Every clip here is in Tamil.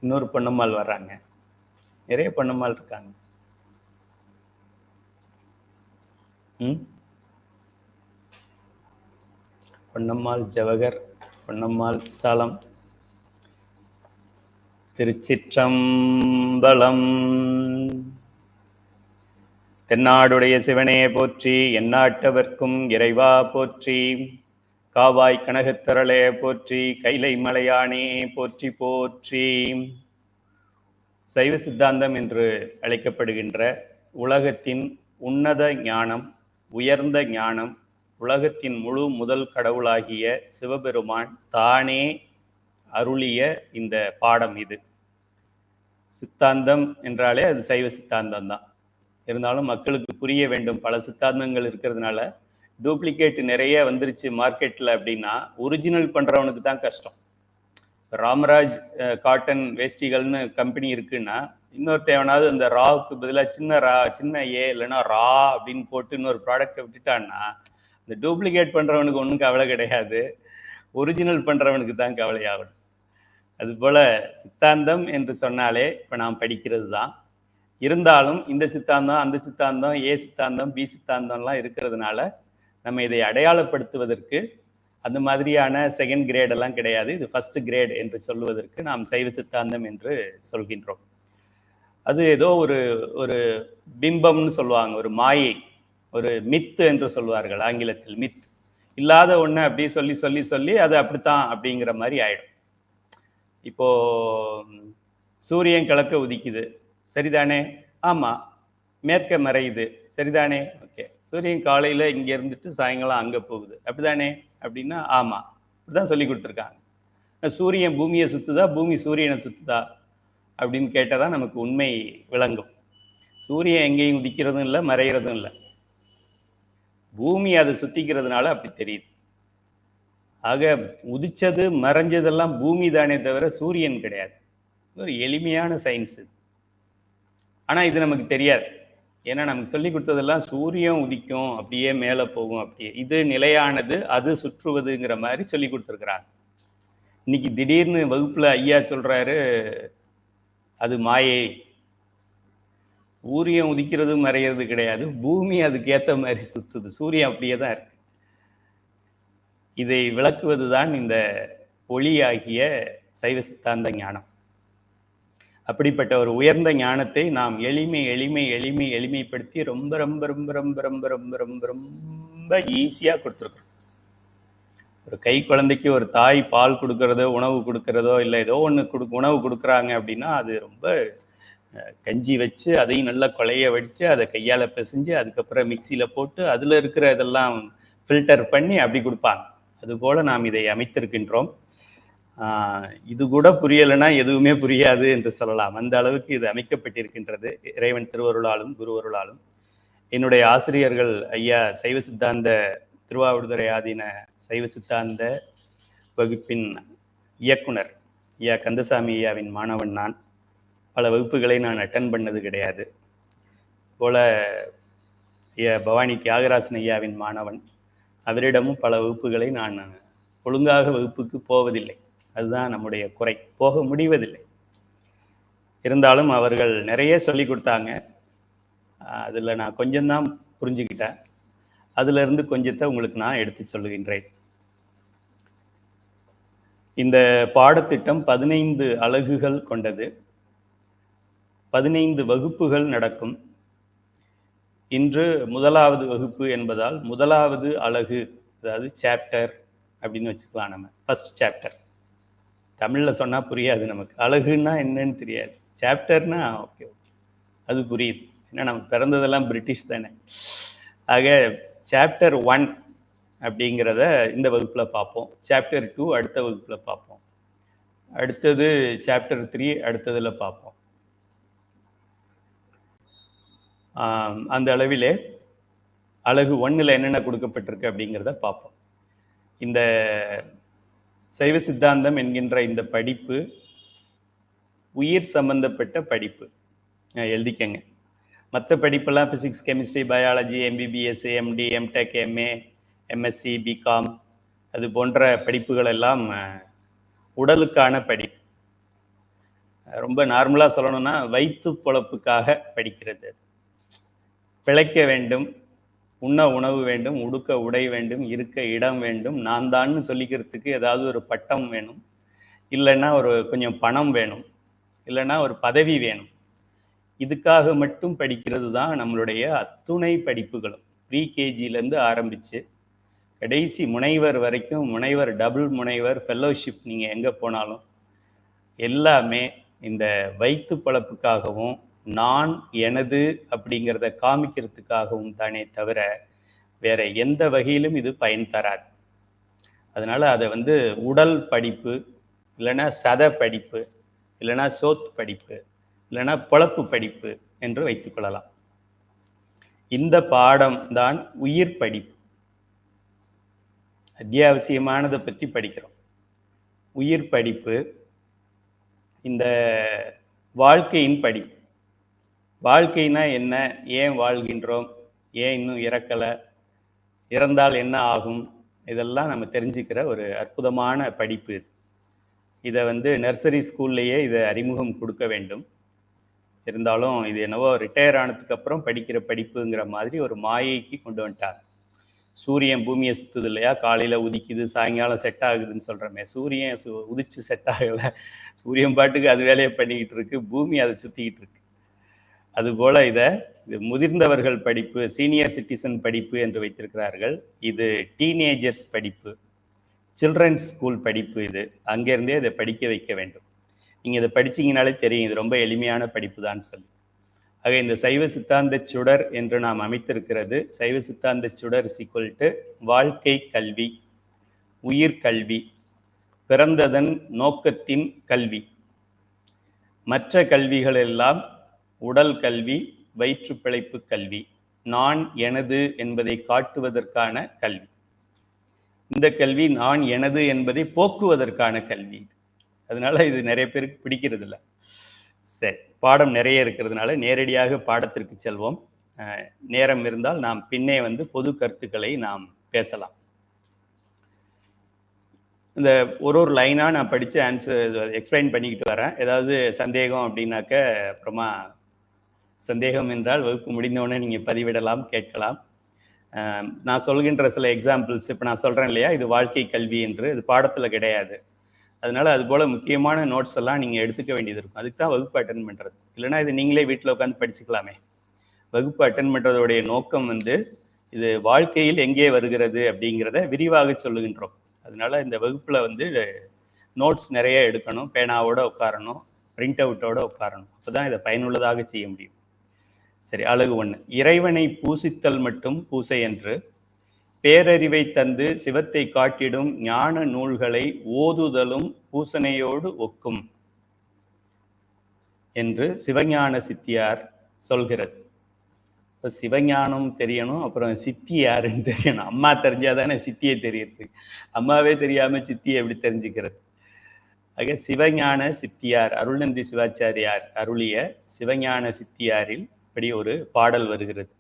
இன்னொரு பொன்னம்மாள் வர்றாங்க. நிறைய பொன்னம்மாள் இருக்காங்க. பொன்னம்மாள் ஜவஹர், பொன்னம்மாள் விசாலம். திருச்சிற்றம்பலம். தென்னாடுடைய சிவனே போற்றி, எந்நாட்டவர்க்கும் இறைவா போற்றி. காவாய் கனகத்தரளே போற்றி, கைலை மலையானே போற்றி போற்றி. சைவ சித்தாந்தம் என்று அழைக்கப்படுகின்ற உலகத்தின் உன்னத ஞானம், உயர்ந்த ஞானம், உலகத்தின் முழு முதல் கடவுளாகிய சிவபெருமான் தானே அருளிய இந்த பாடம் இது. சித்தாந்தம் என்றாலே அது சைவ சித்தாந்தம் தான். இருந்தாலும் மக்களுக்கு புரிய வேண்டும். பல சித்தாந்தங்கள் இருக்கிறதுனால டூப்ளிகேட் நிறைய வந்துருச்சு மார்க்கெட்டில் அப்படின்னா ஒரிஜினல் பண்ணுறவனுக்கு தான் கஷ்டம். ராமராஜ் காட்டன் வேஷ்டிகள்னு கம்பெனி இருக்குன்னா இன்னொருத்தவனாவது அந்த ராவுக்கு பதிலாக சின்ன ஏ இல்லைன்னா ரா அப்படின்னு போட்டு இன்னொரு ப்ராடக்டை விட்டுட்டான்னா இந்த டூப்ளிகேட் பண்ணுறவனுக்கு ஒன்றும் கவலை கிடையாது, ஒரிஜினல் பண்ணுறவனுக்கு தான் கவலையாகும். அதுபோல் சித்தாந்தம் என்று சொன்னாலே இப்போ நாம் படிக்கிறது தான். இருந்தாலும் இந்த சித்தாந்தம், அந்த சித்தாந்தம், ஏ சித்தாந்தம், பி சித்தாந்தம்லாம் இருக்கிறதுனால நம்ம இதை அடையாளப்படுத்துவதற்கு அந்த மாதிரியான செகண்ட் கிரேடெல்லாம் கிடையாது. இது ஃபர்ஸ்ட் கிரேட் என்று சொல்லுவதற்கு நாம் சைவ சித்தாந்தம் என்று சொல்கின்றோம். அது ஏதோ ஒரு பிம்பம்னு சொல்லுவாங்க, ஒரு மாயை, ஒரு மித்து என்று சொல்வார்கள் ஆங்கிலத்தில். மித் இல்லாத ஒன்று அப்படி சொல்லி அது அப்படித்தான் அப்படிங்கிற மாதிரி ஆயிடும். இப்போ சூரியன் கிழக்க உதிக்குது, சரிதானே? ஆமாம். மேற்க மறையுது, சரிதானே? ஓகே. சூரியன் காலையில் இங்கே இருந்துட்டு சாயங்காலம் அங்கே போகுது, அப்படிதானே? அப்படின்னா ஆமாம், அப்படிதான் சொல்லி கொடுத்துருக்காங்க. சூரியன் பூமியை சுற்றுதா, பூமி சூரியனை சுற்றுதா அப்படின்னு கேட்டால் தான் நமக்கு உண்மை விளங்கும். சூரியன் எங்கேயும் உதிக்கிறதும் இல்லை, மறைகிறதும் இல்லை. பூமி அதை சுற்றிக்கிறதுனால அப்படி தெரியுது. ஆக உதிச்சது மறைஞ்சதெல்லாம் பூமி தானே தவிர சூரியன் கிடையாது. ஒரு எளிமையான சயின்ஸ் இது. ஆனால் இது நமக்கு தெரியாது. ஏன்னா நமக்கு சொல்லி கொடுத்ததெல்லாம் சூரியன் உதிக்கும், அப்படியே மேலே போகும், அப்படியே இது நிலையானது, அது சுற்றுவதுங்கிற மாதிரி சொல்லி கொடுத்துருக்குறாங்க. இன்னைக்கு திடீர்னு வகுப்பில் ஐயா சொல்கிறாரு அது மாயை, சூரியன் உதிக்கிறது மறைகிறது கிடையாது, பூமி அதுக்கு ஏற்ற மாதிரி சுற்றுது, சூரியன் அப்படியே தான் இருக்கு. இதை விளக்குவது தான் இந்த ஒளியாகிய சைவ சித்தாந்த ஞானம். அப்படிப்பட்ட ஒரு உயர்ந்த ஞானத்தை நாம் எளிமைப்படுத்தி ரொம்ப ரொம்ப ரொம்ப ரொம்ப ரொம்ப ரொம்ப ரொம்ப ரொம்ப ஈஸியாக கொடுத்துருக்குறோம். ஒரு கை குழந்தைக்கு ஒரு தாய் பால் கொடுக்கறதோ, உணவு கொடுக்கறதோ, இல்லை ஏதோ ஒன்று உணவு கொடுக்குறாங்க அப்படின்னா அது ரொம்ப கஞ்சி வச்சு அதையும் நல்லா கொலைய வடித்து அதை கையால் பிசைஞ்சு அதுக்கப்புறம் மிக்சியில் போட்டு அதில் இருக்கிற இதெல்லாம் ஃபில்டர் பண்ணி அப்படி கொடுப்பாங்க. அதுபோல் நாம் இதை அமைத்திருக்கின்றோம். இது கூட புரியலைன்னா எதுவுமே புரியாது என்று சொல்லலாம். அந்த அளவுக்கு இது அமைக்கப்பட்டிருக்கின்றது இறைவன் திருவருளாலும் குருவருளாலும். என்னுடைய ஆசிரியர்கள் ஐயா சைவ சித்தாந்த திருவாவடுதுறை ஆதீன சைவ சித்தாந்த வகுப்பின் இயக்குனர் ஐயா கந்தசாமி ஐயாவின் மாணவன் நான். பல வகுப்புகளை நான் அட்டன் பண்ணது கிடையாது. போல ஐயா பவானி தியாகராசன் ஐயாவின் மாணவன். அவரிடமும் பல வகுப்புகளை நான் ஒழுங்காக வகுப்புக்கு போவதில்லை. அதுதான் நம்முடைய குறை, போக முடிவதில்லை. இருந்தாலும் அவர்கள் நிறைய சொல்லி கொடுத்தாங்க. அதில் நான் கொஞ்சம்தான் புரிஞ்சுக்கிட்டேன். அதிலிருந்து கொஞ்சத்தை உங்களுக்கு நான் எடுத்து சொல்லுகின்றேன். இந்த பாடத்திட்டம் 15 அலகுகள் கொண்டது. 15 வகுப்புகள் நடக்கும். இன்று முதலாவது வகுப்பு என்பதால் முதலாவது அலகு, அதாவது சாப்டர் அப்படின்னு வச்சுக்கலாம். நம்ம ஃபர்ஸ்ட் சாப்டர். தமிழில் சொன்னால் புரியாது நமக்கு. அழகுன்னா என்னன்னு தெரியாது. சாப்டர்னா ஓகே, அது புரியுது. ஏன்னா நம்ம பிறந்ததெல்லாம் பிரிட்டிஷ் தானே. ஆக சாப்டர் 1 அப்படிங்கிறத இந்த வகுப்பில் பார்ப்போம். சாப்டர் 2 அடுத்த வகுப்பில் பார்ப்போம். அடுத்தது சாப்டர் 3 அடுத்ததில் பார்ப்போம். அந்த அளவிலே அலகு 1ல் என்னென்ன கொடுக்கப்பட்டிருக்கு அப்படிங்கிறத பார்ப்போம். இந்த சைவ சித்தாந்தம் என்கின்ற இந்த படிப்பு உயிர் சம்பந்தப்பட்ட படிப்பு. எழுதிக்கங்க. மற்ற படிப்பெல்லாம் physics, chemistry, biology, MBBS, MD, MTech, MA, MSc, BCom அது போன்ற படிப்புகள் எல்லாம் உடலுக்கான படிப்பு. ரொம்ப நார்மலாக சொல்லணும்னா வயிற்று பொழப்புக்காக படிக்கிறது. பிழைக்க வேண்டும், உண்ண உணவு வேண்டும், உடுக்க உடை வேண்டும், இருக்க இடம் வேண்டும், நான் தான்னு சொல்லிக்கிறதுக்கு ஏதாவது ஒரு பட்டம் வேணும், இல்லைன்னா ஒரு கொஞ்சம் பணம் வேணும், இல்லைன்னா ஒரு பதவி வேணும். இதுக்காக மட்டும் படிக்கிறது தான் நம்மளுடைய அத்துணை படிப்புகளும். ப்ரீகேஜிலேருந்து ஆரம்பித்து கடைசி முனைவர் வரைக்கும், முனைவர், டபுள் முனைவர், ஃபெல்லோஷிப் நீங்கள் எங்கே போனாலும் எல்லாமே இந்த வயிற்று பழப்புக்காகவும் நான் எனது அப்படிங்கிறத காமிக்கிறதுக்காகவும் தானே தவிர வேற எந்த வகையிலும் இது பயன் தராது. அதனால அதை உடல் படிப்பு, இல்லைன்னா சத படிப்பு, இல்லைன்னா சோத் படிப்பு, இல்லைன்னா பொழப்பு படிப்பு என்று வைத்துக்கொள்ளலாம். இந்த பாடம் தான் உயிர் படிப்பு. அத்தியாவசியமானதை பற்றி படிக்கிறோம். உயிர் படிப்பு இந்த வாழ்க்கையின் படிப்பு. வாழ்க்கைனா என்ன, ஏன் வாழ்கின்றோம், ஏன் இன்னும் இறக்கலை, இறந்தால் என்ன ஆகும், இதெல்லாம் நம்ம தெரிஞ்சுக்கிற ஒரு அற்புதமான படிப்பு இது. இதை நர்சரி ஸ்கூல்லையே இதை அறிமுகம் கொடுக்க வேண்டும். இருந்தாலும் இது என்னவோ ரிட்டையர் ஆனதுக்கு அப்புறம் படிக்கிற படிப்புங்கிற மாதிரி ஒரு மாயைக்கு கொண்டு வந்துட்டாங்க. சூரியன் பூமியை சுற்றுது இல்லையா, காலையில் உதிக்குது, சாயங்காலம் செட் ஆகுதுன்னு சொல்கிறோமே, சூரியன் உதிச்சு செட் ஆகலை, சூரியன் பாட்டுக்கு அது வேலையை பண்ணிக்கிட்டு இருக்கு, பூமி அதை சுற்றிக்கிட்டு இருக்கு. அதுபோல் இது முதிர்ந்தவர்கள் படிப்பு, சீனியர் சிட்டிசன் படிப்பு என்று வைத்திருக்கிறார்கள். இது டீனேஜர்ஸ் படிப்பு, சில்ட்ரன்ஸ் ஸ்கூல் படிப்பு. இது அங்கேருந்தே இதை படிக்க வைக்க வேண்டும். நீங்கள் இதை படிச்சிங்கனாலே தெரியும் இது ரொம்ப எளிமையான படிப்பு தான் சொல்லி. ஆக இந்த சைவ சித்தாந்த சுடர் என்று நாம் அமைத்திருக்கிறது, சைவ சித்தாந்த சுடர் = வாழ்க்கை கல்வி, உயிர் கல்வி, பிறந்ததன் நோக்கத்தின் கல்வி. மற்ற கல்விகள் எல்லாம் உடல் கல்வி, வயிற்று பிழைப்பு கல்வி, நான் எனது என்பதை காட்டுவதற்கான கல்வி. இந்த கல்வி நான் எனது என்பதை போக்குவதற்கான கல்வி. அதனால இது நிறைய பேருக்கு பிடிக்கிறது இல்லை. சரி, பாடம் நிறைய இருக்கிறதுனால நேரடியாக பாடத்திற்கு செல்வோம். நேரம் இருந்தால் நாம் பின்னே பொது கருத்துக்களை நாம் பேசலாம். இந்த ஒரு லைனாக நான் படித்து ஆன்சர் எக்ஸ்பிளைன் பண்ணிக்கிட்டு வரேன். ஏதாவது சந்தேகம் அப்படின்னாக்க அப்புறமா, சந்தேகம் என்றால் வகுப்பு முடிந்தவுடனே நீங்கள் பதிவிடலாம், கேட்கலாம். நான் சொல்கின்ற சில எக்ஸாம்பிள்ஸ் இப்போ நான் சொல்கிறேன் இல்லையா, இது வாழ்க்கை கல்வி என்று, இது பாடத்தில் கிடையாது. அதனால அதுபோல் முக்கியமான நோட்ஸ் எல்லாம் நீங்கள் எடுத்துக்க வேண்டியது இருக்கும். அதுக்கு தான் வகுப்பு அட்டன் பண்ணுறது. இல்லைனா இது நீங்களே வீட்டில் உட்காந்து படிச்சுக்கலாமே. வகுப்பு அட்டன் பண்ணுறதோடைய நோக்கம் இது வாழ்க்கையில் எங்கே வருகிறது அப்படிங்கிறத விரிவாக சொல்லுகின்றோம். அதனால இந்த வகுப்பில் நோட்ஸ் நிறைய எடுக்கணும், பேனாவோட உட்காரணும், பிரிண்ட் அவுட்டோட உட்காரணும். அப்போ தான் இதை பயனுள்ளதாக செய்ய முடியும். சரி, அழகு 1. இறைவனை பூசித்தல் மட்டும் பூசை என்று, பேரறிவை தந்து சிவத்தை காட்டிடும் ஞான நூல்களை ஓதுதலும் பூசனையோடு ஒக்கும் என்று சிவஞான சித்தியார் சொல்கிறது. இப்போ சிவஞானம் தெரியணும், அப்புறம் சித்தி யாருன்னு தெரியணும். அம்மா தெரிஞ்சாதானே சித்தியை தெரியறது. அம்மாவே தெரியாம சித்தியை எப்படி தெரிஞ்சுக்கிறது? ஆக சிவஞான சித்தியார், அருள்நந்தி சிவாச்சாரியார் அருளிய சிவஞான சித்தியாரில் இப்படி ஒரு பாடல் வருகிறது.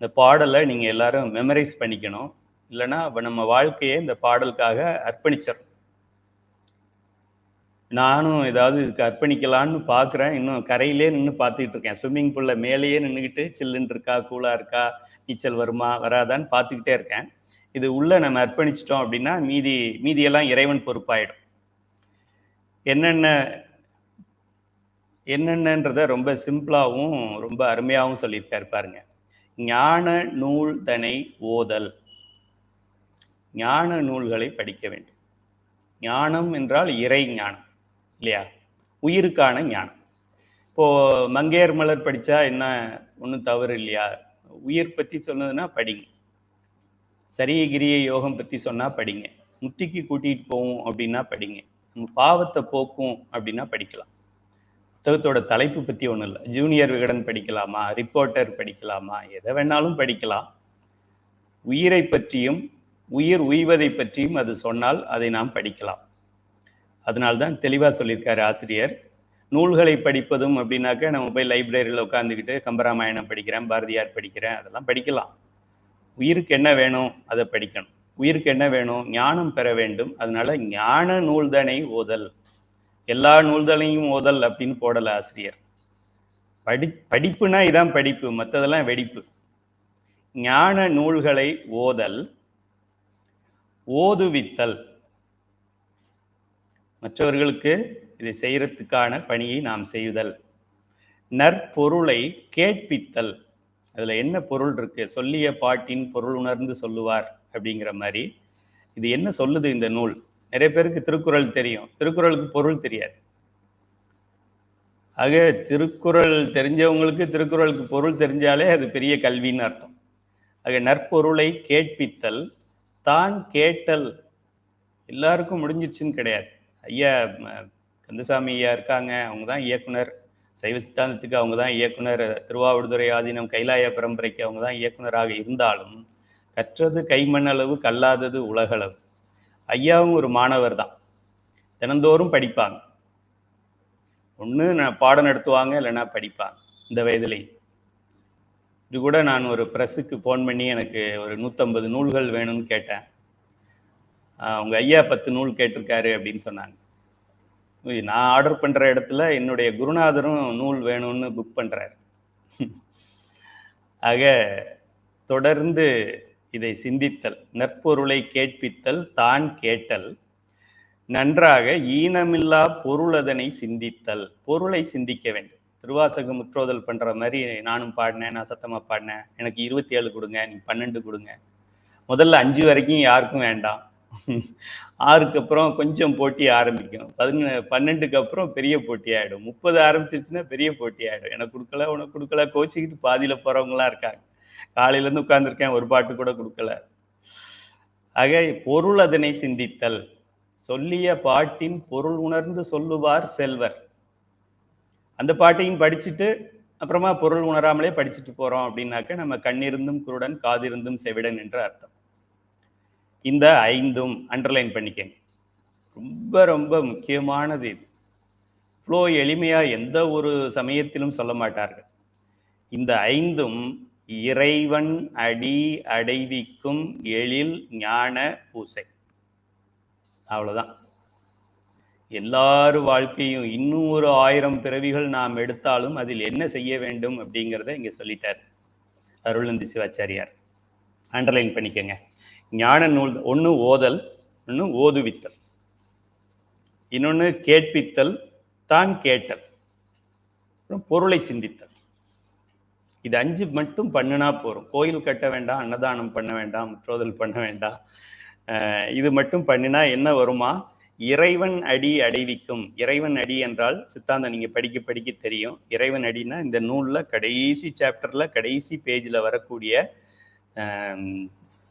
இந்த பாடலை நீங்கள் எல்லாரும் மெமரைஸ் பண்ணிக்கணும். இல்லைன்னா நம்ம வாழ்க்கையை இந்த பாடலுக்காக அர்ப்பணிச்சிடணும். நானும் ஏதாவது இதுக்கு அர்ப்பணிக்கலான்னு பார்க்குறேன். இன்னும் கரையிலே நின்று பார்த்துக்கிட்டு இருக்கேன். ஸ்விம்மிங் பூலில் மேலேயே நின்றுக்கிட்டு சில்லுன்னு இருக்கா, கூலாக இருக்கா, நீச்சல் வருமா வராதான்னு பார்த்துக்கிட்டே இருக்கேன். இது உள்ளே நம்ம அர்ப்பணிச்சிட்டோம் அப்படின்னா மீதியெல்லாம் இறைவன் பொறுப்பாயிடும். என்னென்னன்றதை ரொம்ப சிம்பிளாகவும் ரொம்ப அருமையாகவும் சொல்லியிருக்காரு பாருங்க. ஞான நூல் தனை ஓதல். ஞான நூல்களை படிக்க வேண்டும். ஞானம் என்றால் இறை ஞானம் இல்லையா, உயிருக்கான ஞானம். இப்போது மங்கையர் மலர் படித்தா என்ன, ஒன்றும் தவறு இல்லையா? உயிர் பற்றி சொன்னதுன்னா படிங்க. சரிய கிரிய யோகம் பற்றி சொன்னால் படிங்க. முத்திக்கு கூட்டிகிட்டு போவோம் அப்படின்னா படிங்க. நம்ம பாவத்தை போக்கும் அப்படின்னா படிக்கலாம். புத்தகத்தோட தலைப்பு பற்றி ஒன்றும் இல்லை. ஜூனியர் விகடன் படிக்கலாமா, ரிப்போர்ட்டர் படிக்கலாமா, எதை வேணாலும் படிக்கலாம். உயிரை பற்றியும் உயிர் உய்வதை பற்றியும் அது சொன்னால் அதை நாம் படிக்கலாம். அதனால்தான் தெளிவாக சொல்லியிருக்காரு ஆசிரியர். நூல்களை படிப்பதும் அப்படின்னாக்க நம்ம போய் லைப்ரரியில் உட்காந்துக்கிட்டு கம்பராமாயணம் படிக்கிறேன், பாரதியார் படிக்கிறேன், அதெல்லாம் படிக்கலாம். உயிருக்கு என்ன வேணும் அதை படிக்கணும். உயிருக்கு என்ன வேணும்? ஞானம் பெற வேண்டும். அதனால ஞான நூல்தனை ஓதல் எல்லா நூல்களையும் ஓதல் அப்படின்னு போடல ஆசிரியர். படிப்புனா இதான் படிப்பு, மற்றதெல்லாம் வெடிப்பு. ஞான நூல்களை ஓதல், ஓதுவித்தல், மற்றவர்களுக்கு இதை செய்யறதுக்கான பணியை நாம் செய்தல். நற்பொருளை கேட்பித்தல், அதுல என்ன பொருள் இருக்கு, சொல்லிய பாட்டின் பொருள் உணர்ந்து சொல்லுவார் அப்படிங்கிற மாதிரி. இது என்ன சொல்லுது இந்த நூல்? நிறைய பேருக்கு திருக்குறள் தெரியும், திருக்குறளுக்கு பொருள் தெரியாது. ஆக திருக்குறள் தெரிஞ்சவங்களுக்கு திருக்குறளுக்கு பொருள் தெரிஞ்சாலே அது பெரிய கல்வின்னு அர்த்தம். ஆக நற்பொருளை கேட்பித்தல், தான் கேட்டல். எல்லாருக்கும் முடிஞ்சிச்சுன்னு கிடையாது. ஐயா கந்தசாமி ஐயா இருக்காங்க, அவங்க தான் இயக்குனர். சைவ சித்தாந்தத்துக்கு அவங்க தான் இயக்குனர். திருவாவடுதுறை ஆதீனம் கைலாய பரம்பரைக்கு அவங்க தான் இயக்குனராக இருந்தாலும் கற்றது கைமண்ணளவு, கல்லாதது உலகளவு. ஐயாவும் ஒரு மாணவர் தான், தினந்தோறும் படிப்பாங்க. ஒன்று பாடம் நடத்துவாங்க, இல்லைன்னா படிப்பாங்க. இந்த வயதிலே இது கூட நான் ஒரு ப்ரெஸ்ஸுக்கு ஃபோன் பண்ணி எனக்கு ஒரு 150 நூல்கள் வேணும்னு கேட்டேன். அவங்க ஐயா 10 நூல் கேட்டிருக்காரு அப்படின்னு சொன்னாங்க. நான் ஆர்டர் பண்ணுற இடத்துல என்னுடைய குருநாதரும் நூல் வேணும்னு புக் பண்ணுறாரு. ஆக தொடர்ந்து இதை சிந்தித்தல், நற்பொருளை கேட்பித்தல், தான் கேட்டல், நன்றாக ஈனமில்லா பொருளதனை சிந்தித்தல். பொருளை சிந்திக்க வேண்டும். திருவாசக முற்றோதல் பண்ணுற மாதிரி நானும் பாடினேன், நான் சத்தமாக பாடினேன், எனக்கு 27 கொடுங்க, நீ 12 கொடுங்க. முதல்ல 5 வரைக்கும் யாருக்கும் வேண்டாம். 6க்கு அப்புறம் கொஞ்சம் போட்டி ஆரம்பிக்கும். 12க்கு அப்புறம் பெரிய போட்டி ஆகிடும். 30 ஆரம்பிச்சிருச்சுன்னா பெரிய போட்டி ஆகிடும். எனக்கு கொடுக்கல, உனக்கு கொடுக்கல, கோச்சிக்கிட்டு பாதியில் போகிறவங்களாம் இருக்காங்க. காலையிலேருந்து உட்காந்துருக்கேன், ஒரு பாட்டு கூட கொடுக்கல. ஆக பொருள் அதனை சிந்தித்தல், சொல்லிய பாட்டின் பொருள் உணர்ந்து சொல்லுவார் செல்வர். அந்த பாட்டையும் படிச்சுட்டு அப்புறமா பொருள் உணராமலே படிச்சுட்டு போகிறோம் அப்படின்னாக்க நம்ம கண்ணிருந்தும் குருடன், காதிருந்தும் செவிடன் என்று அர்த்தம். இந்த 5ம் அண்டர்லைன் பண்ணிக்கங்க, ரொம்ப ரொம்ப முக்கியமானது இது. இவ்வளோ எளிமையாக எந்த ஒரு சமயத்திலும் சொல்ல மாட்டார்கள். இந்த 5ம் இறைவன் அடி அடைவிக்கும் எழில் ஞான பூசை. அவ்வளோதான். எல்லாரும் வாழ்க்கையும் இன்னும் ஒரு 1000 பிறவிகள் நாம் எடுத்தாலும் அதில் என்ன செய்ய வேண்டும் அப்படிங்கிறத இங்கே சொல்லிட்டார் அருள்நந்தி சிவாச்சாரியார். அண்டர்லைன் பண்ணிக்கங்க. ஞான நூல் ஒன்று ஓதல், ஒன்று ஓதுவித்தல், இன்னொன்று கேட்பித்தல், தான் கேட்டல், அப்புறம் பொருளை சிந்தித்தல். இது 5 மட்டும் பண்ணினா போகிறோம். கோயில் கட்ட வேண்டாம், அன்னதானம் பண்ண வேண்டாம், முற்றோதல் பண்ண வேண்டாம். இது மட்டும் பண்ணினா என்ன வருமா? இறைவன் அடி அடைவிக்கும். இறைவன் அடி என்றால் சித்தாந்தம் நீங்கள் படிக்க படிக்க தெரியும். இறைவன் அடினா இந்த நூலில் கடைசி சாப்டரில் கடைசி பேஜில் வரக்கூடிய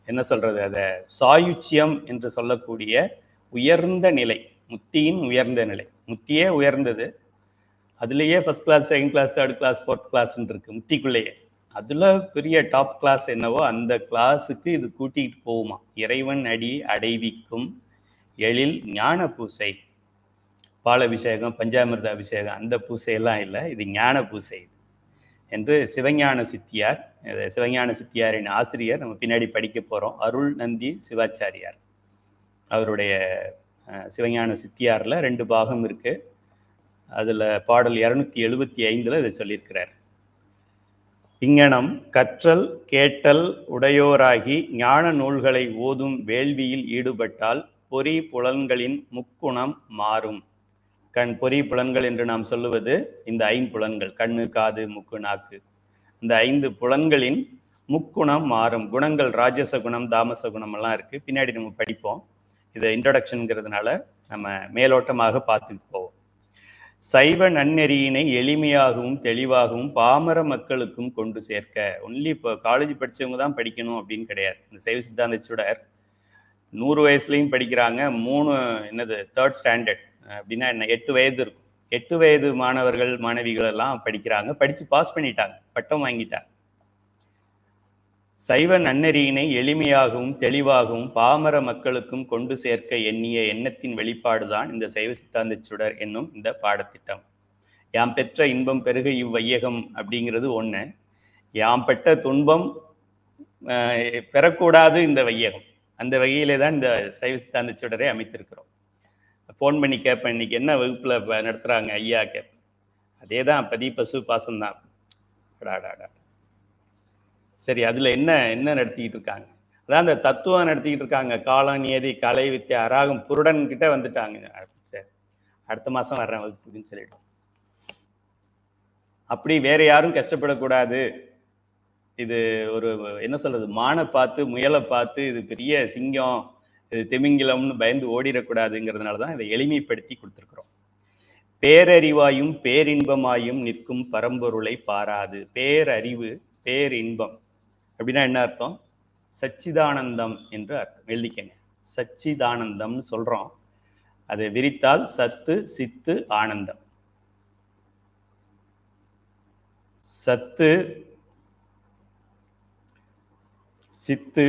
என்ன சொல்கிறது, அதை சாயுச்சியம் என்று சொல்லக்கூடிய உயர்ந்த நிலை, முத்தியின் உயர்ந்த நிலை. முத்தியே உயர்ந்தது, அதுலேயே first class, second class, third class, fourth கிளாஸ்ன்னு இருக்குது முத்திக்குள்ளேயே. அதில் பெரிய டாப் கிளாஸ் என்னவோ அந்த கிளாஸுக்கு இது கூட்டிகிட்டு போகுமா. இறைவன் அடி அடைவிக்கும் எழில் ஞான பூசை. பாலபிஷேகம், பஞ்சாமிர்த அபிஷேகம் அந்த பூசையெல்லாம் இல்லை, இது ஞான பூசை என்று சிவஞான சித்தியார், சிவஞான சித்தியாரின் ஆசிரியர், நம்ம பின்னாடி படிக்க போகிறோம், அருள்நந்தி சிவாச்சாரியார். அவருடைய சிவஞான சித்தியாரில் 2 பாகம் இருக்குது. அதில் பாடல் 275 இதை சொல்லியிருக்கிறார். இங்ஙனம் கற்றல் கேட்டல் உடையோராகி ஞான நூல்களை ஓதும் வேள்வியில் ஈடுபட்டால் பொறி புலன்களின் முக்குணம் மாறும். பொறி புலன்கள் என்று நாம் சொல்லுவது இந்த 5 புலன்கள், கண்ணு, காது, மூக்கு, நாக்கு. இந்த 5 புலன்களின் முக்குணம் மாறும். குணங்கள் ராஜச குணம், தாமச குணம் எல்லாம் இருக்குது, பின்னாடி நம்ம படிப்போம். இது இன்ட்ரடக்ஷனுங்கிறதுனால நம்ம மேலோட்டமாக பார்த்துட்டு போவோம். சைவ நன்னெறியினை எளிமையாகவும் தெளிவாகவும் பாமர மக்களுக்கும் கொண்டு சேர்க்க. ஒன்லி இப்போ காலேஜ் படித்தவங்க தான் படிக்கணும் அப்படின்னு கிடையாது. இந்த சைவ சித்தாந்த சுடர் 100 வயசுலையும் படிக்கிறாங்க. 3 ஸ்டாண்டர்ட் அப்படின்னா என்ன, 8 வயது இருக்கும். 8 வயது மாணவர்கள் மாணவிகள் எல்லாம் படிக்கிறாங்க, படித்து பாஸ் பண்ணிட்டாங்க, பட்டம் வாங்கிட்டாங்க. சைவ நன்னெறியினை எளிமையாகவும் தெளிவாகவும் பாமர மக்களுக்கும் கொண்டு சேர்க்க எண்ணிய எண்ணத்தின் வெளிப்பாடுதான் இந்த சைவ சித்தாந்த சுடர் என்னும் இந்த பாடத்திட்டம். யாம் பெற்ற இன்பம் பெருக இவ்வையகம் அப்படிங்கிறது ஒன்று, யாம் பெற்ற துன்பம் பெறக்கூடாது இந்த வையகம். அந்த வகையிலே தான் இந்த சைவ சித்தாந்த சுடரை அமைத்திருக்கிறோம். ஃபோன் பண்ணி கேட்பேன், இன்னைக்கு என்ன வகுப்பில் நடத்துகிறாங்க ஐயா கேட்பேன். அதே தான் பதி பசு பாசம்தான். சரி, அதில் என்ன என்ன நடத்திக்கிட்டு இருக்காங்க? அதான் அந்த தத்துவம் நடத்திக்கிட்டு இருக்காங்க. காலம், நியதி, கலை, வித்தியா, அராகம், புருடன் கிட்ட வந்துட்டாங்க. சரி, அடுத்த மாதம் வர்றேன் வகுப்புக்குன்னு சொல்லிட்டோம். அப்படி வேற யாரும் கஷ்டப்படக்கூடாது. இது ஒரு என்ன சொல்றது, மானை பார்த்து முயலை பார்த்து இது பெரிய சிங்கம், இது திமிங்கிலம்னு பயந்து ஓடிடக்கூடாதுங்கிறதுனால தான் இதை எளிமைப்படுத்தி கொடுத்துருக்குறோம். பேரறிவாயும் பேரின்பமாயும் நிற்கும் பரம்பொருளை பாராது. பேரறிவு பேரின்பம் அப்படின்னா என்ன அர்த்தம்? சச்சிதானந்தம் என்று அர்த்தம். எழுதிக்கங்க, சச்சிதானந்தம்னு சொல்றோம். அதை விரித்தால் சத்து சித்து ஆனந்தம். சத்து சித்து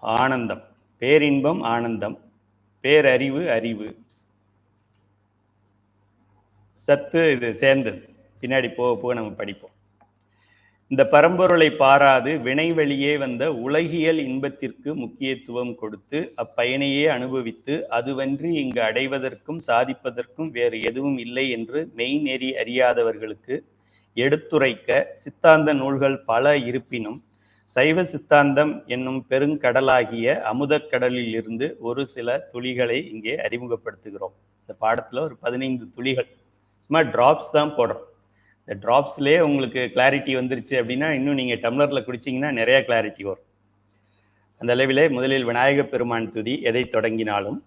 ஆனந்தம், பேரின்பம் ஆனந்தம், பேரறிவு அறிவு. சத்து இது சேர்ந்தது, பின்னாடி போக போக நம்ம படிப்போம். இந்த பரம்பொருளை பாராது வினை வழியே வந்த உலகியல் இன்பத்திற்கு முக்கியத்துவம் கொடுத்து அப்பயனையே அனுபவித்து அதுவன்றி இங்கு அடைவதற்கும் சாதிப்பதற்கும் வேறு எதுவும் இல்லை என்று மெய்நெறி அறியாதவர்களுக்கு எடுத்துரைக்க சித்தாந்த நூல்கள் பல இருப்பினும் சைவ சித்தாந்தம் என்னும் பெருங்கடலாகிய அமுதக்கடலில் இருந்து ஒரு சில துளிகளை இங்கே அறிமுகப்படுத்துகிறோம். இந்த பாடத்தில் ஒரு 15 துளிகள், சும்மா டிராப்ஸ் தான் போடுறோம். இந்த டிராப்ஸ்லேயே உங்களுக்கு கிளாரிட்டி வந்துருச்சு அப்படின்னா இன்னும் நீங்கள் டம்ளரில் குடிச்சிங்கன்னா நிறைய கிளாரிட்டி வரும். அந்த அளவிலே முதலில் விநாயக பெருமான் துதி எதை தொடங்கினாலும்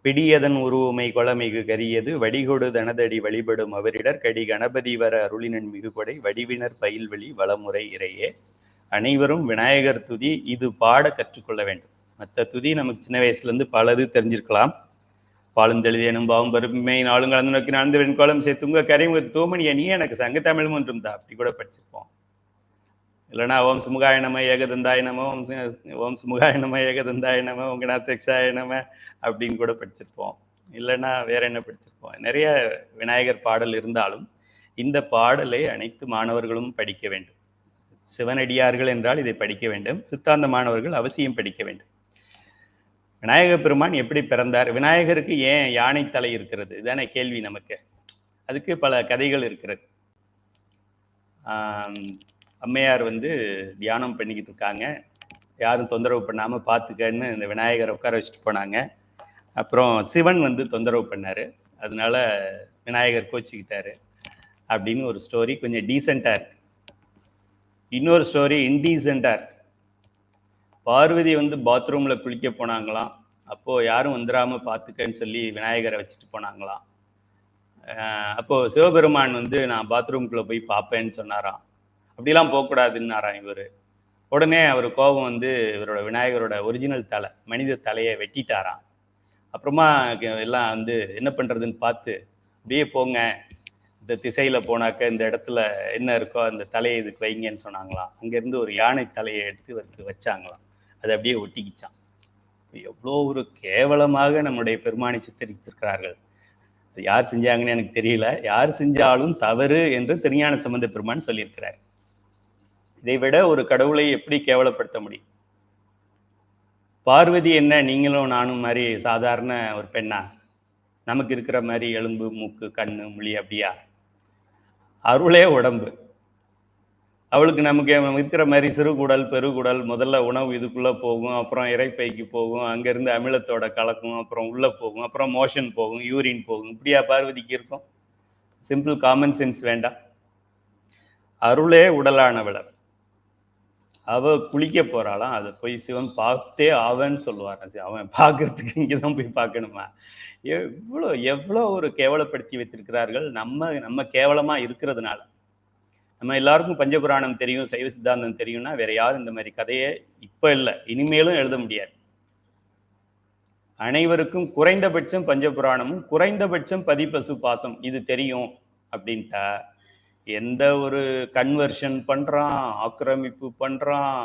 பிடியதன் உருவமை கொளமிகு கரியது வடிகொடு தனதடி வழிபடும் அவரிடர் கடி கணபதி வர அருளினன் மிகு கொடை வடிவினர் பயில்வெளி வளமுறை இறையே. அனைவரும் விநாயகர் துதி இது பாட கற்றுக்கொள்ள வேண்டும். மற்ற துதி நமக்கு சின்ன வயசுலேருந்து பலது தெரிஞ்சிருக்கலாம். பாலுந்தெழுதியனும் பாவம் பருமை நாளும் கலந்து நோக்கி நடந்து வெண்கோளம் சேர்த்துங்க கரைமுக தூமணிய நீ எனக்கு சங்க தமிழ் ஒன்றும் தான் அப்படி கூட படிச்சிருப்போம். இல்லைன்னா ஓம் சுமுகாய நம ஏகதந்தாய நம, ஓம் சுமுகாய நம ஏகதந்தாய நம, உங்கநாத்தக்ஷாய நம அப்படின்னு கூட படிச்சிருப்போம். இல்லைன்னா வேற என்ன படிச்சிருப்போம். நிறைய விநாயகர் பாடல் இருந்தாலும் இந்த பாடலை அனைத்து மாணவர்களும் படிக்க வேண்டும். சிவனடியார்கள் என்றால் இதை படிக்க வேண்டும். சித்தாந்த மாணவர்கள் அவசியம் படிக்க வேண்டும். விநாயக பெருமான் எப்படி பிறந்தார்? விநாயகருக்கு ஏன் யானை தலை இருக்கிறது? இதுதானே கேள்வி நமக்கு. அதுக்கு பல கதைகள் இருக்கிறது. அம்மையார் தியானம் பண்ணிக்கிட்டு இருக்காங்க, யாரும் தொந்தரவு பண்ணாமல் பார்த்துக்கன்னு இந்த விநாயகரை உட்கார வச்சுட்டு போனாங்க. அப்புறம் சிவன் தொந்தரவு பண்ணார், அதனால விநாயகர் கோச்சிக்கிட்டாரு அப்படின்னு ஒரு ஸ்டோரி கொஞ்சம் டீசெண்டாக இருக்கு. இன்னொரு ஸ்டோரி இன்டீசெண்டாக இருக்கு. பார்வதி பாத்ரூமில் குளிக்க போனாங்களாம். அப்போது யாரும் வந்துடாமல் பார்த்துக்கன்னு சொல்லி விநாயகரை வச்சுட்டு போனாங்களாம். அப்போது சிவபெருமான் நான் பாத்ரூம்குள்ளே போய் பார்ப்பேன்னு சொன்னாராம். அப்படிலாம் போகக்கூடாதுன்னாராம் இவர். உடனே அவர் கோபம் இவரோட விநாயகரோட ஒரிஜினல் தலை, மனித தலையை வெட்டிட்டாராம். அப்புறமா எல்லாம் என்ன பண்ணுறதுன்னு பார்த்து அப்படியே போங்க, இந்த திசையில் போனாக்க இந்த இடத்துல என்ன இருக்கோ அந்த தலையை இதுக்கு வைங்கன்னு சொன்னாங்களாம். அங்கேருந்து ஒரு யானை தலையை எடுத்து இவருக்கு வச்சாங்களாம். அது அப்படியே ஒட்டிக்கிச்சான். எவ்வளோ ஒரு கேவலமாக நம்முடைய பெருமானை சித்தரித்திருக்கிறார்கள். அது யார் செஞ்சாங்கன்னு எனக்கு தெரியல. யார் செஞ்சாலும் தவறு என்று திருஞான சம்பந்த பெருமான் சொல்லியிருக்கிறார். இதை விட ஒரு கடவுளை எப்படி கேவலப்படுத்த முடியும்? பார்வதி என்ன நீங்களும் நானும் மாதிரி சாதாரண ஒரு பெண்ணா? நமக்கு இருக்கிற மாதிரி எலும்பு மூக்கு கண்ணு மொழி அப்படியா? அருளே உடம்பு. அவளுக்கு நமக்கு இருக்கிற மாதிரி சிறுகுடல் பெருகுடல். முதல்ல உணவு இதுக்குள்ளே போகும், அப்புறம் இறைப்பைக்கு போகும், அங்கேருந்து அமிலத்தோட கலக்கும், அப்புறம் உள்ளே போகும், அப்புறம் மோஷன் போகும், யூரின் போகும். இப்படியா பார்வதிக்கு இருக்கும்? சிம்பிள் காமன் சென்ஸ் வேண்டாம்? அருளே உடலானவளர். அவ குளிக்க போறாளாம், அதை போய் சிவன் பார்த்தே ஆவன்னு சொல்லுவார். அவன் பார்க்கறதுக்கு இங்கதான் போய் பார்க்கணுமா? எவ்வளோ ஒரு கேவலப்படுத்தி வைத்திருக்கிறார்கள். நம்ம கேவலமா இருக்கிறதுனால. நம்ம எல்லாருக்கும் பஞ்சபுராணம் தெரியும், சைவ சித்தாந்தம் தெரியும்னா வேற யாரும் இந்த மாதிரி கதையை இப்ப இல்லை, இனிமேலும் எழுத முடியாது. அனைவருக்கும் குறைந்தபட்சம் பஞ்சபுராணமும் குறைந்தபட்சம் பதிப்பசு பாசம் இது தெரியும் அப்படின்ட்டா எந்த ஒரு கன்வர்ஷன் பண்றான், ஆக்கிரமிப்பு பண்றான்,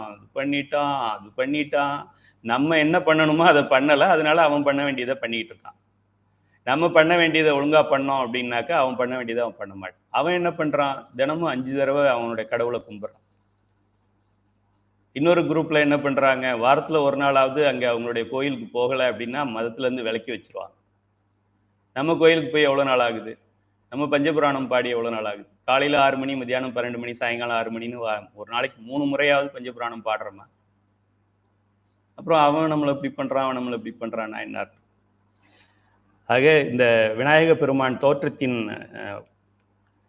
அது பண்ணிட்டான். நம்ம என்ன பண்ணணுமோ அதை பண்ணலை, அதனால அவன் பண்ண வேண்டியதை பண்ணிக்கிட்டு இருக்கான். நம்ம பண்ண வேண்டியதை ஒழுங்கா பண்ணோம் அப்படின்னாக்கா அவன் பண்ண வேண்டியதை அவன் பண்ண மாட்டான். அவன் என்ன பண்றான்? தினமும் 5 தடவை அவனுடைய கடவுளை கும்பிட்றான். இன்னொரு குரூப்ல என்ன பண்றாங்க? வாரத்துல ஒரு நாளாவது அங்க அவங்களுடைய கோயிலுக்கு போகலை அப்படின்னா மதத்துல இருந்து விலக்கி வச்சிருவாங்க. நம்ம கோயிலுக்கு போய் எவ்வளோ நாள் ஆகுது? நம்ம பஞ்சபுராணம் பாடி எவ்வளோ நாள் ஆகுது? காலையில் 6 மணி, மதியானம் 12 மணி, சாயங்காலம் 6 மணின்னு ஒரு நாளைக்கு 3 முறையாவது பஞ்சபுராணம் பாடுறோமா? அப்புறம் அவன் நம்மளை இப்படி பண்ணுறான், அவன் நம்மளை இப்படி பண்ணுறான்னா என்ன அர்த்தம்? ஆக இந்த விநாயக பெருமான் தோற்றத்தின்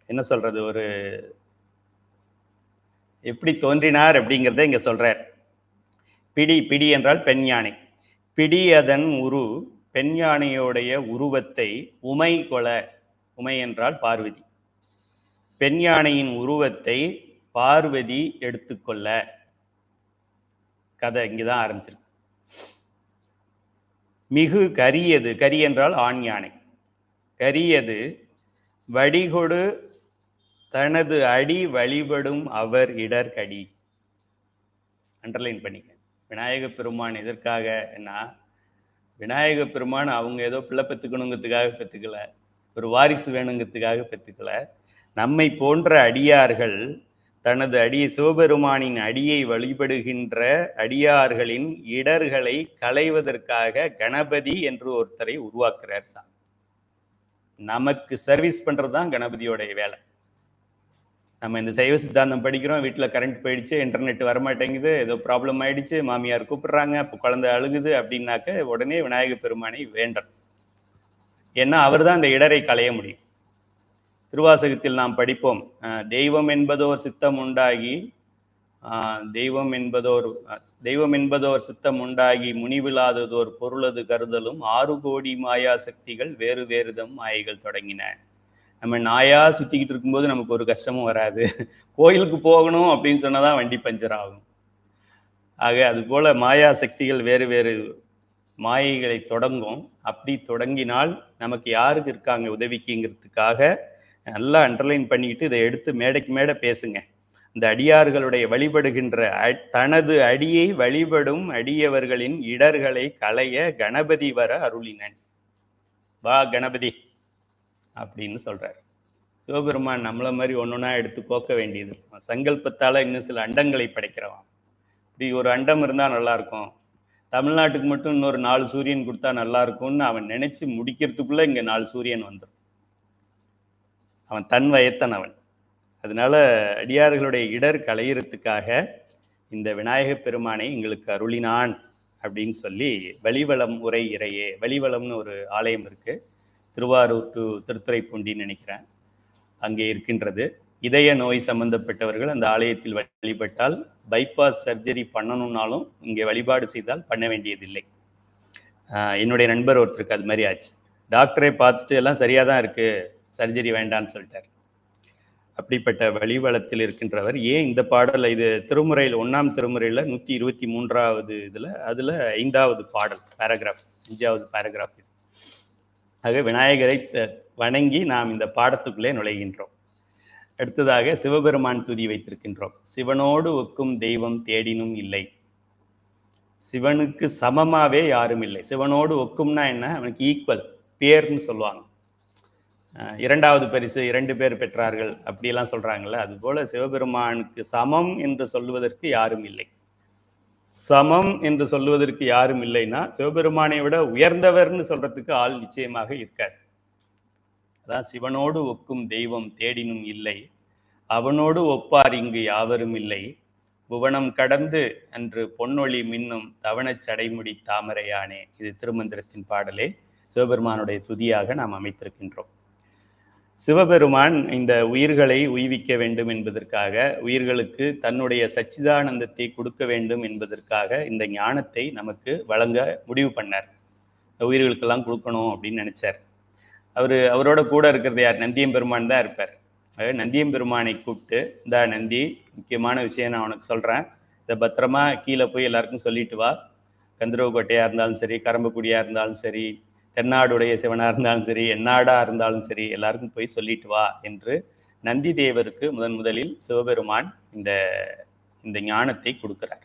என்ன சொல்றது, ஒரு எப்படி தோன்றினார் அப்படிங்கிறத இங்க சொல்றார். பிடி என்றால் பெண் யானை. பிடி அதன் உரு பெண் யானையோடைய உருவத்தை உமை கொல, உமை என்றால் பார்வதி, பெண் யானையின் உருவத்தை பார்வதி எடுத்துக்கொள்ள. கதை இங்குதான் ஆரம்பிச்சிருக்கு. மிகு கரியது, கரி என்றால் ஆண் யானை, கரியது வடிகொடு தனது அடி வழிபடும் அவர் இடர்கடி. அண்டர்லைன் பண்ணிக்க. விநாயக பெருமான் எதற்காக என்ன, விநாயக பெருமான் அவங்க ஏதோ பிள்ளை பெற்றுக்கணுங்கிறதுக்காக பெற்றுக்கல, ஒரு வாரிசு வேணுங்கிறதுக்காக பெற்றுக்கல. நம்மை போன்ற அடியார்கள் தனது அடியை, சிவபெருமானின் அடியை வழிபடுகின்ற அடியார்களின் இடர்களை களைவதற்காக கணபதி என்று ஒருத்தரை உருவாக்குறார் சாமி. நமக்கு சர்வீஸ் பண்றதுதான் கணபதியோடைய வேலை. நம்ம இந்த சைவ சித்தாந்தம் படிக்கிறோம், வீட்டில் கரண்ட் போயிடுச்சு, இன்டர்நெட் வரமாட்டேங்குது, ஏதோ ப்ராப்ளம் ஆயிடுச்சு, மாமியார் கூப்பிடுறாங்க, இப்போ குழந்தை அழுகுது அப்படின்னாக்க உடனே விநாயக பெருமானை வேண்டணும். ஏன்னா அவர் தான் அந்த இடரை களைய முடியும். திருவாசகத்தில் நாம் படிப்போம், தெய்வம் என்பதோர் சித்தம் உண்டாகி, தெய்வம் என்பதோர் சித்தம் உண்டாகி முனிவில்லாததோர் பொருளது கருதலும் 6 கோடி மாயா சக்திகள் வேறு வேறுதம் மாயைகள் தொடங்கின. நம்ம நாயா சுத்திக்கிட்டு இருக்கும்போது நமக்கு ஒரு கஷ்டமும் வராது. கோயிலுக்கு போகணும் அப்படின்னு சொன்னாதான் வண்டி பஞ்சர் ஆகும். ஆக அது போல மாயா சக்திகள் வேறு வேறு மாயைகளை தொடங்கும். அப்படி தொடங்கினால் நமக்கு யாருக்கு இருக்காங்க உதவிக்குங்கிறதுக்காக நல்லா அண்டர்லைன் பண்ணிக்கிட்டு இதை எடுத்து மேடைக்கு மேடை பேசுங்க. இந்த அடியார்களுடைய வழிபடுகின்ற தனது அடியை வழிபடும் அடியவர்களின் இடர்களை களைய கணபதி வர அருளினன். வா கணபதி அப்படின்னு சொல்றாரு. சிவபெருமான் நம்மள மாதிரி ஒன்னொன்னா எடுத்து போக்க வேண்டியது. சங்கல்பத்தால இன்னும் சில அண்டங்களை படைக்கிறவான். இப்படி ஒரு அண்டம் இருந்தா நல்லா இருக்கும், தமிழ்நாட்டுக்கு மட்டும் இன்னொரு 4 சூரியன் கொடுத்தா நல்லா இருக்கும்னு அவன் நினைச்சு முடிக்கிறதுக்குள்ள இங்க 4 சூரியன் வந்துடும். அவன் தன் வயத்தன் அவன். அதனால அடியார்களுடைய இடர் களையிறதுக்காக இந்த விநாயக பெருமானை எங்களுக்கு அருளினான் அப்படின்னு சொல்லி வலிவலம் உரை இறையே, வலிவலம்னு ஒரு ஆலயம் இருக்கு, திருவாரூர் டு திருத்துறைப்பூண்டின்னு நினைக்கிறேன், அங்கே இருக்கின்றது. இதய நோய் சம்பந்தப்பட்டவர்கள் அந்த ஆலயத்தில் வழிபட்டால் பைபாஸ் சர்ஜரி பண்ணணும்னாலும் இங்கே வழிபாடு செய்தால் பண்ண வேண்டியதில்லை. என்னுடைய நண்பர் ஒருத்தருக்கு அது மாதிரி ஆச்சு. டாக்டரை பார்த்துட்டு எல்லாம் சரியாக தான் இருக்குது, சர்ஜரி வேண்டான்னு சொல்லிட்டார். அப்படிப்பட்ட வழிவளத்தில் இருக்கின்றவர். ஏன் இந்த பாடல், இது திருமுறையில் 1ஆம் திருமுறையில் 123வது இதில், அதில் 5வது பாடல் பேராகிராஃப், 5வது பேராகிராஃப். ஆக விநாயகரை வணங்கி நாம் இந்த பாடத்துக்குள்ளே நுழைகின்றோம். அடுத்ததாக சிவபெருமான் துதி வைத்திருக்கின்றோம். சிவனோடு ஒக்கும் தெய்வம் தேடினும் இல்லை. சிவனுக்கு சமமாவே யாரும் இல்லை. சிவனோடு ஒக்கும்னா என்ன, அவனுக்கு ஈக்குவல், பேர்னு சொல்லுவாங்க. 2வது பரிசு 2 பேர் பெற்றார்கள் அப்படியெல்லாம் சொல்றாங்கல்ல, அதுபோல சிவபெருமானுக்கு சமம் என்று சொல்லுவதற்கு யாரும் இல்லை. சமம் என்று சொல்லுவதற்கு யாரும் இல்லைன்னா சிவபெருமானை விட உயர்ந்தவர்னு சொல்றதுக்கு ஆள் நிச்சயமாக இருக்காது. அதான் சிவனோடு ஒக்கும் தெய்வம் தேடினும் இல்லை, அவனோடு ஒப்பார் இங்கு யாவரும் இல்லை, புவனம் கடந்து அன்று பொன்னொழி மின்னும் தவணச் சடைமுடி தாமரையானே. இது திருமந்திரத்தின் பாடலே, சிவபெருமானுடைய துதியாக நாம் அமைத்திருக்கின்றோம். சிவபெருமான் இந்த உயிர்களை உய்விக்க வேண்டும் என்பதற்காக, உயிர்களுக்கு தன்னுடைய சச்சிதானந்தத்தை கொடுக்க வேண்டும் என்பதற்காக இந்த ஞானத்தை நமக்கு வழங்க முடிவு பண்ணார். உயிர்களுக்கெல்லாம் கொடுக்கணும் அப்படின்னு நினைச்சார். அவரோட கூட இருக்கிறது யார், நந்தியம்பெருமான் தான் இருப்பார். நந்தியம்பெருமானை கூப்பிட்டு, இந்த நந்தி, முக்கியமான விஷயம் நான் உனக்கு சொல்கிறேன், இதை பத்திரமா கீழே போய் எல்லாருக்கும் சொல்லிட்டு வா. கந்தரவக்கோட்டையாக இருந்தாலும் சரி, கரம்பக்குடியாக இருந்தாலும் சரி, தென்னாடுடைய சிவனாக இருந்தாலும் சரி, எந்நாடாக இருந்தாலும் சரி, எல்லாருக்கும் போய் சொல்லிட்டு வா என்று நந்தி தேவருக்கு முதலில் சிவபெருமான் இந்த ஞானத்தை கொடுக்கிறார்.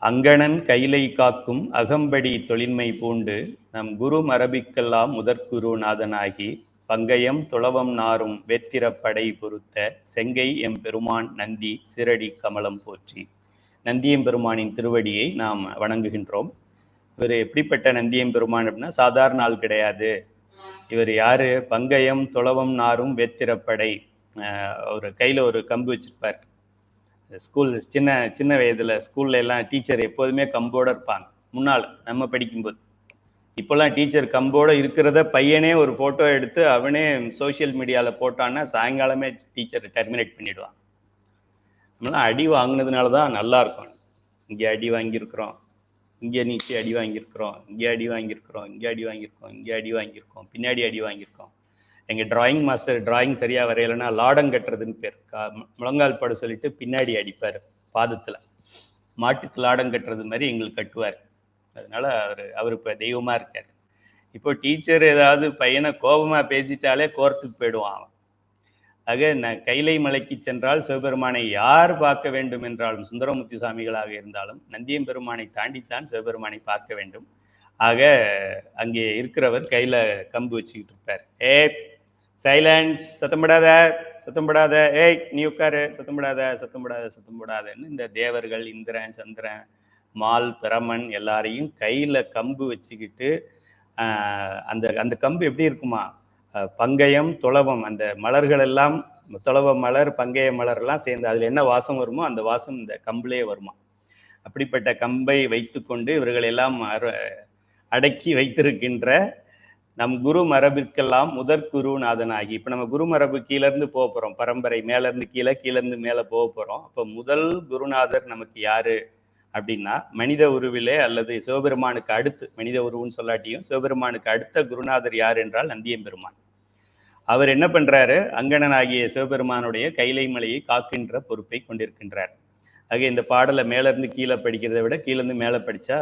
அங்கணன் கைலை காக்கும் அகம்படி தொழின்மை பூண்டு நம் குரு மரபிக்கெல்லாம் முதற்குரு நாதனாகி பங்கயம் துளவம் நாரும் வெத்திரப்படை பொறுத்த செங்கை எம்பெருமான் நந்தி சிரடி கமலம் போற்றி. நந்தியம்பெருமானின் திருவடியை நாம் வணங்குகின்றோம். இவர் எப்படிப்பட்ட நந்தியம்பெருமான் அப்படின்னா சாதாரண ஆள் கிடையாது. இவர் யாரு? பங்கயம் துளவம் நாரும் வேத்திரப்படை. ஒரு கையில ஒரு கம்பு வச்சிருப்பார். ஸ்கூல் சின்ன சின்ன வயதுல ஸ்கூல்ல எல்லாம் டீச்சர் எப்போதுமே கம்போட இருப்பாங்க. முன்னால் நம்ம படிக்கும்போது இப்போல்லாம் டீச்சர் கம்போட இருக்கிறத பையனே ஒரு போட்டோ எடுத்து அவனே சோசியல் மீடியாவில் போட்டான்னா சாயங்காலமே டீச்சர் டெர்மினேட் பண்ணிடுவான். நம்மளாம் அடி வாங்கினதுனால தான் நல்லா இருக்கும். இங்கே அடி வாங்கியிருக்கிறோம், இங்கே நீச்சி அடி வாங்கியிருக்கிறோம், இங்கே அடி வாங்கியிருக்கிறோம், இங்கே அடி வாங்கியிருக்கோம், இங்கே அடி வாங்கியிருக்கோம், பின்னாடி அடி வாங்கியிருக்கோம். எங்கள் டிராயிங் மாஸ்டர் டிராயிங் சரியாக வரையலைன்னா லாடம் கட்டுறதுன்னு பேர். முழங்கால் பட சொல்லிட்டு பின்னாடி அடிப்பார் பாதத்தில். மாட்டுக்கு லாடம் கட்டுறது மாதிரி எங்களுக்கு கட்டுவார். அதனால அவர் இப்போ தெய்வமாக இருக்கார். இப்போ டீச்சர் ஏதாவது பையனை கோபமாக பேசிட்டாலே கோர்ட்டுக்கு போயிடுவான். ஆக கைலை மலைக்கு சென்றால் சிவபெருமானை யார் பார்க்க வேண்டும் என்றாலும் சுந்தரமூர்த்தி சுவாமிகளாக இருந்தாலும் நந்தியம்பெருமானை தாண்டித்தான் சிவபெருமானை பார்க்க வேண்டும். ஆக அங்கே இருக்கிறவர் கையில் கம்பு வச்சுக்கிட்டு இருப்பார். சைலன்ஸ், சத்தம்படாத சத்தம்படாத, ஏய் நீ உட்காரு, சத்தம்படாத சத்தம்படாத சத்தம்படாதன்னு இந்த தேவர்கள் இந்திரன் சந்திரன் மால் பிரமன் எல்லாரையும் கையில் கம்பு வச்சுக்கிட்டு அந்த அந்த கம்பு எப்படி இருக்குமா? பங்கயம் துளவம், அந்த மலர்கள் எல்லாம் துளவ மலர் பங்கய மலர் எல்லாம் சேர்ந்து அதில் என்ன வாசம் வருமோ அந்த வாசம் இந்த கம்புலே வருமா. அப்படிப்பட்ட கம்பை வைத்து கொண்டு இவர்கள் எல்லாம் அடக்கி வைத்திருக்கின்ற நம் குரு மரபிற்கெல்லாம் முதற் குருநாதனாகி, இப்போ நம்ம குரு மரபு கீழேருந்து போக போகிறோம், பரம்பரை மேலேருந்து கீழே கீழேருந்து மேலே போக போகிறோம். அப்போ முதல் குருநாதர் நமக்கு யாரு அப்படின்னா மனித உருவிலே அல்லது சிவபெருமானுக்கு அடுத்து, மனித உருவுன்னு சொல்லாட்டியும் சிவபெருமானுக்கு அடுத்த குருநாதர் யார் என்றால் நந்தியம்பெருமான். அவர் என்ன பண்றாரு? அங்கணனாகிய சிவபெருமானுடைய கைலை மலையை காக்கின்ற பொறுப்பை கொண்டிருக்கின்றார். ஆக இந்த பாடலை மேலேருந்து கீழே படிக்கிறத விட கீழேருந்து மேலே படித்தா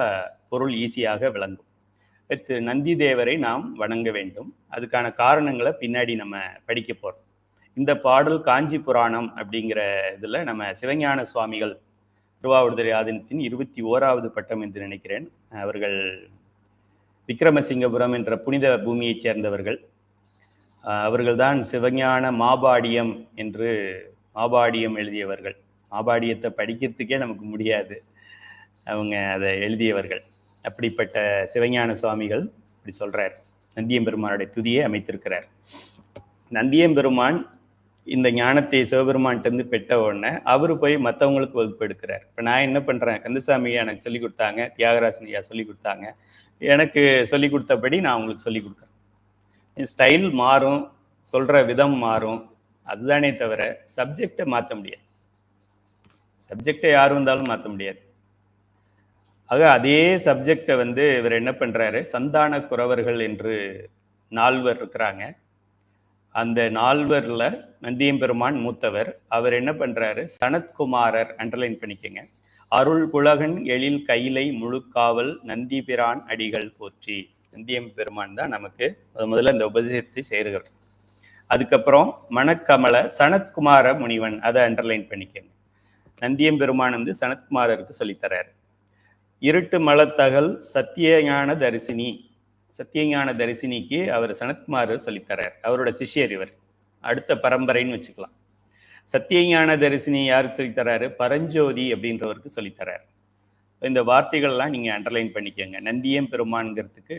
பொருள் ஈஸியாக விளங்கும். நந்தி தேவரை நாம் வணங்க வேண்டும். அதுக்கான காரணங்களை பின்னாடி நம்ம படிக்க போகிறோம். இந்த பாடல் காஞ்சி புராணம் அப்படிங்கிற இதில் நம்ம சிவஞான சுவாமிகள் திருவாவடுதுறை ஆதீனத்தின் 21வது பட்டம் என்று நினைக்கிறேன். அவர்கள் விக்ரமசிங்கபுரம் என்ற புனித பூமியைச் சேர்ந்தவர்கள். அவர்கள்தான் சிவஞான மாபாடியம் என்று மாபாடியம் எழுதியவர்கள். மாபாடியத்தை படிக்கிறதுக்கே நமக்கு முடியாது, அவங்க அதை எழுதியவர்கள். அப்படிப்பட்ட சிவஞான சுவாமிகள் இப்படி சொல்றார், நந்தியம்பெருமானுடைய துதியை அமைத்திருக்கிறார். நந்தியம்பெருமான் இந்த ஞானத்தை சிவபெருமான்கிட்ட பெற்ற உடனே அவர் போய் மற்றவங்களுக்கு வகுப்பு எடுக்கிறார். இப்போ நான் என்ன பண்ணுறேன், கந்தசாமி எனக்கு சொல்லி கொடுத்தாங்க, தியாகராசன் ஐயா சொல்லி கொடுத்தாங்க, எனக்கு சொல்லி கொடுத்தபடி நான் உங்களுக்கு சொல்லி கொடுக்குறேன். ஸ்டைல் மாறும், சொல்கிற விதம் மாறும், அதுதானே தவிர சப்ஜெக்டை மாற்ற முடியாது. சப்ஜெக்டை யார் வந்தாலும் மாற்ற முடியாது. ஆக அதே சப்ஜெக்டை இவர் என்ன பண்ணுறாரு, சந்தான குறவர்கள் என்று 4 இருக்கிறாங்க. அந்த 4 நந்தியம்பெருமான் மூத்தவர். அவர் என்ன பண்றாரு, சனத்குமாரர் அண்டர்லைன் பண்ணிக்கங்க. அருள் புலகன் எழில் கைலை முழுக்காவல் நந்திபிரான் அடிகள் போற்றி. நந்தியம்பெருமான் தான் நமக்கு முதல்ல இந்த உபதேசத்தை செய்கிறார். அதுக்கப்புறம் மணக்கமல சனத்குமார முனிவன், அதை அண்டர்லைன் பண்ணிக்கங்க. நந்தியம்பெருமான் சனத்குமாரருக்கு சொல்லித்தராரு. இருட்டு மலத்தகல் சத்தியஞான தரிசினி, சத்தியஞான தரிசினிக்கு அவர் சனத்குமாரர் சொல்லித்தரார். அவரோட சிஷ்யர் இவர், அடுத்த பரம்பரைன்னு வச்சுக்கலாம். சத்தியஞான தரிசினி யாருக்கு சொல்லித்தராரு? பரஞ்சோதி அப்படின்றவருக்கு சொல்லித்தரார். இந்த வார்த்தைகள்லாம் நீங்கள் அண்டர்லைன் பண்ணிக்கோங்க. நந்தியம்பெருமான்ங்கிறதுக்கு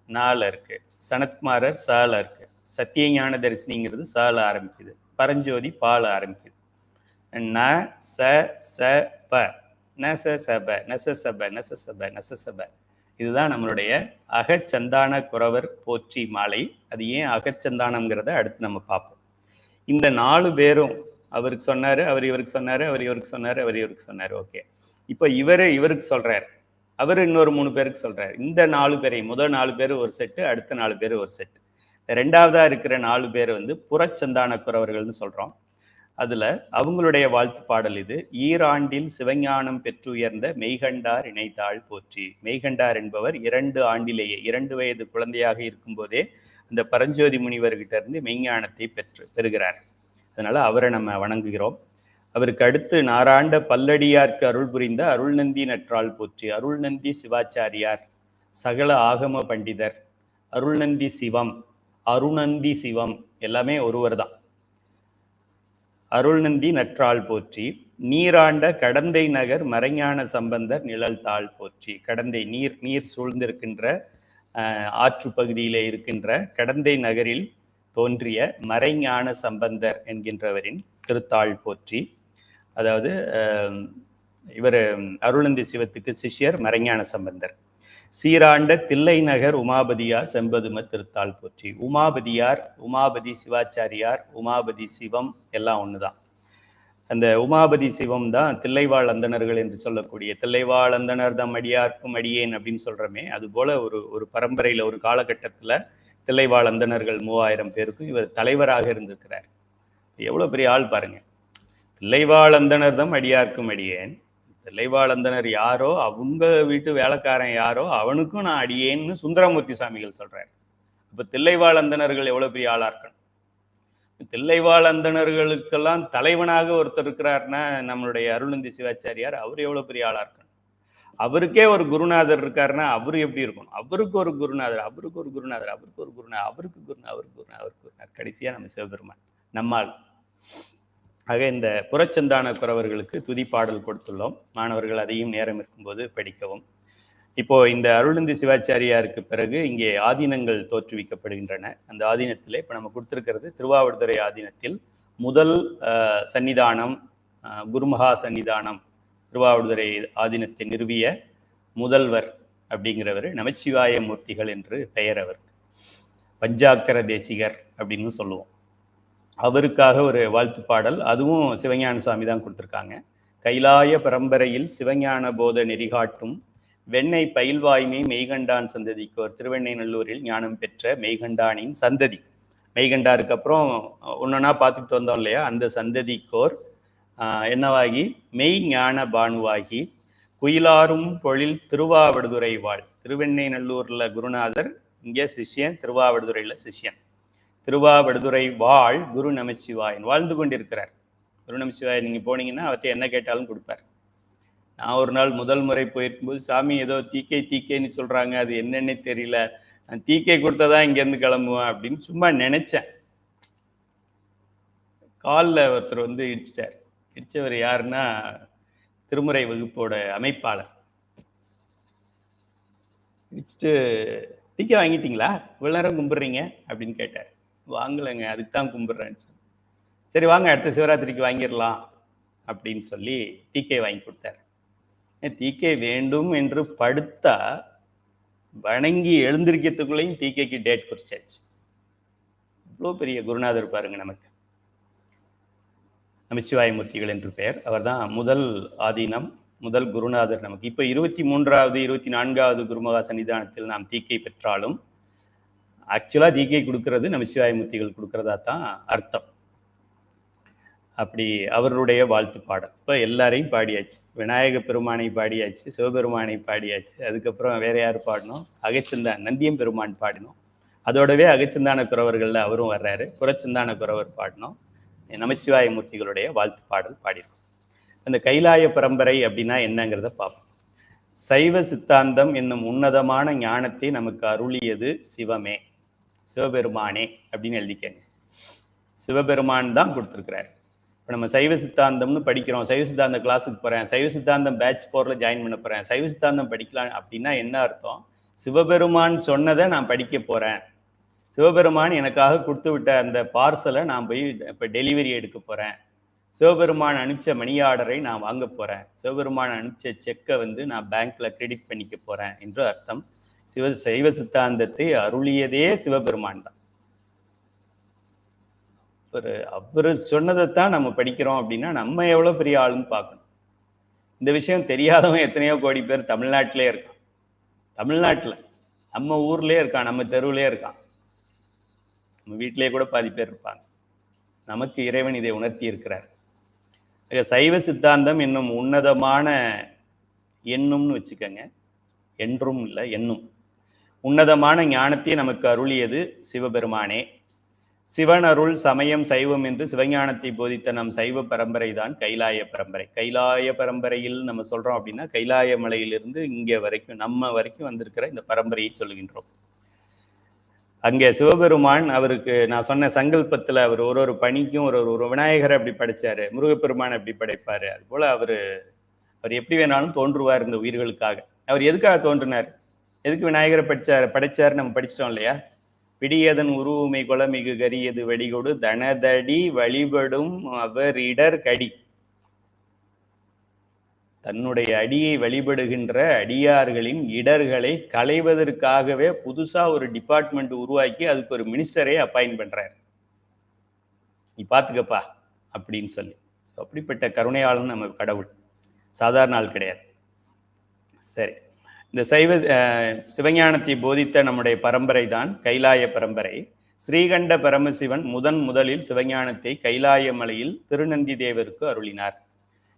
நால இருக்கு, சனத்குமாரர் சால இருக்கு, சத்தியஞான தரிசினிங்கிறது சால ஆரம்பிக்குது, பரஞ்சோதி பால ஆரம்பிக்குது. ந ச ச ப நசசப நசசப நசசப நசசப. இதுதான் நம்மளுடைய அகச்சந்தான குறவர் போற்றி மாலை. அது ஏன் அகச்சந்தானம்ங்கிறத அடுத்து நம்ம பார்ப்போம். இந்த 4 பேரும் அவருக்கு சொன்னாரு, அவர் இவருக்கு சொன்னாரு, அவர் இவருக்கு சொன்னாரு, அவர் இவருக்கு சொன்னாரு. ஓகே, இப்போ இவருக்கு சொல்றாரு, அவர் இன்னொரு 3 பேருக்கு சொல்றாரு. இந்த 4 பேரையும், முதல் 4 பேர் ஒரு செட்டு, அடுத்த 4 பேர் ஒரு செட்டு. ரெண்டாவதா இருக்கிற 4 பேர் புறச்சந்தான குறவர்கள்னு சொல்றோம். அதுல அவங்களுடைய வாழ்த்து பாடல் இது. ஈராண்டில் சிவஞானம் பெற்றுயர்ந்த மெய்கண்டார் இணைத்தாள் போற்றி. மெய்கண்டார் என்பவர் 2 ஆண்டிலேயே 2 வயது குழந்தையாக இருக்கும்போதே அந்த பரஞ்சோதி முனிவர்கிட்ட இருந்து மெய்ஞானத்தை பெறுகிறார். அதனால அவரை நம்ம வணங்குகிறோம். அவருக்கு அடுத்து நாராண்ட பல்லடியார்க்கு அருள் புரிந்த அருள்நந்தி நற்றாள் போற்றி. அருள்நந்தி சிவாச்சாரியார், சகல ஆகம பண்டிதர், அருள்நந்தி சிவம், அருணந்தி சிவம் எல்லாமே ஒருவர் தான். அருள்நந்தி நற்றாள் போற்றி. நீராண்ட கடந்தை நகர் மறைஞான சம்பந்தர் நிழல் தாள் போற்றி. கடந்தை நீர் சூழ்ந்திருக்கின்ற ஆற்று பகுதியிலே இருக்கின்ற கடந்தை நகரில் தோன்றிய மறைஞான சம்பந்தர் என்கின்றவரின் திருத்தாள் போற்றி. அதாவது இவர் அருள்நந்தி சிவத்துக்கு சிஷ்யர் மறைஞான சம்பந்தர். சீராண்ட தில்லை நகர் உமாபதியார் செம்பதும திருத்தாள் போற்றி. உமாபதியார், உமாபதி சிவாச்சாரியார், உமாபதி சிவம் எல்லாம் ஒண்ணுதான். அந்த உமாபதி சிவம் தான் தில்லைவாழ் அந்தணர்கள் என்று சொல்லக்கூடிய தில்லைவாழ் அந்தணர் தம் அடியார்க்கும் அடியேன் அப்படின்னு சொல்றமே, அது போல ஒரு பரம்பரையில ஒரு காலகட்டத்துல தில்லைவாழ் அந்தணர்கள் 3000 பேருக்கும் இவர் தலைவராக இருந்திருக்கிறார். எவ்வளவு பெரிய ஆள் பாருங்க. தில்லைவாழ் அந்தணர் தம் அடியார்க்கும் அடியேன். தில்லைவாழ் அந்தணர் யாரோ, அவங்க வீட்டு வேலைக்காரன் யாரோ அவனுக்கும் நான் அடியேன்னு சுந்தரமூர்த்தி சாமிகள் சொல்றாரு. இப்ப தில்லைவாழ் அந்தணர்கள் எவ்வளவு பெரிய ஆளா இருக்கணும். தில்லைவாழ் அந்தணர்களுக்கெல்லாம் தலைவனாக ஒருத்தர் இருக்கிறார்னா நம்மளுடைய அருள்நந்தி சிவாச்சாரியார், அவர் எவ்வளவு பெரிய ஆளா இருக்கணும். அவருக்கே ஒரு குருநாதர் இருக்காருன்னா அவரு எப்படி இருக்கணும். அவருக்கு ஒரு குருநாதர், அவருக்கு ஒரு குருநாதர், அவருக்கு ஒரு குருநாதர், அவருக்கு குருநாதர், அவருக்கு குருநாதர், அவருக்கு குருநாதர், கடைசியா நம்ம சிவபெருமான் நம்மால். ஆக இந்த புறச்சந்தான குறவர்களுக்கு துதி பாடல் கொடுத்துள்ளோம். மாணவர்கள் அதையும் நேரம் இருக்கும்போது படிக்கவும். இப்போ இந்த அருள்நந்தி சிவாச்சாரியாருக்கு பிறகு இங்கே ஆதீனங்கள் தோற்றுவிக்கப்படுகின்றன. அந்த ஆதீனத்தில் இப்போ நம்ம கொடுத்திருக்கிறது திருவாவடுதுறை ஆதீனத்தில் முதல் சன்னிதானம், குருமகா சன்னிதானம், திருவாவடுதுறை ஆதீனத்தை நிறுவிய முதல்வர் அப்படிங்கிறவர் நமச்சிவாய மூர்த்திகள் என்று பெயர். அவர் பஞ்சாக்கர தேசிகர் அப்படின்னு சொல்லுவோம். அவருக்காக ஒரு வாழ்த்து பாடல், அதுவும் சிவஞான சுவாமி தான் கொடுத்துருக்காங்க. கைலாய பரம்பரையில் சிவஞான போத நெறிகாட்டும் வெண்ணை பயில்வாய்மை மெய்கண்டான் சந்ததிக்கோர். திருவெண்ணைநல்லூரில் ஞானம் பெற்ற மெய்கண்டானின் சந்ததி. மெய்கண்டாருக்கு அப்புறம் ஒன்னொன்னா பார்த்துட்டு வந்தோம் இல்லையா, அந்த சந்ததிக்கோர் என்னவாகி மெய் ஞான பானுவாகி குயிலாரும் பொழில் திருவாவடுதுறை வாழ். திருவெண்ணைநல்லூர்ல குருநாதர், இங்கே சிஷ்யன், திருவாவடுதுறையில சிஷ்யன். திருவாவடுதுறை வாழ் குரு நமச்சிவாயன் வாழ்ந்து கொண்டிருக்கிறார். குரு நமச்சிவாயன் நீங்க போனீங்கன்னா அவர்கிட்ட என்ன கேட்டாலும் கொடுப்பார். நான் ஒரு நாள் முதல் முறை போயிருக்கும்போது, சாமி ஏதோ தீக்கைன்னு சொல்றாங்க, அது என்னன்னு தெரியல, நான் தீக்கை கொடுத்ததான் இங்கேருந்து கிளம்புவேன் அப்படின்னு சும்மா நினைச்சேன். காலில் ஒருத்தர் வந்து இடிச்சிட்டார். இடிச்சவர் யாருன்னா திருமுறை வகுப்போட அமைப்பாளர். இடிச்சுட்டு தீக்கை வாங்கிட்டீங்களா, இவ்வளவு நேரம் கும்பிடுறீங்க அப்படின்னு கேட்டார். வாங்கலைங்க, அதுக்கு தான் கும்பிடுறேன்னு சொன்னேன். சரி வாங்க அடுத்த சிவராத்திரிக்கு வாங்கிடலாம் அப்படின்னு சொல்லி தீக்கை வாங்கி கொடுத்தார். தீக்கை வேண்டும் என்று படுத்தா வணங்கி எழுந்திருக்கிறதுக்குள்ளேயும் தீக்கைக்கு டேட் குறிச்சாச்சு. இவ்வளோ பெரிய குருநாதர் பாருங்க நமக்கு. நமச்சிவாய மூர்த்திகள் என்று பெயர். அவர் தான் முதல் ஆதீனம், முதல் குருநாதர் நமக்கு. இப்போ 23வது 24வது குருமகா சன்னிதானத்தில் நாம் தீக்கை பெற்றாலும் ஆக்சுவலாக தீக்கை கொடுக்கறது நமச்சிவாய மூர்த்திகள் கொடுக்கறதா தான் அர்த்தம். அப்படி அவருடைய வாழ்த்து பாடல் இப்போ எல்லாரையும் பாடியாச்சு. விநாயக பெருமானை பாடியாச்சு, சிவபெருமானை பாடியாச்சு. அதுக்கப்புறம் வேற யார் பாடணும், அகச்சந்தான் நந்தியம் பெருமான் பாடினோம். அதோடவே அகச்சந்தான குறவர்களில் அவரும் வர்றாரு. புறச்சந்தான குறவர் பாடினோம். நமச்சிவாய மூர்த்திகளுடைய வாழ்த்து பாடல் பாடியிருக்கோம். அந்த கைலாய பரம்பரை அப்படின்னா என்னங்கிறத பார்ப்போம். சைவ சித்தாந்தம் என்னும் உன்னதமான ஞானத்தை நமக்கு அருளியது சிவமே, சிவபெருமானே அப்படின்னு எழுதிக்கங்க. சிவபெருமான் தான் கொடுத்துருக்கிறார். இப்போ நம்ம சைவ சித்தாந்தம்னு படிக்கிறோம், சைவ சித்தாந்த கிளாஸுக்கு போகிறேன், சைவ சித்தாந்தம் பேட்ச் 4ல ஜாயின் பண்ண போகிறேன், சைவ சித்தாந்தம் படிக்கலாம் அப்படின்னா என்ன அர்த்தம்? சிவபெருமான் சொன்னதை நான் படிக்க போகிறேன், சிவபெருமான் எனக்காக கொடுத்து விட்ட அந்த பார்சலை நான் போய் இப்போ டெலிவரி எடுக்க போகிறேன், சிவபெருமான் அனுப்பிச்ச மணி ஆர்டரை நான் வாங்க போகிறேன், சிவபெருமான் அனுப்பிச்ச செக்கை வந்து நான் பேங்க்ல கிரெடிட் பண்ணிக்க போகிறேன் என்று அர்த்தம். சைவ சித்தாந்தத்தை அருளியதே சிவபெருமான் தான். அவர் சொன்னதைத்தான் நம்ம படிக்கிறோம் அப்படின்னா நம்ம எவ்வளோ பெரிய ஆளுன்னு பார்க்கணும். இந்த விஷயம் தெரியாதவன் எத்தனையோ கோடி பேர் தமிழ்நாட்டிலே இருக்கான். தமிழ்நாட்டில் நம்ம ஊர்லேயே இருக்கான், நம்ம தெருவிலே இருக்கான், நம்ம வீட்டிலே கூட பாதி பேர் இருப்பாங்க. நமக்கு இறைவன் இதை உணர்த்தி இருக்கிறார். சைவ சித்தாந்தம் என்னும் உன்னதமான எண்ணும்னு வச்சுக்கோங்க, என்றும் இல்லை எண்ணும் உன்னதமான ஞானத்தை நமக்கு அருளியது சிவபெருமானே. சிவன் அருள் சமயம் சைவம் என்று சிவஞானத்தை போதித்த நம் சைவ பரம்பரை தான் கைலாய பரம்பரை. கைலாய பரம்பரையில் நம்ம சொல்றோம் அப்படின்னா கைலாய மலையிலிருந்து இங்கே வரைக்கும் நம்ம வரைக்கும் வந்திருக்கிற இந்த பரம்பரையை சொல்லுகின்றோம். அங்கே சிவபெருமான் அவருக்கு நான் சொன்ன சங்கல்பத்தில் அவர் ஒரு பணிக்கும் ஒரு விநாயகரை அப்படி படைச்சாரு, முருகப்பெருமான் அப்படி படைப்பாரு. அது போல அவர் எப்படி வேணாலும் தோன்றுவார் இந்த உயிர்களுக்காக. அவர் எதுக்காக தோன்றினார்? எதுக்கு விநாயகரை படைச்சார் நம்ம படிச்சிட்டோம் இல்லையா? பிடியதன் உருவுமை கொலமிகு கரியது வெடிகொடு தனதடி வழிபடும் அவர் இடர் கடி. தன்னுடைய அடியை வழிபடுகின்ற அடியார்களின் இடர்களை களைவதற்காகவே புதுசா ஒரு டிபார்ட்மெண்ட் உருவாக்கி அதுக்கு ஒரு மினிஸ்டரே அப்பாயிண்ட் பண்றாரு. நீ பாத்துக்கப்பா அப்படின்னு சொல்லி. அப்படிப்பட்ட கருணையாளன் நம்ம கடவுள், சாதாரண ஆள் கிடையாது. சரி, இந்த சிவஞானத்தை போதித்த நம்முடைய பரம்பரை தான் கைலாய பரம்பரை. ஸ்ரீகண்ட பரமசிவன் முதலில் சிவஞானத்தை கைலாய மலையில் திருநந்தி தேவருக்கு அருளினார்.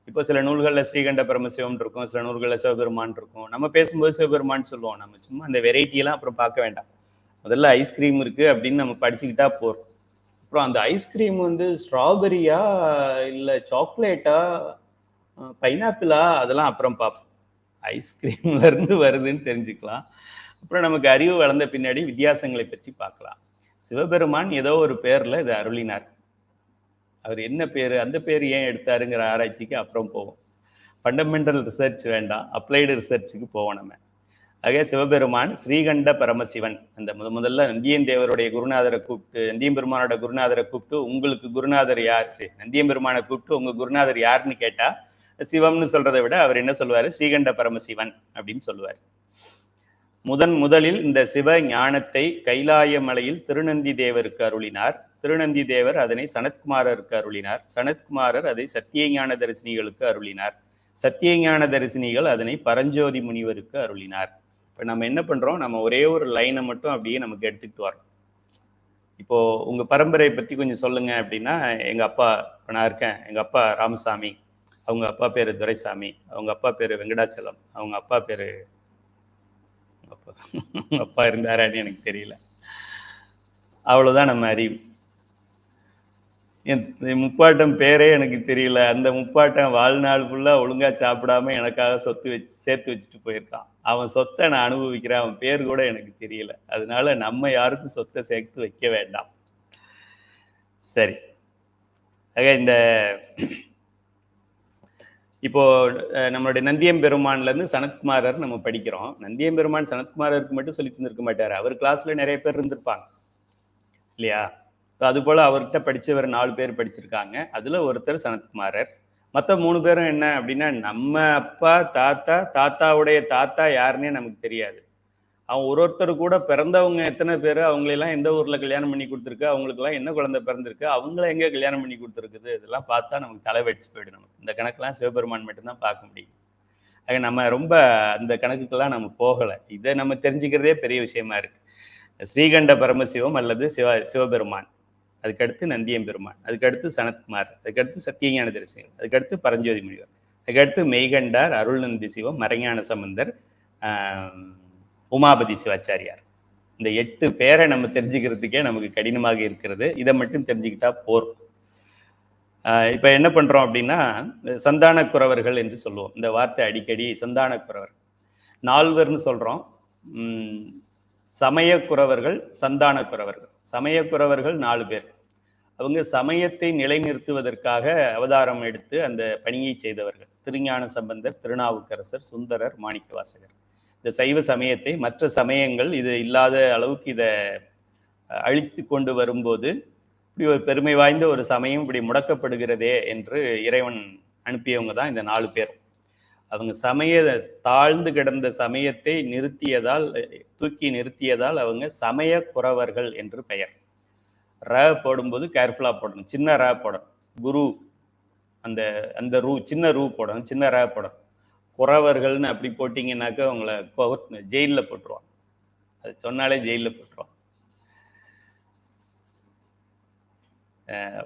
இப்போ சில நூல்களில் ஸ்ரீகண்ட பரமசிவம் இருக்கும், சில நூல்களில் சிவபெருமான் இருக்கும். நம்ம பேசும்போது சிவபெருமான் சொல்லுவோம். நம்ம சும்மா அந்த வெரைட்டியெல்லாம் அப்புறம் பார்க்க வேண்டாம். முதல்ல ஐஸ்கிரீம் இருக்கு அப்படின்னு நம்ம படிச்சுக்கிட்டா போறோம். அப்புறம் அந்த ஐஸ்கிரீம் ஸ்ட்ராபெரியா இல்லை சாக்லேட்டா பைனாப்பிளா அதெல்லாம் அப்புறம் பார்ப்போம். ஐஸ்கிரீம்ல இருந்து வருதுன்னு தெரிஞ்சுக்கலாம். அப்புறம் நமக்கு அறிவு வளர்ந்த பின்னாடி வித்தியாசங்களை பற்றி பார்க்கலாம். சிவபெருமான் ஏதோ ஒரு பேர்ல இதை அருளினார். அவர் என்ன பேரு, அந்த பேர் ஏன் எடுத்தாருங்கிற ஆராய்ச்சிக்கு அப்புறம் போவோம். ஃபண்டமெண்டல் ரிசர்ச் வேண்டாம், அப்ளைடு ரிசர்ச்சுக்கு போவோம் நம்ம. ஆக சிவபெருமான் ஸ்ரீகண்ட பரமசிவன் அந்த முதல்ல நந்தியம் தேவருடைய குருநாதரை கூப்பிட்டு, நந்தியம் பெருமானோட குருநாதரை கூப்பிட்டு, உங்களுக்கு குருநாதர் யார்? நந்தியம் பெருமானை கூப்பிட்டு உங்க குருநாதர் யாருன்னு கேட்டா சிவம்னு சொல்றதை விட அவர் என்ன சொல்லுவாரு? ஸ்ரீகண்ட பரமசிவன் அப்படின்னு சொல்லுவார். முதலில் இந்த சிவ ஞானத்தை கைலாய மலையில் திருநந்தி தேவருக்கு அருளினார். திருநந்தி தேவர் அதனை சனத்குமாரருக்கு அருளினார். சனத்குமாரர் அதை சத்தியஞான தரிசனிகளுக்கு அருளினார். சத்தியஞான தரிசனிகள் அதனை பரஞ்சோதி முனிவருக்கு அருளினார். இப்போ நம்ம என்ன பண்றோம்? நம்ம ஒரே ஒரு லைனை மட்டும் அப்படியே நமக்கு எடுத்துக்கிட்டு வரோம். இப்போ உங்க பரம்பரையை பத்தி கொஞ்சம் சொல்லுங்க அப்படின்னா, எங்க அப்பா, இப்போ நான் இருக்கேன், எங்க அப்பா ராமசாமி, அவங்க அப்பா பேரு துரைசாமி, அவங்க அப்பா பேரு வெங்கடாச்சலம், அவங்க அப்பா பேரு அப்பா இருந்தாரான்னு எனக்கு தெரியல. அவ்வளவுதான் நம்ம அறிவு. என் முப்பாட்டம் பேரே எனக்கு தெரியல. அந்த முப்பாட்டம் வாழ்நாள் ஃபுல்லா ஒழுங்கா சாப்பிடாம எனக்காக சேர்த்து வச்சுட்டு போயிருக்கான். அவன் சொத்தை நான் அனுபவிக்கிறேன், அவன் பேர் கூட எனக்கு தெரியல. அதனால நம்ம யாருக்கும் சொத்தை சேர்த்து வைக்க வேண்டாம். சரி, ஆக இந்த இப்போ நம்மளுடைய நந்தியம் பெருமான்ல இருந்து சனத்குமாரர் நம்ம படிக்கிறோம். நந்தியம் பெருமான் சனத்குமாரருக்கு மட்டும் சொல்லி தந்திருக்க மாட்டாரு, அவர் கிளாஸ்ல நிறைய பேர் இருந்திருப்பாங்க இல்லையா? அது போல அவர்கிட்ட படிச்சவர் 4 பேர் படிச்சிருக்காங்க. அதுல ஒருத்தர் சனத்குமாரர். மற்ற 3 பேரும் என்ன அப்படின்னா, நம்ம அப்பா தாத்தாவுடைய தாத்தா யாருன்னே நமக்கு தெரியாது. அவன் ஒருத்தர் கூட பிறந்தவங்க எத்தனை பேர், அவங்களெல்லாம் எந்த ஊர்ல கல்யாணம் பண்ணி கொடுத்துருக்கு, அவங்களுக்கெல்லாம் என்ன குழந்தை பிறந்திருக்கு, அவங்கள எங்க கல்யாணம் பண்ணி கொடுத்துருக்குது, இதெல்லாம் பார்த்தா நமக்கு தலை வெடிச்சு போயிடும். நமக்கு இந்த கணக்கெல்லாம் சிவபெருமான் மட்டும்தான் பார்க்க முடியும். ஆக நம்ம ரொம்ப அந்த கணக்குக்கெல்லாம் நம்ம போகலை. இதை நம்ம தெரிஞ்சுக்கிறதே பெரிய விஷயமா இருக்கு. ஸ்ரீகண்ட பரமசிவம் அல்லது சிவபெருமான், அதுக்கடுத்து நந்தியம் பெருமான், அதுக்கடுத்து சனத்குமார், அதுக்கடுத்து சத்தியஞான தரிசனம், அதுக்கடுத்து பரஞ்சோதி முனிவர், அதுக்கடுத்து மெய்கண்டார், அருள்நந்தி சிவம், மறைஞான சம்பந்தர், உமாபதி சிவாச்சாரியார். இந்த 8 பேரை நம்ம தெரிஞ்சுக்கிறதுக்கே நமக்கு கடினமாக இருக்கிறது. இதை மட்டும் தெரிஞ்சுக்கிட்டா போறோம். இப்ப என்ன பண்றோம் அப்படின்னா, சந்தான குறவர்கள் என்று சொல்லுவோம். இந்த வார்த்தை அடிக்கடி சந்தான குறவர், 4வர்னு சொல்றோம். சமய குறவர்கள், சந்தான குறவர்கள். சமய குறவர்கள் 4 பேர். அவங்க சமயத்தை நிலைநிறுத்துவதற்காக அவதாரம் எடுத்து அந்த பணியை செய்தவர்கள். திருஞான சம்பந்தர், திருநாவுக்கரசர், சுந்தரர், மாணிக்கவாசகர். இந்த சைவ சமயத்தை மற்ற சமயங்கள் இது இல்லாத அளவுக்கு இதை அழித்து கொண்டு வரும்போது, இப்படி ஒரு பெருமை வாய்ந்த ஒரு சமயம் இப்படி முடக்கப்படுகிறதே என்று இறைவன் அனுப்பியவங்க தான் இந்த 4 பேர். அவங்க தாழ்ந்து கிடந்த சமயத்தை தூக்கி நிறுத்தியதால் அவங்க சமய குறவர்கள் என்று பெயர். ர போடும்போது கேர்ஃபுல்லா போடணும், சின்ன ர போடணும். குரு அந்த ரூ சின்ன ரூ போடணும், சின்ன ர போடணும். குறவர்கள்னு அப்படி போட்டிங்கன்னாக்கா அவங்கள ஜெயிலில் போட்டுருவாங்க. அது சொன்னாலே ஜெயிலில் போட்டுருவாங்க.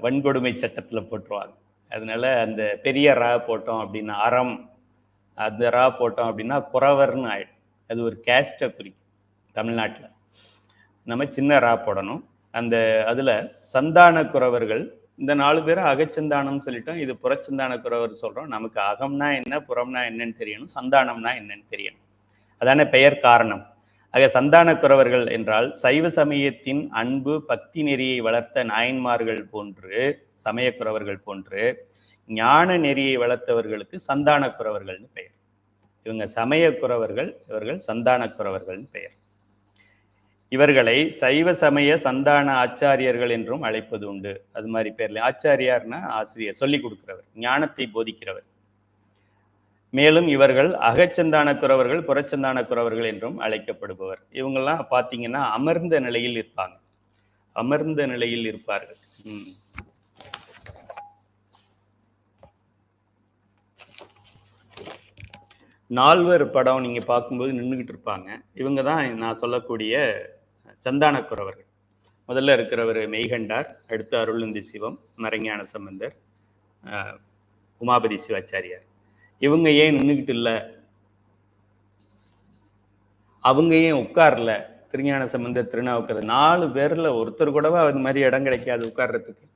வன்கொடுமை சட்டத்தில் போட்டுருவாங்க. அதனால அந்த பெரிய ரா போட்டோம் அப்படின்னா அறம், அந்த ரா போட்டோம் அப்படின்னா குறவர்னு ஆயிடும். அது ஒரு கேஸ்டை குறிக்கும் தமிழ்நாட்டில். நம்ம சின்ன ரா போடணும். அதில் சந்தான குறவர்கள் இந்த 4 பேரும் அகச்சந்தானம்னு சொல்லிட்டோம். இது புறச்சந்தான குறவர் சொல்கிறோம். நமக்கு அகம்னா என்ன, புறம்னா என்னன்னு தெரியணும், சந்தானம்னா என்னன்னு தெரியணும். அதான பெயர் காரணம். ஆக சந்தானக்குறவர்கள் என்றால் சைவ சமயத்தின் அன்பு பக்தி நெறியை வளர்த்த நாயன்மார்கள் போன்று, சமயக்குறவர்கள் போன்று ஞான நெறியை வளர்த்தவர்களுக்கு சந்தானக்குறவர்கள்னு பெயர். இவங்க சமயக்குறவர்கள், இவர்கள் சந்தானக்குறவர்கள்னு பெயர். இவர்களை சைவ சமய சந்தான ஆச்சாரியர்கள் என்றும் அழைப்பது உண்டு. அது மாதிரி பேர்ல ஆச்சாரியார்னா ஆசிரியர், சொல்லிக் கொடுக்கிறவர், ஞானத்தை போதிக்கிறவர். மேலும் இவர்கள் அகச்சந்தானக்குறவர்கள், புறச்சந்தானக்குறவர்கள் என்றும் அழைக்கப்படுபவர். இவங்கெல்லாம் பார்த்தீங்கன்னா அமர்ந்த நிலையில் இருப்பாங்க, அமர்ந்த நிலையில் இருப்பார்கள். நால்வர் படம் நீங்க பார்க்கும்போது நின்றுகிட்டு இருப்பாங்க. இவங்க தான் நான் சொல்லக்கூடிய சந்தானக்குறவர்கள். முதல்ல இருக்கிறவர் மெய்கண்டார், அடுத்து அருள்நந்தி சிவம், மறைஞான சம்பந்தர், உமாபதி சிவாச்சாரியார். இவங்க ஏன் நின்றுகிட்டு இல்லை, அவங்க ஏன் உட்கார்ல, திருஞான சம்பந்தர், திருநாவுக்கரசர் 4 பேர்ல ஒருத்தர் கூடவா அது மாதிரி இடம் கிடைக்காது உட்கார்றதுக்கு.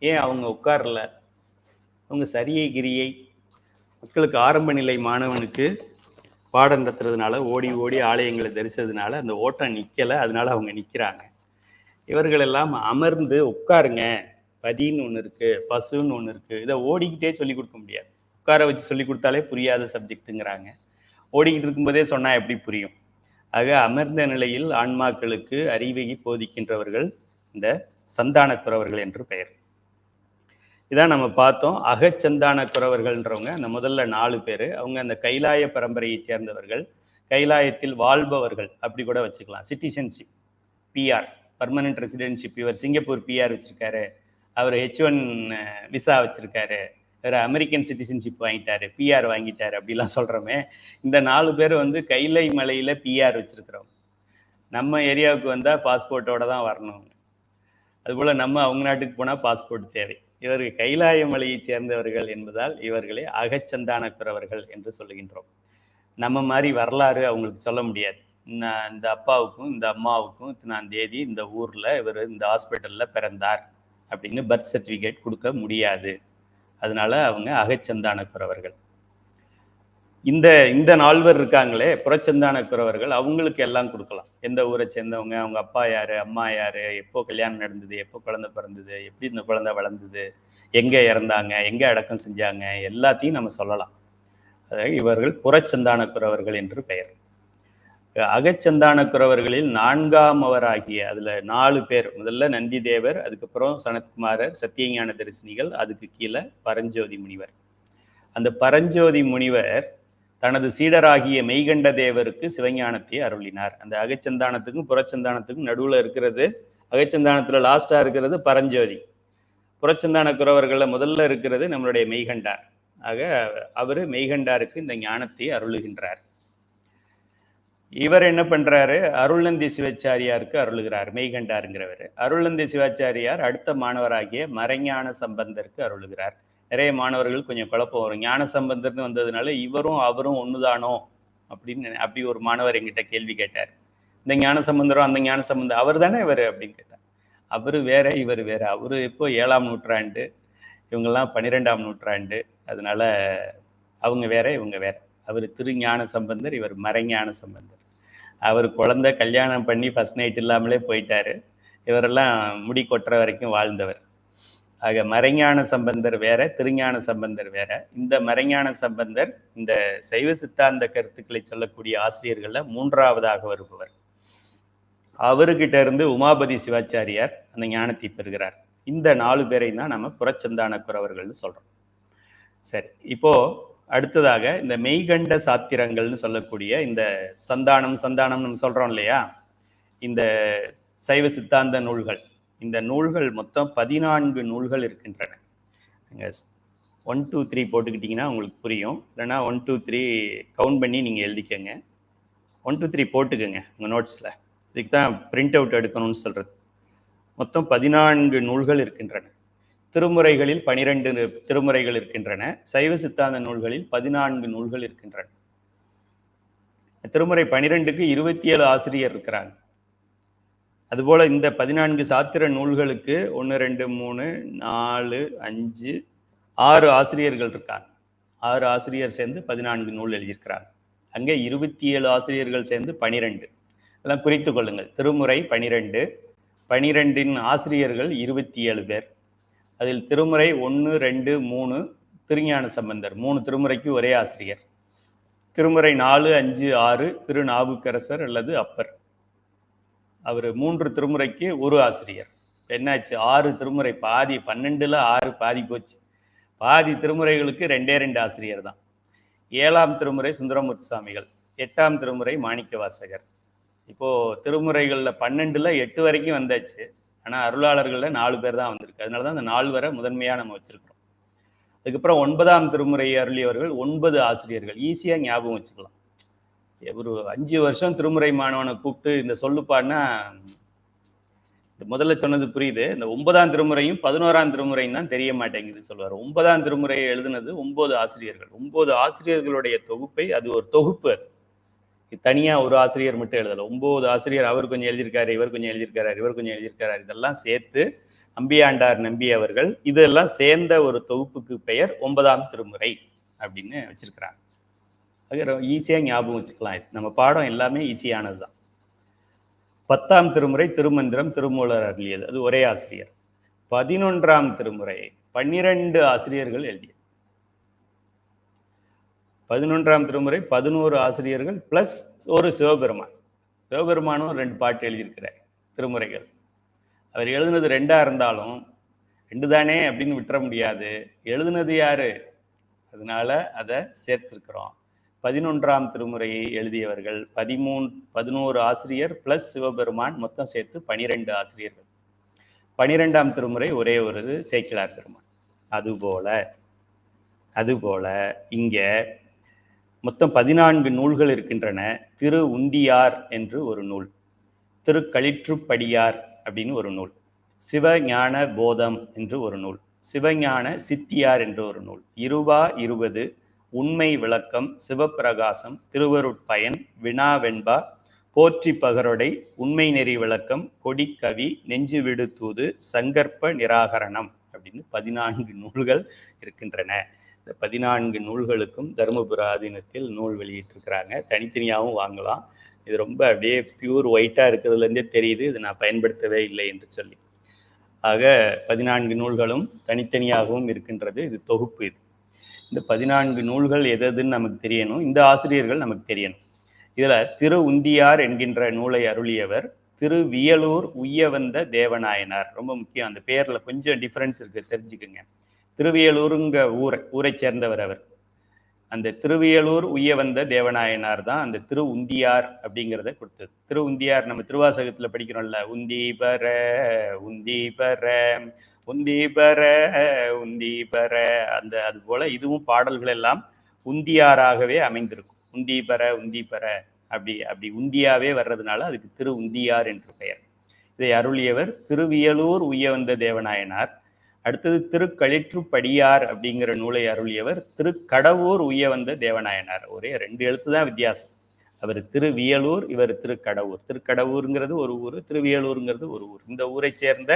ஏன் அவங்க உட்கார்ல? அவங்க சரியை கிரியை மக்களுக்கு ஆரம்ப நிலை மாணவனுக்கு பாடம் நடத்துறதுனால, ஓடி ஓடி ஆலயங்களை தரிசனதுனால அந்த ஓட்டம் நிற்கலை, அதனால அவங்க நிற்கிறாங்க. இவர்கள் எல்லாம் அமர்ந்து உட்காருங்க, பதின்னு ஒன்று இருக்கு, பசுன்னு ஒன்று இருக்கு, இதை ஓடிக்கிட்டே சொல்லிக் கொடுக்க முடியாது. உட்கார வச்சு சொல்லி கொடுத்தாலே புரியாத சப்ஜெக்ட்டுங்கிறாங்க. ஓடிக்கிட்டு இருக்கும்போதே சொன்னா எப்படி புரியும்? ஆக அமர்ந்த நிலையில் ஆன்மாக்களுக்கு அறிவை போதிக்கின்றவர்கள் இந்த சந்தானக்குறவர்கள் என்று பெயர். இதான் நம்ம பார்த்தோம். அகச்சந்தானக்குறவர்கள்ன்றவங்க அந்த முதல்ல 4 பேர், அவங்க அந்த கைலாய பரம்பரையை சேர்ந்தவர்கள், கைலாயத்தில் வாழ்பவர்கள் அப்படி கூட வச்சுக்கலாம். Citizenship, PR, permanent residentship. இவர் சிங்கப்பூர் பிஆர் வச்சிருக்காரு, அவர் H1 விசா வச்சிருக்காரு, வேற அமெரிக்கன் சிட்டிசன்ஷிப் வாங்கிட்டாரு, பிஆர் வாங்கிட்டாரு அப்படிலாம் சொல்றோமே. இந்த 4 பேர் வந்து கைலை மலையில பிஆர் வச்சிருக்கிறோம். நம்ம ஏரியாவுக்கு வந்தா பாஸ்போர்ட்டோட தான் வரணும். அதுபோல நம்ம அவங்க நாட்டுக்கு போனா பாஸ்போர்ட் தேவை. இவர்கள் கைலாய மலையை சேர்ந்தவர்கள் என்பதால் இவர்களை அகச்சந்தானக்குறவர்கள் என்று சொல்லுகின்றோம். நம்ம மாதிரி வரலாறு அவங்களுக்கு சொல்ல முடியாது. இந்த அப்பாவுக்கும் இந்த அம்மாவுக்கும் இத்தனாம் தேதி இந்த ஊர்ல இவர் இந்த ஹாஸ்பிட்டல்ல பிறந்தார் அப்படின்னு பர்த் சர்டிஃபிகேட் கொடுக்க முடியாது. அதனால அவங்க அகச்சந்தானக்குறவர்கள். இந்த 4 இருக்காங்களே புறச்சந்தானக்குறவர்கள், அவங்களுக்கு எல்லாம் கொடுக்கலாம். எந்த ஊரை சேர்ந்தவங்க, அவங்க அப்பா யாரு, அம்மா யாரு, எப்போ கல்யாணம் நடந்தது, எப்போ குழந்தை பிறந்தது, எப்படி இந்த குழந்தை வளர்ந்தது, எங்க இறந்தாங்க, எங்க அடக்கம் செஞ்சாங்க, எல்லாத்தையும் நம்ம சொல்லலாம். அதாவது இவர்கள் புறச்சந்தானக்குறவர்கள் என்று பெயர். அகச்சந்தானக்குறவர்களில் 4ஆமவராகிய, அதுல 4 பேர், முதல்ல நந்தி தேவர், அதுக்கப்புறம் சனத்குமாரர், சத்தியஞான தரிசனிகள், அதுக்கு கீழே பரஞ்சோதி முனிவர். அந்த பரஞ்சோதி முனிவர் தனது சீடராகிய மெய்கண்ட தேவருக்கு சிவஞானத்தை அருளினார். அந்த அகச்சந்தானத்துக்கும் புறச்சந்தானத்துக்கும் நடுவுல இருக்கிறது, அகச்சந்தானத்துல லாஸ்டா இருக்கிறது பரஞ்சோதி, புறச்சந்தானக்குறவர்கள முதல்ல இருக்கிறது நம்மளுடைய மெய்கண்டார். ஆக அவரு மெய்கண்டாருக்கு இந்த ஞானத்தை அருளுகின்றார். இவர் என்ன பண்றாரு, அருள்நந்தி சிவாச்சாரியாருக்கு அருளுகிறார். மெய்கண்டாருங்கிறவர் அருள்நந்தி சிவாச்சாரியார் அடுத்த மாணவராகிய மறைஞான சம்பந்தருக்கு அருளுகிறார். நிறைய மாணவர்கள் கொஞ்சம் குழப்பம் வரும், ஞான சம்பந்தர்னு வந்ததுனால இவரும் அவரும் ஒண்ணுதானோ அப்படின்னு. அப்படி ஒரு மாணவர் எங்கிட்ட கேள்வி கேட்டார், இந்த ஞான சம்பந்தரும் அந்த ஞான சம்பந்தர் அவர் தானே இவர் அப்படின்னு கேட்டார். அவரு வேற இவர் வேற. அவரு இப்போ 7ஆம் நூற்றாண்டு, இவங்கெல்லாம் 12ஆம் நூற்றாண்டு. அதனால அவங்க வேற இவங்க வேற. அவர் திருஞான சம்பந்தர், இவர் மறைஞான சம்பந்தர். அவர் குழந்தை கல்யாணம் பண்ணி ஃபர்ஸ்ட் நைட் இல்லாமலே போயிட்டாரு. இவரெல்லாம் முடி கொட்டுற வரைக்கும் வாழ்ந்தவர். ஆக மறைஞான சம்பந்தர் வேற, திருஞான சம்பந்தர் வேற. இந்த மறைஞான சம்பந்தர் இந்த சைவ சித்தாந்த கருத்துக்களை சொல்லக்கூடிய ஆசிரியர்கள்ல 3ஆவதாக வருபவர். அவர்கிட்ட இருந்து உமாபதி சிவாச்சாரியார் அந்த ஞானத்தை பெறுகிறார். இந்த 4 பேரை தான் நம்ம புறச்சந்தானக்குறவர்கள்னு சொல்றோம். சரி, இப்போ அடுத்ததாக இந்த மெய்கண்ட சாத்திரங்கள்னு சொல்லக்கூடிய இந்த சந்தானம் நம்ம சொல்றோம் இல்லையா, இந்த சைவ சித்தாந்த நூல்கள், இந்த நூல்கள் மொத்தம் 14 நூல்கள் இருக்கின்றன. நீங்கள் 1 2 3 போட்டுக்கிட்டிங்கன்னா உங்களுக்கு புரியும். இல்லைனா 1 2 3 கவுண்ட் பண்ணி நீங்கள் எழுதிக்கங்க. 1 2 3 போட்டுக்கோங்க உங்கள் நோட்ஸில். இதுக்கு தான் பிரிண்ட் அவுட் எடுக்கணும்னு சொல்கிறது. மொத்தம் 14 நூல்கள் இருக்கின்றன. திருமுறைகளில் 12 திருமுறைகள் இருக்கின்றன. சைவ சித்தாந்த நூல்களில் 14 நூல்கள் இருக்கின்றன. திருமுறை 12க்கு 27 ஆசிரியர் இருக்கிறாங்க. அதுபோல இந்த 14 சாத்திர நூல்களுக்கு 1 2 3 4 5 6 ஆசிரியர்கள் இருக்காங்க. 6 ஆசிரியர் சேர்ந்து 14 நூல் எழுதியிருக்கிறாங்க. அங்கே 27 ஆசிரியர்கள் சேர்ந்து 12. அதெல்லாம் குறித்து கொள்ளுங்கள். திருமுறை 12, 12இன் ஆசிரியர்கள் 27 பேர். அதில் திருமுறை 1, 2, 3 திருஞான சம்பந்தர், 3 திருமுறைக்கு ஒரே ஆசிரியர். திருமுறை 4, 5, 6 திருநாவுக்கரசர் அல்லது அப்பர், அவர் 3 திருமுறைக்கு ஒரு ஆசிரியர். என்னாச்சு, 6 திருமுறை, பாதி 12ல் 6 பாதி போச்சு. பாதி திருமுறைகளுக்கு 2 ஆசிரியர் தான். 7ஆம் திருமுறை சுந்தரமூர்த்தி சுவாமிகள், 8ஆம் திருமுறை மாணிக்க வாசகர். இப்போ திருமுறைகள்ல 12ல் 8 வரைக்கும் வந்தாச்சு. ஆனா அருளாளர்கள்ல 4 பேர் தான் வந்திருக்கு. அதனாலதான் அந்த 4 வரை முதன்மையா நம்ம வச்சிருக்கிறோம். அதுக்கப்புறம் 9ஆம் திருமுறை அருளியவர்கள் 9 ஆசிரியர்கள். ஈஸியா ஞாபகம் வச்சுக்கலாம். ஒரு 5 வருஷம் திருமுறை மாணவனை கூப்பிட்டு இந்த சொல்லுப்பான்னா முதல்ல சொன்னது புரியுது. இந்த 9ஆம் திருமுறையும் 11ஆம் திருமுறையும் தான் தெரிய மாட்டேங்குது சொல்வார். 9ஆம் திருமுறையை எழுதுனது 9 ஆசிரியர்கள். 9 ஆசிரியர்களுடைய தொகுப்பை, அது ஒரு தொகுப்பு. அது தனியா ஒரு ஆசிரியர் மட்டும் எழுதல. 9 ஆசிரியர், அவர் கொஞ்சம் எழுதியிருக்காரு, இவர் கொஞ்சம் எழுதியிருக்காரு, இவர் கொஞ்சம் எழுதியிருக்காரு, இதெல்லாம் சேர்த்து அம்பியாண்டார் நம்பி அவர்கள் இதெல்லாம் சேர்ந்த ஒரு தொகுப்புக்கு பெயர் 9ஆம் திருமுறை அப்படின்னு வச்சிருக்கிறாங்க. அது ஈஸியா ஞாபகம் வச்சுக்கலாம். நம்ம பாடம் எல்லாமே ஈஸியானது தான். 10ஆம் திருமுறை திருமந்திரம் திருமூலர் அருளியது, அது ஒரே ஆசிரியர். 11ஆம் திருமுறை 12 ஆசிரியர்கள் எழுதியது. 11ஆம் திருமுறை 11 ஆசிரியர்கள் பிளஸ் ஒரு சிவபெருமான். சிவபெருமானும் 2 பாட்டு எழுதியிருக்கிறார் திருமுறைகள். அவர் எழுதுனது 2ஆ இருந்தாலும் 2 தானே அப்படின்னு விட்டுற முடியாது. எழுதுனது யாரு, அதனால அதை சேர்த்திருக்கிறோம். 11ஆம் திருமுறையை எழுதியவர்கள் 11 ஆசிரியர் பிளஸ் சிவபெருமான், மொத்தம் சேர்த்து 12 ஆசிரியர்கள். 12ஆம் திருமுறை ஒரே ஒரு சேக்கிழார் பெருமான். அதுபோல இங்க மொத்தம் 14 நூல்கள் இருக்கின்றன. திரு உந்தியார் என்று ஒரு நூல், திருக்களிற்றுப்படியார் அப்படின்னு ஒரு நூல், சிவஞான போதம் என்று ஒரு நூல், சிவஞான சித்தியார் என்று ஒரு நூல், 20 உண்மை விளக்கம், சிவப்பிரகாசம், திருவருட்பயன், வினாவெண்பா, போற்றி பகரொடை, உண்மை நெறி விளக்கம், கொடிக்கவி, நெஞ்சு விடு தூது, சங்கற்ப நிராகரணம் அப்படின்னு 14 நூல்கள் இருக்கின்றன. இந்த 14 நூல்களுக்கும் தருமபுர ஆதீனத்தில் நூல் வெளியிட்டிருக்கிறாங்க. தனித்தனியாகவும் வாங்கலாம். இது ரொம்ப அப்படியே பியூர் ஒயிட்டாக இருக்கிறதுலேருந்தே தெரியுது இது நான் பயன்படுத்தவே இல்லை என்று சொல்லி. ஆக 14 நூல்களும் தனித்தனியாகவும் இருக்கின்றது. இது தொகுப்பு. இது இந்த 14 நூல்கள் எதுன்னு நமக்கு தெரியணும். இந்த ஆசிரியர்கள் நமக்கு தெரியணும். இதுல திரு உந்தியார் என்கின்ற நூலை அருளியவர் திருவியலூர் உய்யவந்த தேவநாயனார். ரொம்ப முக்கியம், அந்த பேர்ல கொஞ்சம் டிஃபரன்ஸ் இருக்கு, தெரிஞ்சுக்குங்க. திருவியலூருங்க ஊரை சேர்ந்தவர் அவர். அந்த திருவியலூர் உய்யவந்த தேவநாயனார் தான் அந்த திரு உந்தியார் அப்படிங்கிறத கொடுத்தது. திரு உந்தியார் நம்ம திருவாசகத்துல படிக்கிறோம்ல, உந்தி பர உந்தி பர உந்தி பர உந்தி பர, அந்த அது போல இதுவும் பாடல்கள் எல்லாம் உந்தியாராகவே அமைந்திருக்கும். உந்தி பர உந்தி பர அப்படி உந்தியாவே வர்றதுனால அதுக்கு திரு உந்தியார் என்று பெயர். இதை அருளியவர் திருவியலூர் உய்யவந்த தேவநாயனார். அடுத்தது திருக்களிற்றுப்படியார் அப்படிங்கிற நூலை அருளியவர் திருக்கடவூர் உய்யவந்த தேவநாயனார். ஒரே 2 எழுத்து தான் வித்தியாசம். அவர் திருவியலூர், இவர் திருக்கடவூர். திருக்கடவூருங்கிறது ஒரு ஊர், திருவியலூருங்கிறது ஒரு ஊர். இந்த ஊரை சேர்ந்த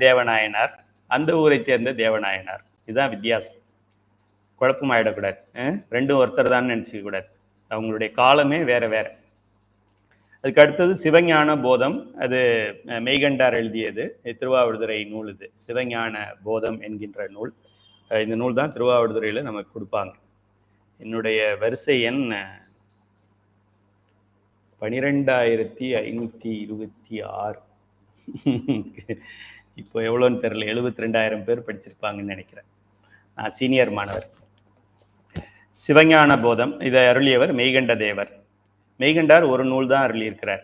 தேவநாயனார், அந்த ஊரை சேர்ந்த தேவநாயனார், இதுதான் வித்தியாசம். குழப்பம் ஆயிடக்கூடாது. 2 ஒருத்தர் தான் நினைச்சுக்க கூடாது. அவங்களுடைய காலமே வேற வேற. அதுக்கு அடுத்தது சிவஞான போதம், அது மெய்கண்டார் எழுதியது, திருவாவடுதுறை நூல். இது சிவஞான போதம் என்கின்ற நூல். இந்த நூல் தான் திருவாவடுதுறையில நமக்கு கொடுப்பாங்க. என்னுடைய வரிசை எண் 12526. இப்போ எவ்வளோன்னு தெரியல, 72,000 பேர் படிச்சிருப்பாங்கன்னு நினைக்கிறேன். நான் சீனியர் மாணவர். சிவஞான போதம் இதை அருளியவர் மெய்கண்ட தேவர். மெய்கண்டார் ஒரு நூல் தான் அருளியிருக்கிறார்.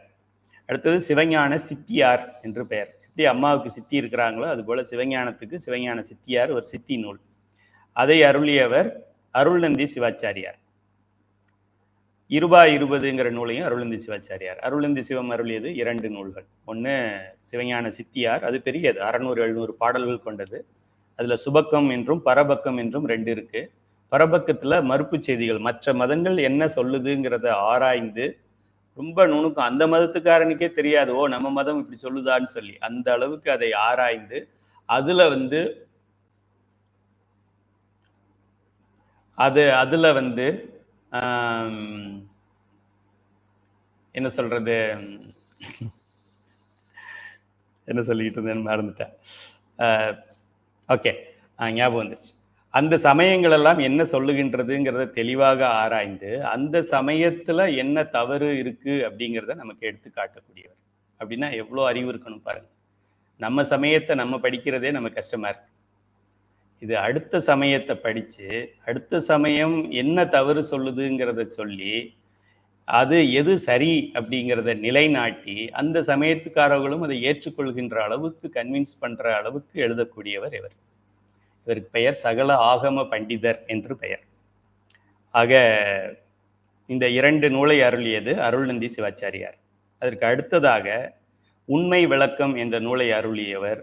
அடுத்தது சிவஞான சித்தியார் என்று பெயர். எப்படி அம்மாவுக்கு சித்தி இருக்கிறாங்களோ அதுபோல சிவஞானத்துக்கு சிவஞான சித்தியார் ஒரு சித்தி நூல். அதை அருளியவர் அருள்நந்தி சிவாச்சாரியார். 20 நூலையும் அருள்நந்தி சிவாச்சாரியார். அருள்நந்தி சிவம் அருளியது 2 நூல்கள். ஒன்று சிவஞான சித்தியார், அது பெரியது, 600-700 பாடல்கள் கொண்டது. அதுல சுபக்கம் என்றும் பரபக்கம் என்றும் 2 இருக்கு. பரபக்கத்துல மறுப்பு செய்திகள், மற்ற மதங்கள் என்ன சொல்லுதுங்கிறத ஆராய்ந்து, ரொம்ப நுணுக்கம், அந்த மதத்துக்காரனுக்கே தெரியாது ஓ நம்ம மதம் இப்படி சொல்லுதான்னு சொல்லி, அந்த அளவுக்கு அதை ஆராய்ந்து அதுல வந்து என்ன சொல்றது, என்ன சொல்லிட்டு இருந்தேன்னு மறந்துட்டேன். ஓகே, ஞாபகம் வந்துருச்சு. அந்த சமயங்கள் எல்லாம் என்ன சொல்லுகின்றதுங்கிறத தெளிவாக ஆராய்ந்து அந்த சமயத்துல என்ன தவறு இருக்கு அப்படிங்கிறத நமக்கு எடுத்து காட்டக்கூடியவர். அப்படின்னா எவ்வளோ அறிவு இருக்கணும் பாருங்க. நம்ம சமயத்தை நம்ம படிக்கிறதே நம்ம கஷ்டமா இருக்கு. இது அடுத்த சமயத்தை படிச்சு அடுத்த சமயம் என்ன தவறு சொல்லுதுங்கிறத சொல்லி அது எது சரி அப்படிங்கிறத நிலைநாட்டி அந்த சமயத்துக்காரர்களும் அதை ஏற்றுக்கொள்கின்ற அளவுக்கு கன்வின்ஸ் பண்ற அளவுக்கு எழுதக்கூடியவர் இவர். இவருக்கு பெயர் சகல ஆகம பண்டிதர் என்று பெயர். ஆக இந்த 2 நூலை அருளியது அருள்நந்தி சிவாச்சாரியார். அதற்கு அடுத்ததாக உண்மை விளக்கம் என்ற நூலை அருளியவர்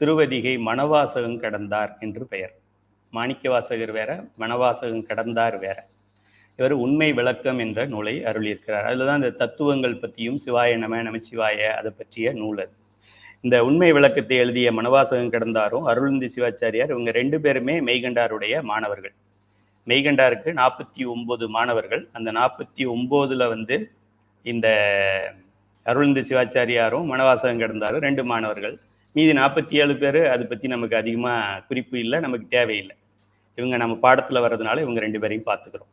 திருவதிகை மணவாசகம் கடந்தார் என்று பெயர். மாணிக்கவாசகர் வேற, மணவாசகம் கடந்தார் வேற. இவர் உண்மை விளக்கம் என்ற நூலை அருளியிருக்கிறார். அதில் தான் இந்த தத்துவங்கள் பற்றியும் சிவாய நம நமச்சிவாய அதை பற்றிய நூல் அது. இந்த உண்மை விளக்கத்தை எழுதிய மணவாசகம் கடந்தாரும் அருள்நந்தி சிவாச்சாரியார் இவங்க 2 பேருமே மெய்கண்டாருடைய மாணவர்கள். மெய்கண்டாருக்கு 49 மாணவர்கள். அந்த 49ல் வந்து இந்த அருள்நந்தி சிவாச்சாரியாரும் மணவாசகம் கடந்தாரும் 2 மாணவர்கள். மீதி 47 பேர் அதை பற்றி நமக்கு அதிகமாக குறிப்பு இல்லை, நமக்கு தேவையில்லை. இவங்க நம்ம பாடத்தில் வர்றதுனால இவங்க 2 பேரையும் பார்த்துக்கிறோம்.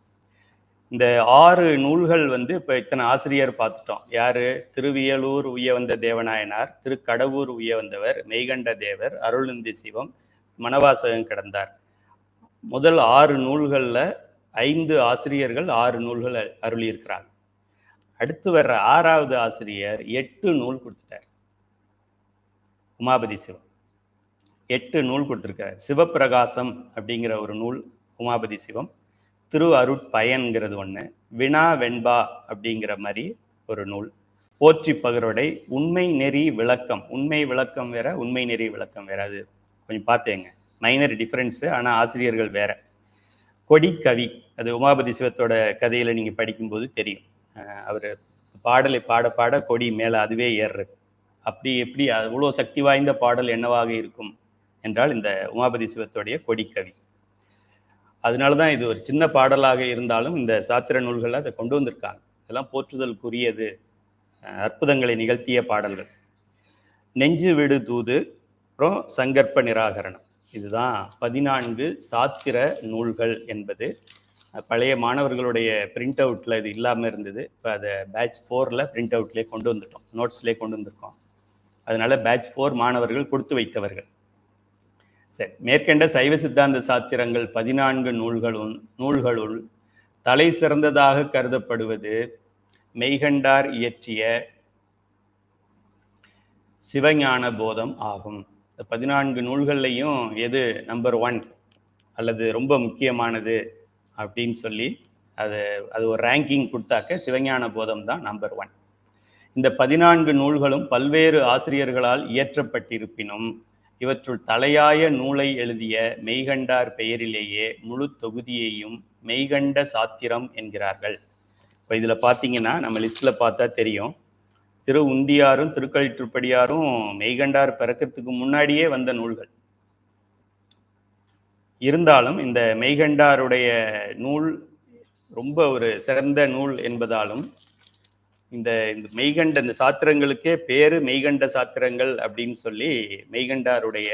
இந்த 6 நூல்கள் வந்து இப்போ இத்தனை ஆசிரியர் பார்த்துட்டோம். யாரு? திருவியலூர் உய்யவந்த தேவநாயனார், திருக்கடவூர் உய்யவந்தவர், மெய்கண்ட தேவர், அருள்நந்தி சிவம், மணவாசகம் கடந்தார். முதல் 6 நூல்களில் 5 ஆசிரியர்கள் 6 நூல்கள் அருளியிருக்கிறாங்க. அடுத்து வர்ற 6வது ஆசிரியர் 8 நூல் கொடுத்துட்டார். உமாபதி சிவம் 8 நூல் கொடுத்துருக்கார். சிவப்பிரகாசம் அப்படிங்கிற ஒரு நூல் உமாபதி சிவம், திரு அருட்பயன்கிறது ஒன்று, வினா வெண்பா அப்படிங்கிற மாதிரி ஒரு நூல், போற்றி பகரோடை, உண்மை நெறி விளக்கம். உண்மை விளக்கம் வேற, உண்மை நெறி விளக்கம் வேற. அது கொஞ்சம் பார்த்தேங்க, மைனர் டிஃப்ரென்ஸு, ஆனால் ஆசிரியர்கள் வேற. கொடிக்கவி, அது உமாபதி சிவத்தோட கதையில் நீங்கள் படிக்கும்போது தெரியும். அவர் பாடலை பாட பாட கொடி மேலே அதுவே ஏறுறது. அப்படி எப்படி அவ்வளோ சக்தி வாய்ந்த பாடல் என்னவாக இருக்கும் என்றால் இந்த உமாபதி சிவத்தோடைய கொடிக்கவி. அதனால தான் இது ஒரு சின்ன பாடலாக இருந்தாலும் இந்த சாத்திர நூல்களில் அதை கொண்டு வந்திருக்காங்க. இதெல்லாம் போற்றுதலுக்குரியது, அற்புதங்களை நிகழ்த்திய பாடல்கள். நெஞ்சு விடு தூது, அப்புறம் சங்கற்ப நிராகரணம். இதுதான் 14 சாத்திர நூல்கள் என்பது. பழைய மாணவர்களுடைய பிரிண்ட் அவுட்டில் இது இல்லாமல் இருந்தது. இப்போ அதை பேட்ச் 4ல் பிரிண்ட் அவுட்லேயே கொண்டு வந்துட்டோம், நோட்ஸ்லேயே கொண்டு வந்திருக்கோம். அதனால பேட்ச் 4 மாணவர்கள் கொடுத்து வைத்தவர்கள். சரி, மேற்கண்ட சைவ சித்தாந்த சாத்திரங்கள் 14 நூல்களுள் தலை சிறந்ததாக கருதப்படுவது மெய்கண்டார் இயற்றிய சிவஞான போதம் ஆகும். இந்த 14 நூல்கள்லையும் எது நம்பர் 1 அல்லது ரொம்ப முக்கியமானது அப்படின்னு சொல்லி அது ஒரு ரேங்கிங் கொடுத்தாக்க சிவஞான போதம் தான் நம்பர் 1. இந்த 14 நூல்களும் பல்வேறு ஆசிரியர்களால் இயற்றப்பட்டிருப்பினும் இவற்றுள் தலையாய நூலை எழுதிய மெய்கண்டார் பெயரிலேயே முழு தொகுதியையும் மெய்கண்ட சாத்திரம் என்கிறார்கள். இப்போ இதில் பார்த்தீங்கன்னா நம்ம லிஸ்ட்டில் பார்த்தா தெரியும், திரு உந்தியாரும் திருக்கழிற்றுப்படியாரும் மெய்கண்டார் பிறக்கிறதுக்கு முன்னாடியே வந்த நூல்கள். இருந்தாலும் இந்த மெய்கண்டாருடைய நூல் ரொம்ப ஒரு சிறந்த நூல் என்பதாலும் இந்த மெய்கண்ட இந்த சாத்திரங்களுக்கே பேரு மெய்கண்ட சாத்திரங்கள் அப்படின்னு சொல்லி மெய்கண்டாருடைய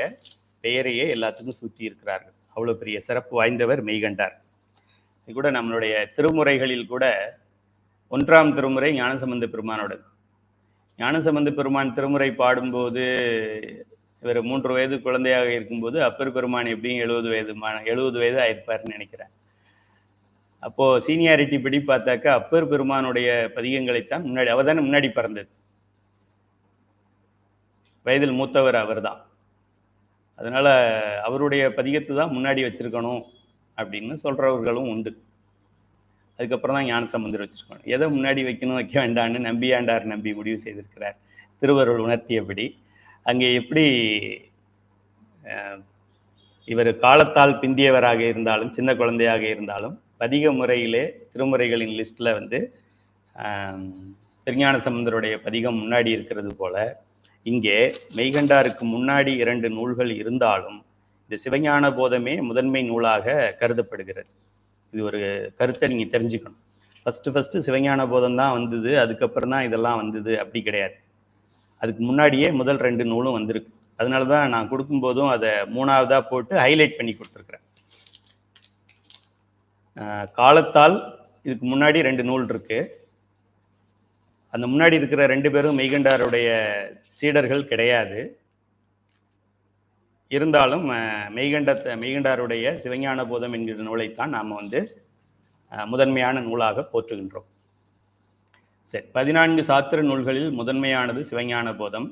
பெயரையே எல்லாத்துக்கும் சுற்றி இருக்கிறார்கள். அவ்வளோ பெரிய சிறப்பு வாய்ந்தவர் மெய்கண்டார். இது கூட நம்மளுடைய திருமுறைகளில் கூட 1ஆம் திருமுறை ஞானசம்பந்த பெருமானோடது. ஞானசம்பந்த பெருமான் திருமுறை பாடும்போது இவர் 3 வயது குழந்தையாக இருக்கும்போது அப்பர் பெருமான் எப்படியும் 70 வயது ஆயிருப்பார்னு நினைக்கிறேன். அப்போது சீனியாரிட்டி படி பார்த்தாக்கா அப்பர் பெருமானுடைய பதிகங்களைத்தான் முன்னாடி, அவர் தானே முன்னாடி பிறந்தது, வயதில் மூத்தவர் அவர் தான். அதனால் அவருடைய பதிகத்தை தான் முன்னாடி வச்சுருக்கணும் அப்படின்னு சொல்கிறவர்களும் உண்டு. அதுக்கப்புறம் தான் ஞானசம்பந்தர் வச்சுருக்கணும். எதை முன்னாடி வைக்கணும் வைக்க வேண்டான்னு நம்பியாண்டார் நம்பி முடிவு செய்திருக்கிறார். திருவருள் உணர்த்தியபடி அங்கே எப்படி இவர் காலத்தால் பிந்தியவராக இருந்தாலும் சின்ன குழந்தையாக இருந்தாலும் பதிக முறையிலே திருமுறைகளின் லிஸ்ட்டில் வந்து திருஞான சம்பந்தருடைய பதிகம் முன்னாடி இருக்கிறது போல இங்கே மெய்கண்டாருக்கு முன்னாடி 2 நூல்கள் இருந்தாலும் இந்த சிவஞான போதமே முதன்மை நூலாக கருதப்படுகிறது. இது ஒரு கருத்தை நீங்கள் தெரிஞ்சுக்கணும். ஃபஸ்ட்டு சிவஞான போதம் தான் வந்தது, அதுக்கப்புறம் தான் இதெல்லாம் வந்தது அப்படி கிடையாது. அதுக்கு முன்னாடியே முதல் 2 நூலும் வந்திருக்கு. அதனால தான் நான் கொடுக்கும்போதும் அதை 3ஆவதா போட்டு ஹைலைட் பண்ணி கொடுத்துருக்குறேன். காலத்தால் இதுக்கு முன்னாடி 2 நூல் இருக்கு. அந்த முன்னாடி இருக்கிற 2 பேரும் மெய்கண்டாருடைய சீடர்கள் கிடையாது. இருந்தாலும் மெய்கண்டாருடைய சிவஞான போதம் என்கிற நூலைத்தான் நாம் முதன்மையான நூலாக போற்றுகின்றோம். சரி, 14 சாத்திர நூல்களில் முதன்மையானது சிவஞான போதம்.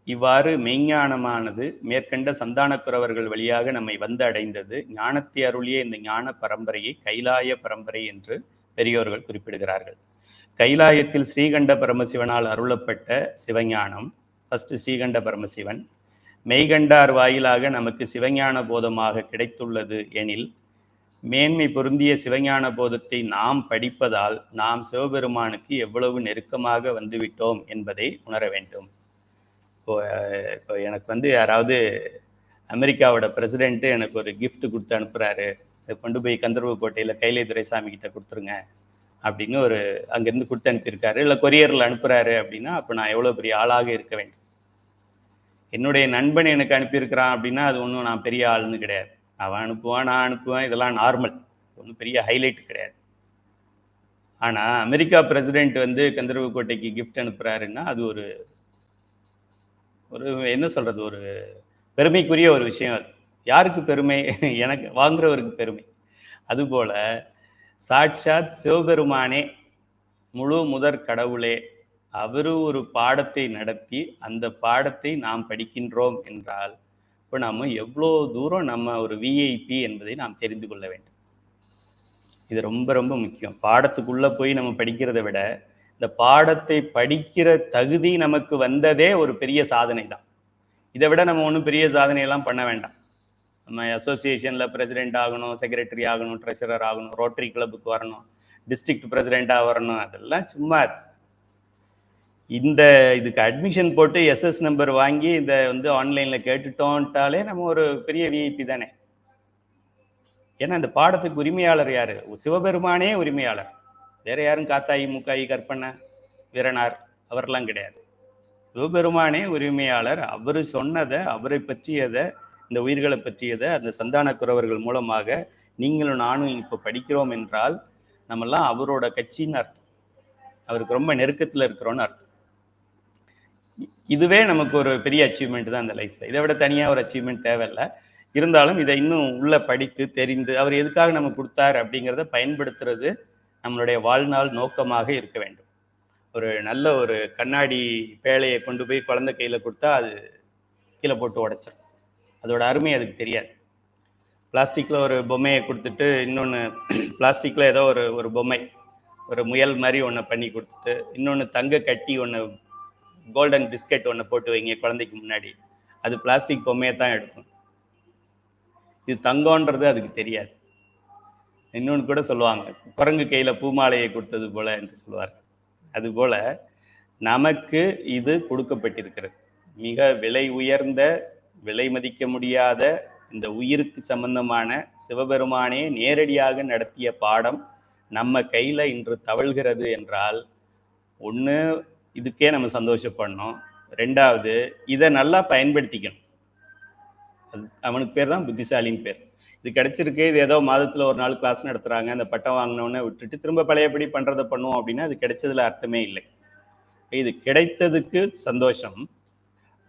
இவ்வாறு மெய்ஞானமானது மேற்கண்ட சந்தானக்குறவர்கள் வழியாக நம்மை வந்து அடைந்தது. ஞானத்தை அருளிய இந்த ஞான பரம்பரையை கைலாய பரம்பரை என்று பெரியோர்கள் குறிப்பிடுகிறார்கள். கைலாயத்தில் ஸ்ரீகண்ட பரமசிவனால் அருளப்பட்ட சிவஞானம் ஃபஸ்ட்டு ஸ்ரீகண்ட பரமசிவன் மெய்கண்டார் வாயிலாக நமக்கு சிவஞான போதமாக கிடைத்துள்ளது எனில், மேன்மை பொருந்திய சிவஞான போதத்தை நாம் படிப்பதால் நாம் சிவபெருமானுக்கு எவ்வளவு நெருக்கமாக வந்துவிட்டோம் என்பதை உணர வேண்டும். இப்போ எனக்கு யாராவது அமெரிக்காவோட பிரசிடென்ட்டு எனக்கு ஒரு கிஃப்ட் கொடுத்து அனுப்புகிறாரு, இதை கொண்டு போய் கந்தர்வ கோட்டையில் கைலை துரைசாமி கிட்ட கொடுத்துருங்க அப்படின்னு அங்கேருந்து கொடுத்து அனுப்பியிருக்காரு, இல்லை கொரியரில் அனுப்புகிறாரு அப்படின்னா அப்போ நான் எவ்வளோ பெரிய ஆளாக இருக்க வேண்டும். என்னுடைய நண்பன் எனக்கு அனுப்பியிருக்கிறான் அப்படின்னா அது ஒன்றும் நான் பெரிய ஆள்னு கிடையாது. அவன் அனுப்புவான், நான் அனுப்புவேன், இதெல்லாம் நார்மல், ஒன்றும் பெரிய ஹைலைட் கிடையாது. ஆனால் அமெரிக்கா பிரசிடென்ட் கந்தர்வ கோட்டைக்கு கிஃப்ட் அனுப்புகிறாருன்னா அது ஒரு என்ன சொல்கிறது, ஒரு பெருமைக்குரிய ஒரு விஷயம். அது யாருக்கு பெருமை? எனக்கு, வாங்குறவருக்கு பெருமை. அதுபோல் சாட்சாத் சிவபெருமானே, முழு முதற் கடவுளே, அவரு ஒரு பாடத்தை நடத்தி அந்த பாடத்தை நாம் படிக்கின்றோம் என்றால் இப்போ நாம் எவ்வளோ தூரம் நம்ம ஒரு விஐபி என்பதை நாம் தெரிந்து கொள்ள வேண்டும். இது ரொம்ப ரொம்ப முக்கியம். பாடத்துக்குள்ளே போய் நம்ம படிக்கிறத விட இந்த பாடத்தை படிக்கிற தகுதி நமக்கு வந்ததே ஒரு பெரிய சாதனை தான். இதை விட நம்ம ஒன்றும் பெரிய சாதனையெல்லாம் பண்ண வேண்டாம். நம்ம அசோசியேஷனில் பிரசிடெண்ட் ஆகணும், செக்ரட்டரி ஆகணும், ட்ரெஷரர் ஆகணும், ரோட்டரி கிளப்புக்கு வரணும், டிஸ்ட்ரிக்ட் பிரசிடெண்ட்டாக வரணும், அதெல்லாம் சும்மா. இதுக்கு அட்மிஷன் போட்டு எஸ்எஸ் நம்பர் வாங்கி இதை ஆன்லைனில் கேட்டுட்டோன்ட்டாலே நம்ம ஒரு பெரிய விஐபி தானே. ஏன்னா இந்த பாடத்துக்கு உரிமையாளர் யார்? சிவபெருமானே உரிமையாளர். வேற யாரும் காத்தாயி மூக்காயி கற்பனை வீரனார் அவரெல்லாம் கிடையாது. சிவபெருமானே உரிமையாளர். அவர் சொன்னதை, அவரை பற்றியதை, இந்த உயிர்களை பற்றியதை அந்த சந்தான குறவர்கள் மூலமாக நீங்களும் நானும் இப்போ படிக்கிறோம் என்றால் நம்மெல்லாம் அவரோட கட்சின்னு அர்த்தம். அவருக்கு ரொம்ப நெருக்கத்தில் இருக்கிறோன்னு அர்த்தம். இதுவே நமக்கு ஒரு பெரிய அச்சீவ்மெண்ட் தான் இந்த லைஃப்பில். இதை விட தனியாக ஒரு அச்சீவ்மெண்ட் தேவையில்லை. இருந்தாலும் இதை இன்னும் உள்ளே படித்து தெரிந்து அவர் எதுக்காக நமக்கு கொடுத்தார் அப்படிங்கிறத பயன்படுத்துறது நம்மளுடைய வாழ்நாள் நோக்கமாக இருக்க வேண்டும். ஒரு நல்ல ஒரு கண்ணாடி பேழையை கொண்டு போய் குழந்தை கையில் கொடுத்தா அது கீழே போட்டு உடைச்சிடும். அதோட அருமை அதுக்கு தெரியாது. பிளாஸ்டிக்கில் ஒரு பொம்மையை கொடுத்துட்டு இன்னொன்று பிளாஸ்டிக்கில் ஏதோ ஒரு பொம்மை, ஒரு முயல் மாதிரி ஒன்று பண்ணி கொடுத்துட்டு இன்னொன்று தங்க கட்டி ஒன்று, கோல்டன் பிஸ்கட் ஒன்று போட்டு வைங்க குழந்தைக்கு முன்னாடி, அது பிளாஸ்டிக் பொம்மையை தான் எடுக்கும். இது தங்கம்ன்றது அதுக்கு தெரியாது. இன்னொன்று கூட சொல்லுவாங்க, குரங்கு கையில் பூமாலையை கொடுத்தது போல என்று சொல்லுவார். அதுபோல நமக்கு இது கொடுக்கப்பட்டிருக்கிறது. மிக விலை உயர்ந்த, விலை மதிக்க முடியாத இந்த உயிருக்கு சம்பந்தமான சிவபெருமானே நேரடியாக நடத்திய பாடம் நம்ம கையில் இன்று தவழ்கிறது என்றால், ஒன்று இதுக்கே நம்ம சந்தோஷப்படணும், ரெண்டாவது இதை நல்லா பயன்படுத்திக்கணும். அது அவனுக்கு பேர் தான் புத்திசாலின்னு பேர். இது கிடைச்சிருக்கு, இது ஏதோ மாதத்தில் ஒரு நாள் கிளாஸ் நடத்துகிறாங்க, அந்த பட்டம் வாங்கினோன்னு விட்டுட்டு திரும்ப பழையபடி பண்ணுறதை பண்ணுவோம் அப்படின்னா அது கிடைச்சதுல அர்த்தமே இல்லை. இது கிடைத்ததுக்கு சந்தோஷம்.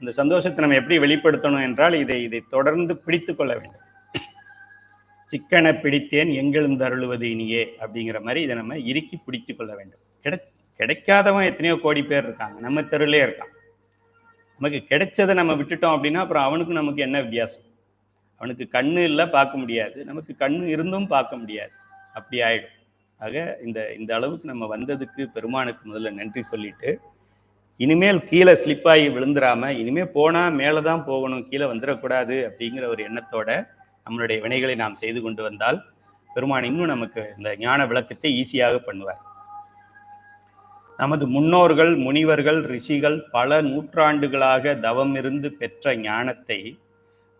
இந்த சந்தோஷத்தை நம்ம எப்படி வெளிப்படுத்தணும் என்றால் இதை தொடர்ந்து பிடித்து கொள்ள வேண்டும். சிக்கனை பிடித்தேன் எங்கெழுந்து அருளுவது இனியே அப்படிங்கிற மாதிரி இதை நம்ம இறுக்கி பிடித்து கொள்ள வேண்டும். கிடைக்காதவன் எத்தனையோ கோடி பேர் இருக்காங்க, நம்ம தெருவிலே இருக்கான். நமக்கு கிடைச்சதை நம்ம விட்டுட்டோம் அப்படின்னா அப்புறம் அவனுக்கும் நமக்கு என்ன வித்தியாசம்? அவனுக்கு கண்ணு இல்லை, பார்க்க முடியாது, நமக்கு கண்ணு இருந்தும் பார்க்க முடியாது, அப்படி ஆயிடும். ஆக இந்த அளவுக்கு நம்ம வந்ததுக்கு பெருமானுக்கு முதல்ல நன்றி சொல்லிட்டு, இனிமேல் கீழே ஸ்லிப்பாகி விழுந்துடாம, இனிமேல் போனால் மேலே தான் போகணும், கீழே வந்துடக்கூடாது அப்படிங்கிற ஒரு எண்ணத்தோட நம்மளுடைய வினைகளை நாம் செய்து கொண்டு வந்தால் பெருமான் இன்னும் நமக்கு இந்த ஞான விளக்கத்தை ஈஸியாக பண்ணுவார். நமது முன்னோர்கள், முனிவர்கள், ரிஷிகள் பல நூற்றாண்டுகளாக தவம் இருந்து பெற்ற ஞானத்தை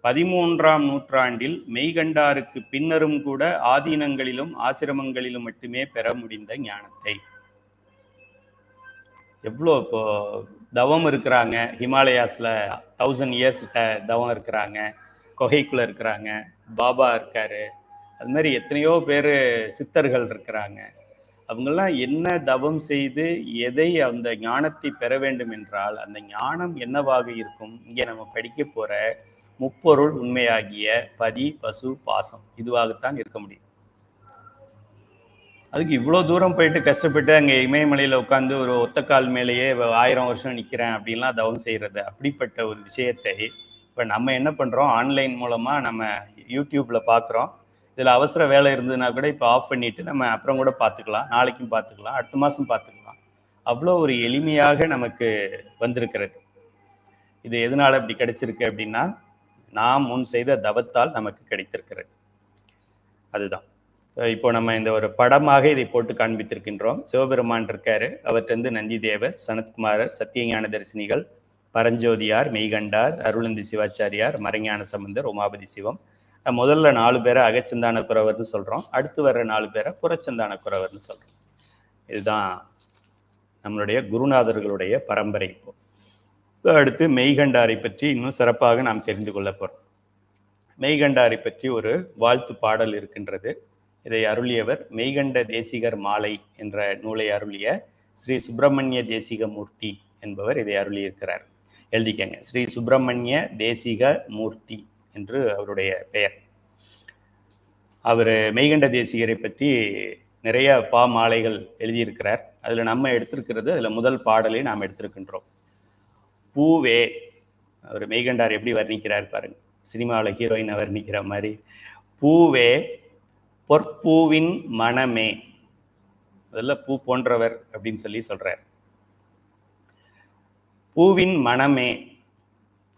13ஆம் நூற்றாண்டில் மெய்கண்டாருக்கு பின்னரும் கூட ஆதீனங்களிலும் ஆசிரமங்களிலும் மட்டுமே பெற முடிந்த ஞானத்தை. எவ்வளோ இப்போ தவம் இருக்கிறாங்க, ஹிமாலயாஸில் 1000 இயர்ஸ் தவம் இருக்கிறாங்க, குகைக்குள்ளே இருக்கிறாங்க, பாபா இருக்காரு, அது மாதிரி எத்தனையோ பேர் சித்தர்கள் இருக்கிறாங்க. அவங்கெல்லாம் என்ன தவம் செய்து எதை அந்த ஞானத்தை பெற வேண்டும் என்றால் அந்த ஞானம் என்னவாக இருக்கும்? இங்கே நம்ம படிக்க போகிற முப்பொருள் உண்மையாகிய பதி பசு பாசம் இதுவாகத்தான் இருக்க முடியும். அதுக்கு இவ்வளோ தூரம் போயிட்டு கஷ்டப்பட்டு அங்கே இமயமலையில் உட்காந்து ஒரு ஒத்த கால் மேலேயே 1000 வருஷம் நிற்கிறேன் அப்படின்லாம் தவம் செய்கிறது, அப்படிப்பட்ட ஒரு விஷயத்தை இப்போ நம்ம என்ன பண்ணுறோம், ஆன்லைன் மூலமாக நம்ம யூடியூப்பில் பார்க்குறோம். இதில் அவசர வேலை இருந்ததுன்னா கூட இப்போ ஆஃப் பண்ணிவிட்டு நம்ம அப்புறம் கூட பார்த்துக்கலாம், நாளைக்கும் பார்த்துக்கலாம், அடுத்த மாதம் பார்த்துக்கலாம். அவ்வளோ ஒரு எளிமையாக நமக்கு வந்திருக்கிறது. இது எதனால் இப்படி கிடைச்சிருக்கு அப்படின்னா நாம் முன் செய்த தவத்தால் நமக்கு கிடைத்திருக்கிறது. அதுதான் இப்போ நம்ம இந்த ஒரு படமாக இதை போட்டு காண்பித்திருக்கின்றோம். சிவபெருமான் இருக்காரு, அவர்கிட்ட நந்திதேவர், சனத்குமாரர், சத்தியஞான தரிசினிகள், பரஞ்சோதியார், மெய்கண்டார், அருளந்தி சிவாச்சாரியார், மறைஞான சம்பந்தர், உமாபதி சிவம். முதல்ல 4 பேரை அகச்சந்தான குறவர்னு சொல்கிறோம், அடுத்து வர்ற 4 பேரை புறச்சந்தான குறவர்னு சொல்கிறோம். இதுதான் நம்மளுடைய குருநாதர்களுடைய பரம்பரை. இப்போ அடுத்து மெய்கண்டாரை பற்றி இன்னும் சிறப்பாக நாம் தெரிந்து கொள்ள போகிறோம். மெய்கண்டாரை பற்றி ஒரு வாழ்த்து பாடல் இருக்கின்றது. இதை அருளியவர் மெய்கண்ட தேசிகர் மாலை என்ற நூலை அருளிய ஸ்ரீ சுப்பிரமணிய தேசிக மூர்த்தி என்பவர் இதை அருளியிருக்கிறார். எழுதிக்கங்க, ஸ்ரீ சுப்பிரமணிய தேசிக மூர்த்தி என்று அவருடைய பெயர். அவர் மெய்கண்ட தேசிகரை பற்றி நிறைய மாலைகள் எழுதியிருக்கிறார். அதில் நம்ம எடுத்திருக்கிறது, அதில் முதல் பாடலை நாம் எடுத்திருக்கின்றோம். பூவே, அவர் மெய்கண்டார் எப்படி வர்ணிக்கிறார் பாருங்க, சினிமாவில் ஹீரோயினை வர்ணிக்கிற மாதிரி. பூவே பொற்பூவின் மனமே, அதெல்லாம் பூ போன்றவர் அப்படின்னு சொல்லி சொல்றார். பூவின் மனமே,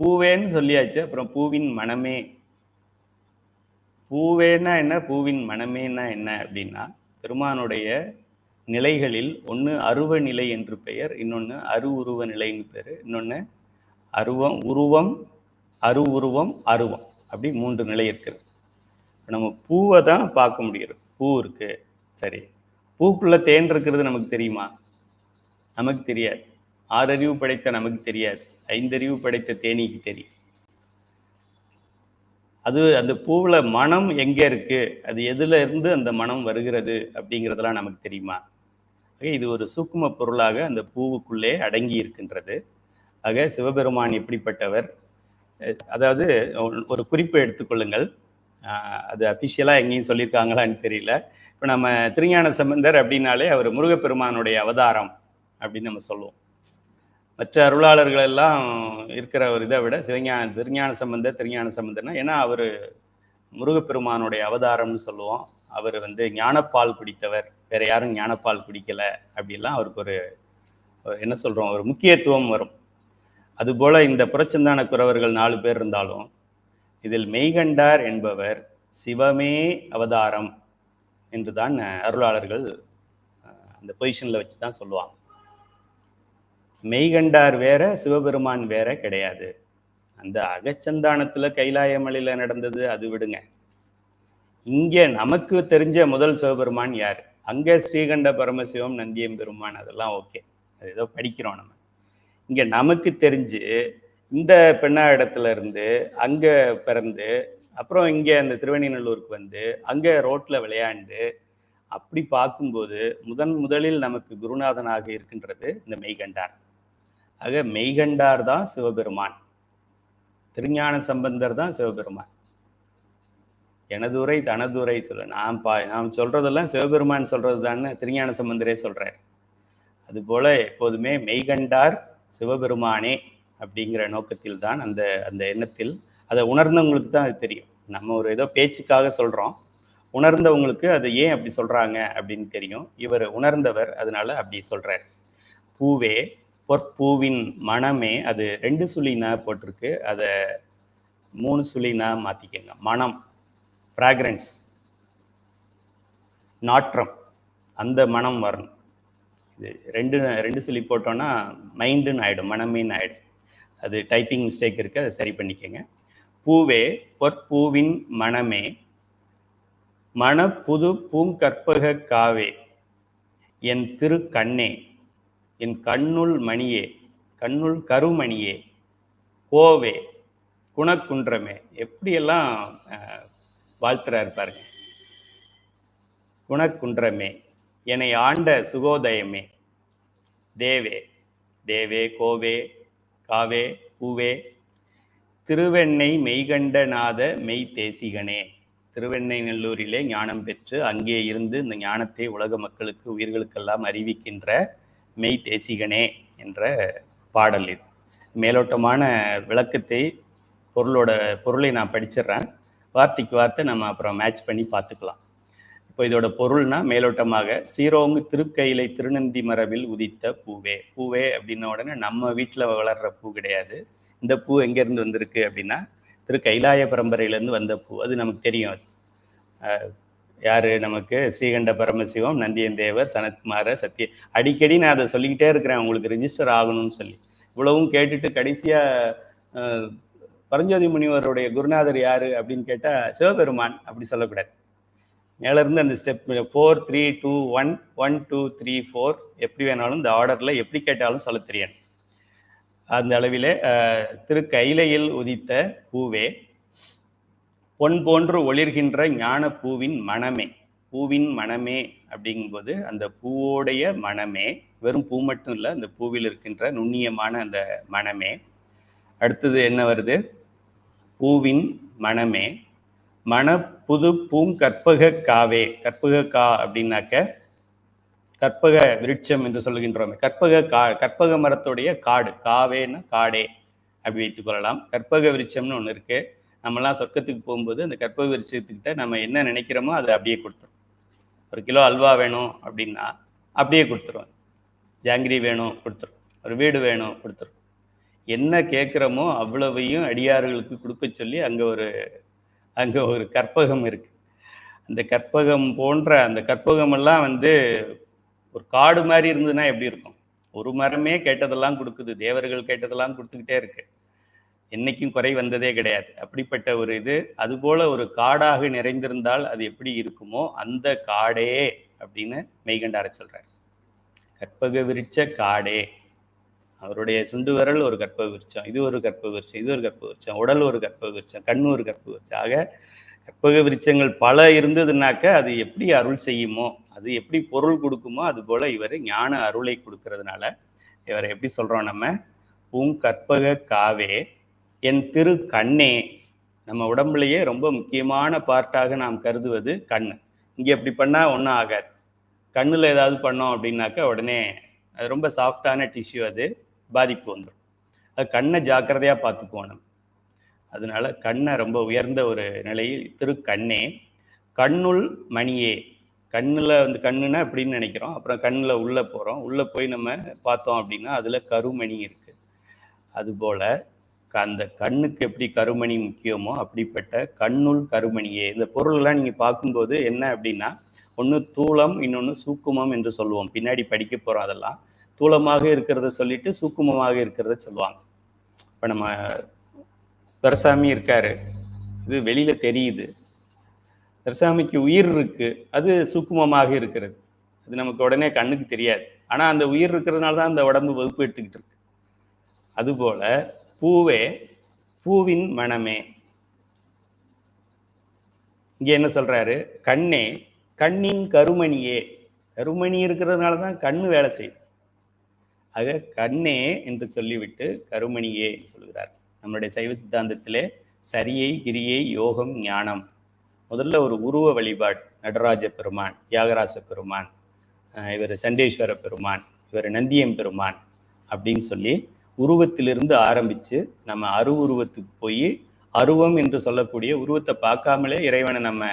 பூவேன்னு சொல்லியாச்சு, அப்புறம் பூவின் மனமே. பூவேன்னா என்ன, பூவின் மனமேன்னா என்ன அப்படின்னா, பெருமானுடைய நிலைகளில் ஒன்று அருவ நிலை என்று பெயர், இன்னொன்று அருவுருவ நிலைன்னு பேர், இன்னொன்று அருவம் உருவம் அரு உருவம் அருவம், அப்படி 3 நிலை இருக்குது. நம்ம பூவை தான் பார்க்க முடியும். பூ இருக்கு, சரி, பூக்குள்ள தேன் இருக்கிறது நமக்கு தெரியுமா? நமக்கு தெரியாது. 6 அறிவு படைத்த நமக்கு தெரியாது, 5 அறிவு படைத்த தேனீக்கு தெரியும். அது அந்த பூவில் மனம் எங்கே இருக்கு, அது எதுல இருந்து அந்த மனம் வருகிறது அப்படிங்கிறதெல்லாம் நமக்கு தெரியுமா? இது ஒரு சூக்கும பொருளாக அந்த பூவுக்குள்ளே அடங்கி இருக்கின்றது. ஆக சிவபெருமான் எப்படிப்பட்டவர், அதாவது ஒரு குறிப்பு எடுத்துக்கொள்ளுங்கள், அது அஃபிஷியலாக எங்கேயும் சொல்லியிருக்காங்களான்னு தெரியல. இப்போ நம்ம திருஞான சம்பந்தர் அப்படின்னாலே அவர் முருகப்பெருமானுடைய அவதாரம் அப்படின்னு நம்ம சொல்லுவோம். மற்ற அருளாளர்கள் எல்லாம் இருக்கிற ஒரு இதை விட திருஞான சம்பந்தர்னா, ஏன்னா அவர் முருகப்பெருமானுடைய அவதாரம்னு சொல்லுவோம். அவர் ஞானப்பால் குடித்தவர், வேற யாரும் ஞானப்பால் குடிக்கலை அப்படிலாம் அவருக்கு ஒரு என்ன சொல்கிறோம், ஒரு முக்கியத்துவம் வரும். அதுபோல் இந்த புறச்சந்தான குறவர்கள் 4 பேர் இருந்தாலும் இதில் மெய்கண்டார் என்பவர் சிவமே அவதாரம் என்று தான் அருளாளர்கள் அந்த பொசிஷனில் வச்சு தான் சொல்லுவாங்க. மெய்கண்டார் வேற, சிவபெருமான் வேற கிடையாது. அந்த அகச்சந்தானத்தில் கைலாயமலையில் நடந்தது அது விடுங்க. இங்கே நமக்கு தெரிஞ்ச முதல் சிவபெருமான் யார்? அங்கே ஸ்ரீகண்ட பரமசிவம், நந்தியம் பெருமான், அதெல்லாம் ஓகே, அது ஏதோ படிக்கிறோம். நம்ம இங்கே நமக்கு தெரிஞ்சு இந்த பெண்ணா இடத்துல இருந்து அங்கே பிறந்து, அப்புறம் இங்கே அந்த திருவெண்ணிநல்லூருக்கு அங்கே ரோட்டில் விளையாண்டு, அப்படி பார்க்கும்போது முதலில் நமக்கு குருநாதனாக இருக்கின்றது இந்த மெய்கண்டார். ஆக மெய்கண்டார் தான் சிவபெருமான், திருஞான சம்பந்தர் தான் சிவபெருமான். எனதுரை தனதுரை சொல்ல நாம் சொல்றதெல்லாம் சிவபெருமான் சொல்றது தான்னு திருஞான சம்பந்தரே சொல்றார். அதுபோல எப்போதுமே மெய்கண்டார் சிவபெருமானே அப்படிங்கிற நோக்கத்தில் தான், அந்த அந்த எண்ணத்தில், அதை உணர்ந்தவங்களுக்கு தான் அது தெரியும். நம்ம ஒரு ஏதோ பேச்சுக்காக சொல்கிறோம், உணர்ந்தவங்களுக்கு அது ஏன் அப்படி சொல்கிறாங்க அப்படின்னு தெரியும். இவர் உணர்ந்தவர், அதனால அப்படி சொல்கிறார். பூவே பொற்பூவின் மனமே, அது 2 சுழினா போட்டிருக்கு, அதை 3 சுழினா மாற்றிக்கங்க. மனம், ஃப்ராக்ரன்ஸ், நாற்றம், அந்த மனம் வரணும். இது 2 சொல்லி போட்டோன்னா மைண்டுன்னு ஆகிடும், மனமேன்னு ஆகிடும். அது டைப்பிங் மிஸ்டேக் இருக்குது, அதை சரி பண்ணிக்கோங்க. பூவே பொற்பூவின் மணமே மணப்புது பூங்கற்பக காவே என் திரு கண்ணே என் கண்ணுள் மணியே கண்ணுள் கருமணியே கோவே குணக்குன்றமே. எப்படியெல்லாம் வாழ்த்துறாரு பாருங்க. குணக்குன்றமே என்னை ஆண்ட சுகோதயமே தேவே தேவே கோவே காவே பூவே திருவெண்ணை மெய்கண்ட நாத மெய் தேசிகனே. திருவெண்ணை நல்லூரிலே ஞானம் பெற்று அங்கே இருந்து இந்த ஞானத்தை உலக மக்களுக்கு உயிர்களுக்கெல்லாம் அறிவிக்கின்ற மெய் தேசிகனே என்ற பாடல் இது. மேலோட்டமான விளக்கத்தை பொருளை நான் படிச்சிடுறேன். வார்த்தைக்கு வார்த்தை நம்ம அப்புறம் மேட்ச் பண்ணி பார்த்துக்கலாம். இப்போ இதோட பொருள்னா மேலோட்டமாக சீரோங்கு திருக்கையிலை திருநந்தி மரபில் உதித்த பூவே. பூவே அப்படின்ன உடனே நம்ம வீட்டில் வளர்கிற பூ கிடையாது. இந்த பூ எங்கேருந்து வந்திருக்கு அப்படின்னா திரு கைலாய பரம்பரையிலேருந்து வந்த பூ. அது நமக்கு தெரியும். யார் நமக்கு ஸ்ரீகண்ட பரமசிவம், நந்தியன் தேவர், சனத்குமார, சத்ய. அடிக்கடி நான் அதை சொல்லிக்கிட்டே இருக்கிறேன் உங்களுக்கு ரிஜிஸ்டர் ஆகணும்னு சொல்லி. இவ்வளவும் கேட்டுட்டு கடைசியாக பரஞ்சோதி முனிவருடைய குருநாதர் யார் அப்படின்னு கேட்டால் சிவபெருமான் அப்படி சொல்லக்கூடாது. மேலேருந்து அந்த ஸ்டெப் 4 3 2 1 1 2 3 4 எப்படி வேணாலும் இந்த ஆர்டரில் எப்படி கேட்டாலும் சொல்ல தெரியும். அந்த அளவிலே திரு கைலையில் உதித்த பூவே பொன் போன்று ஒளிர்கின்ற ஞான பூவின் மணமே. பூவின் மணமே அப்படிங்கும்போது அந்த பூவோடைய மணமே, வெறும் பூ மட்டும் இல்லை, அந்த பூவில் இருக்கின்ற நுண்ணியமான அந்த மணமே. அடுத்தது என்ன வருது? பூவின் மணமே மண புது பூங்கற்பக காவே. கற்பக கா அப்படின்னாக்க கற்பக விருட்சம் என்று சொல்லுகின்றோம். கற்பக மரத்துடைய காடு, காவேன்னா காடே அப்படி வைத்துக் கொள்ளலாம். கற்பக விருட்சம்னு ஒன்று இருக்கு. நம்மலாம் சொர்க்கத்துக்கு போகும்போது அந்த கற்பக விருட்சத்துக்கிட்ட நம்ம என்ன நினைக்கிறோமோ அதை அப்படியே கொடுத்துரும். 1 கிலோ அல்வா வேணும் அப்படின்னா அப்படியே கொடுத்துருவோம். ஜாங்கிரி வேணும் கொடுத்துரும். ஒரு வீடு வேணும் கொடுத்துரும். என்ன கேட்குறோமோ அவ்வளவையும் அடியார்களுக்கு கொடுக்க சொல்லி அங்கே ஒரு கற்பகம் இருக்கு. அந்த கற்பகம் போன்ற அந்த கற்பகமெல்லாம் ஒரு காடு மாதிரி இருந்ததுன்னா எப்படி இருக்கும்? ஒரு மரமே கேட்டதெல்லாம் கொடுக்குது. தேவர்கள் கேட்டதெல்லாம் கொடுத்துக்கிட்டே இருக்கு. என்னைக்கும் குறை வந்ததே கிடையாது. அப்படிப்பட்ட ஒரு இது. அதுபோல ஒரு காடாக நிறைந்திருந்தால் அது எப்படி இருக்குமோ அந்த காடே அப்படின்னு மெய்கண்டார சொல்றார். கற்பக விருட்ச காடே. அவருடைய சுண்டு விரல் ஒரு கற்பக விருட்சம், இது ஒரு கற்பக விருட்சம், இது ஒரு கற்பக விருட்சம், உடல் ஒரு கற்பக விருட்சம், கண்ணு ஒரு கற்பக விருட்சம். ஆக கற்பக விருட்சங்கள் பல இருந்ததுனாக்க அது எப்படி அருள் செய்யுமோ, அது எப்படி பொருள் கொடுக்குமோ, அது போல இவர் ஞான அருளை கொடுக்கறதுனால இவரை எப்படி சொல்றோம் நம்ம? பூங்கற்பக காவே என் திரு கண்ணே. நம்ம உடம்புலையே ரொம்ப முக்கியமான பார்ட்டாக நாம் கருதுவது கண். இங்கே எப்படி பண்ணால் ஒன்றும் ஆகாது. கண்ணில் ஏதாவது பண்ணோம் அப்படின்னாக்கா உடனே அது ரொம்ப சாஃப்டான டிஷ்யூ, அது பாதிப்பு வந்துடும். அது கண்ணை ஜாக்கிரதையாக பார்த்துக்குவோம் நம்ம. அதனால கண்ணை ரொம்ப உயர்ந்த ஒரு நிலையில் திரு கண்ணே. கண்ணுள் மணியே. கண்ணில் கண்ணுன்னா அப்படின்னு நினைக்கிறோம். அப்புறம் கண்ணில் உள்ளே போகிறோம். உள்ளே போய் நம்ம பார்த்தோம் அப்படின்னா அதில் கருமணி இருக்குது. அதுபோல் அந்த கண்ணுக்கு எப்படி கருமணி முக்கியமோ அப்படிப்பட்ட கண்ணுள் கருமணியே. இந்த பொருள்லாம் நீங்கள் பார்க்கும்போது என்ன அப்படின்னா, ஒன்று தூளம், இன்னொன்று சூக்குமம் என்று சொல்லுவோம். பின்னாடி படிக்க போகிறோம். அதெல்லாம் தூளமாக இருக்கிறத சொல்லிட்டு சூக்குமமாக இருக்கிறத சொல்லுவாங்க. இப்போ நம்ம துரைசாமி இருக்காரு, இது வெளியில தெரியுது. துரைசாமிக்கு உயிர் இருக்கு, அது சூக்குமமாக இருக்கிறது. அது நமக்கு உடனே கண்ணுக்கு தெரியாது. ஆனால் அந்த உயிர் இருக்கிறதுனால தான் அந்த உடம்பு வகுப்பு எடுத்துக்கிட்டு இருக்கு. அதுபோல பூவே பூவின் மணமே. இங்கே என்ன சொல்றாரு? கண்ணே கண்ணின் கருமணியே. கருமணி இருக்கிறதுனால தான் கண்ணு வேலை செய்யும். ஆக கண்ணே என்று சொல்லிவிட்டு கருமணியே என்று சொல்கிறார். நம்மளுடைய சைவ சித்தாந்தத்திலே சரியை, கிரியை, யோகம், ஞானம். முதல்ல ஒரு உருவ வழிபாடு. நடராஜ பெருமான், தியாகராச பெருமான், இவர் சண்டேஸ்வர பெருமான், இவர் நந்தியம் பெருமான் அப்படின்னு சொல்லி உருவத்திலிருந்து ஆரம்பித்து நம்ம அருவுருவத்துக்கு போய் அருவம் என்று சொல்லக்கூடிய உருவத்தை பார்க்காமலே இறைவனை நம்ம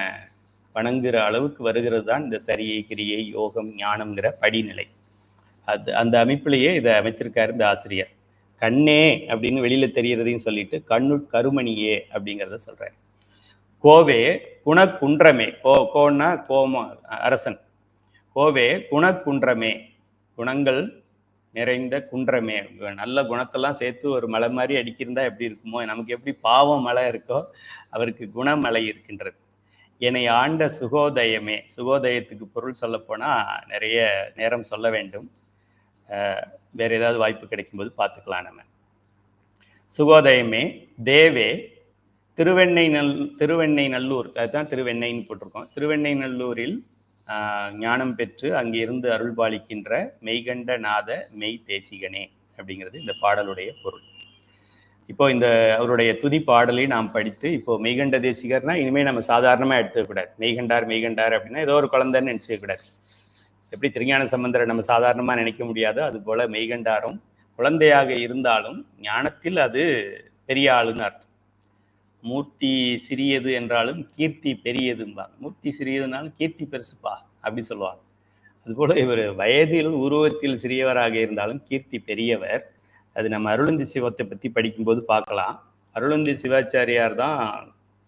வணங்குகிற அளவுக்கு வருகிறது தான் இந்த சரியை, கிரியை, யோகம், ஞானம்ங்கிற படிநிலை. அந்த அமைப்பிலேயே இதை அமைச்சிருக்காரு இந்த ஆசிரியர். கண்ணே அப்படின்னு வெளியில தெரியறதையும் சொல்லிட்டு கண்ணு கருமணியே அப்படிங்கிறத சொல்றாரு. கோவே குணக்குன்றமே. கோன்னா கோம அரசன். கோவே குணக்குன்றமே. குணங்கள் நிறைந்த குன்றமே, நல்ல குணத்தெல்லாம் சேர்த்து ஒரு மலை மாதிரி அடிக்கிருந்தா எப்படி இருக்குமோ, நமக்கு எப்படி பாவம் மலை இருக்கோ அவருக்கு குணமலை இருக்கின்றது. என்னை ஆண்ட சுகோதயமே, சுகோதயத்துக்கு பொருள் சொல்லப்போனா நிறைய நேரம் சொல்ல வேண்டும். வேற ஏதாவது வாய்ப்பு கிடைக்கும்போது பார்த்துக்கலாம் நம்ம. சுகோதயமே தேவே திருவெண்ணெய்நல்லூர், அதுதான் திருவெண்ணைன்னு போட்டிருக்கோம். திருவெண்ணெய்நல்லூரில் ஞானம் பெற்று அங்கிருந்து அருள்பாலிக்கின்ற மெய்கண்ட நாத மெய் தேசிகனே அப்படிங்கிறது இந்த பாடலுடைய பொருள். இப்போ இந்த அவருடைய துதி பாடலை நாம் படித்து, இப்போ மெய்கண்ட தேசிகர்னா இனிமேல் நம்ம சாதாரணமாக எடுத்துக்கூடாது. மெய்கண்டார் அப்படின்னா ஏதோ ஒரு குழந்தைன்னு நினச்சிக்கக்கூடாது. எப்படி திருஞான சம்பந்தரை நம்ம சாதாரணமாக நினைக்க முடியாதோ அதுபோல் மெய்கண்டாரும் குழந்தையாக இருந்தாலும் ஞானத்தில் அது பெரிய ஆளுன்னு அர்த்தம். மூர்த்தி சிறியது என்றாலும் கீர்த்தி பெரியதும்பாங்க. மூர்த்தி சிறியதுனாலும் கீர்த்தி பெருசுப்பா அப்படி சொல்லுவாங்க. அதுபோல் இவர் வயதில் உருவத்தில் சிறியவராக இருந்தாலும் கீர்த்தி பெரியவர். அது நம்ம அருளந்தி சிவத்தை பற்றி படிக்கும்போது பார்க்கலாம். அருளந்தி சிவாச்சாரியார் தான்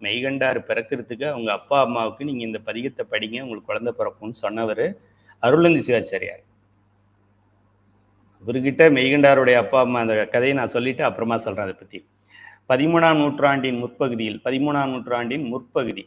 மெய்கண்டார் பிறக்கிறதுக்கு அவங்க அப்பா அம்மாவுக்கு நீங்கள் இந்த பதிகத்தை படிங்க உங்களுக்கு குழந்தை பிறக்கும்னு சொன்னவர் அருளந்தி சிவாச்சாரியார். இவர்கிட்ட மெய்கண்டாருடைய அப்பா அம்மா அந்த கதையை நான் சொல்லிட்டு அப்புறமா சொல்கிறேன் அதை பற்றி. 13ஆம் நூற்றாண்டின் முற்பகுதி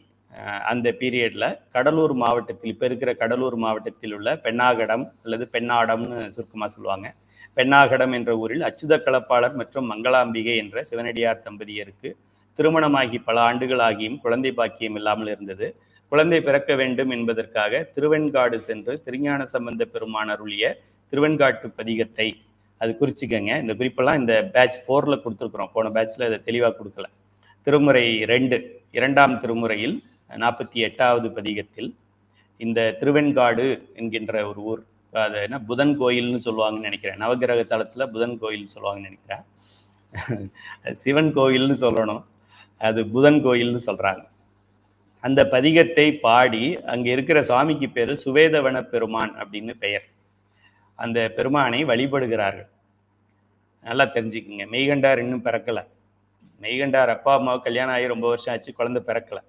அந்த பீரியடில் கடலூர் மாவட்டத்தில், இப்போ இருக்கிற கடலூர் மாவட்டத்தில் உள்ள பெண்ணாகடம் அல்லது பெண்ணாடம்னு சுருக்கமாக சொல்லுவாங்க, பெண்ணாகடம் என்ற ஊரில் அச்சுத கலப்பாளர் மற்றும் மங்களாம்பிகை என்ற சிவனடியார் தம்பதியருக்கு திருமணமாகி பல ஆண்டுகள் ஆகியும் குழந்தை பாக்கியம் இல்லாமல் இருந்தது. குழந்தை பிறக்க வேண்டும் என்பதற்காக திருவெண்காடு சென்று திருஞான சம்பந்த பெருமான் அருளிய திருவெண்காட்டு பதிகத்தை அது குறிச்சிக்கங்க. இந்த குறிப்பெல்லாம் இந்த பேட்ச் 4ல் கொடுத்துருக்குறோம். போன பேட்சில் அதை தெளிவாக கொடுக்கல. திருமுறை 2ஆம் திருமுறையில் 48வது பதிகத்தில் இந்த திருவெண்காடு என்கின்ற ஒரு ஊர், அது என்ன புதன் கோயில்னு சொல்லுவாங்கன்னு நினைக்கிறேன். நவகிரக தலத்தில் புதன் கோயில்னு சொல்லுவாங்கன்னு நினைக்கிறேன். சிவன் கோயில்னு சொல்லணும், அது புதன் கோயில்னு சொல்கிறாங்க. அந்த பதிகத்தை பாடி அங்கே இருக்கிற சுவாமிக்கு பேர் சுவேதவன பெருமான் அப்படின்னு பெயர். அந்த பெருமானை வழிபடுகிறார்கள். நல்லா தெரிஞ்சுக்குங்க, மெய்கண்டார் இன்னும் பிறக்கலை. மெய்கண்டார் அப்பா அம்மாவுக்கு கல்யாணம் ஆகி ரொம்ப வருஷம் ஆச்சு, குழந்தை பிறக்கலை.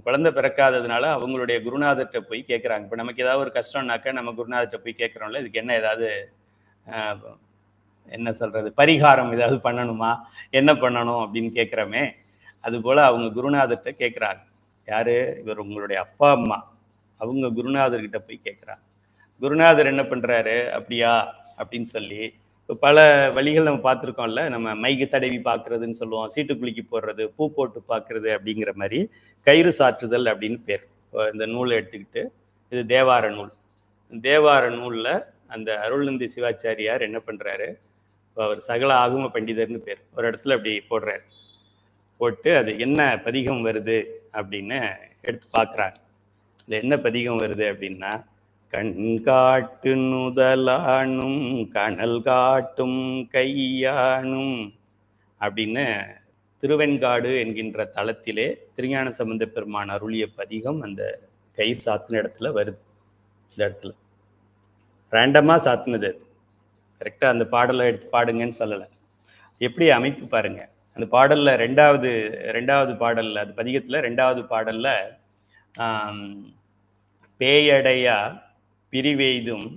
குழந்தை பிறக்காததுனால அவங்களுடைய குருநாதர்கிட்ட போய் கேட்குறாங்க. இப்போ நமக்கு ஏதாவது ஒரு கஷ்டம்னாக்க நம்ம குருநாதர்கிட்ட போய் கேட்குறோம்ல, இதுக்கு என்ன ஏதாவது என்ன சொல்கிறது பரிகாரம் ஏதாவது பண்ணணுமா, என்ன பண்ணணும் அப்படின்னு கேட்குறோமே, அதுபோல் அவங்க குருநாதர்கிட்ட கேட்குறாங்க. யார்? இவர் உங்களுடைய அப்பா அம்மா. அவங்க குருநாதர்கிட்ட போய் கேட்குறாங்க. குருநாதர் என்ன பண்ணுறாரு, அப்படியா அப்படின்னு சொல்லி இப்போ பல வழிகள் நம்ம பார்த்துருக்கோம்ல, நம்ம மைக்கு தடவி பார்க்குறதுன்னு சொல்லுவோம், சீட்டு குலுக்கி போடுறது, பூ போட்டு பார்க்குறது அப்படிங்கிற மாதிரி கயிறு சாற்றுதல் அப்படின்னு பேர். இந்த நூலை எடுத்துக்கிட்டு, இது தேவார நூல். தேவார நூலில் அந்த அருளந்தி சிவாச்சாரியார் என்ன பண்ணுறாரு, இப்போ அவர் சகல ஆகம பண்டிதர்னு பேர், ஒரு இடத்துல அப்படி போடுறாரு. போட்டு அது என்ன பதிகம் வருது அப்படின்னு எடுத்து பார்க்குறாங்க. இல்லை என்ன பதிகம் வருது அப்படின்னா, கண் காட்டு நுதலானும் கனல் காட்டும் கையானும் அப்படின்னு திருவெண்காடு என்கின்ற தளத்திலே திருஞான சம்பந்த பெருமான் அருளிய பதிகம் அந்த கயிறு சாத்தின இடத்துல வருது. இந்த இடத்துல ரேண்டமாக சாத்தினது, அது கரெக்டாக அந்த பாடலை எடுத்து பாடுங்கன்னு சொல்லலை. எப்படி அமைப்பு பாருங்க. அந்த பாடலில் ரெண்டாவது பாடலில், அது பதிகத்தில் 2வது பாடலில் பேயடையா பிரிவெய்தும்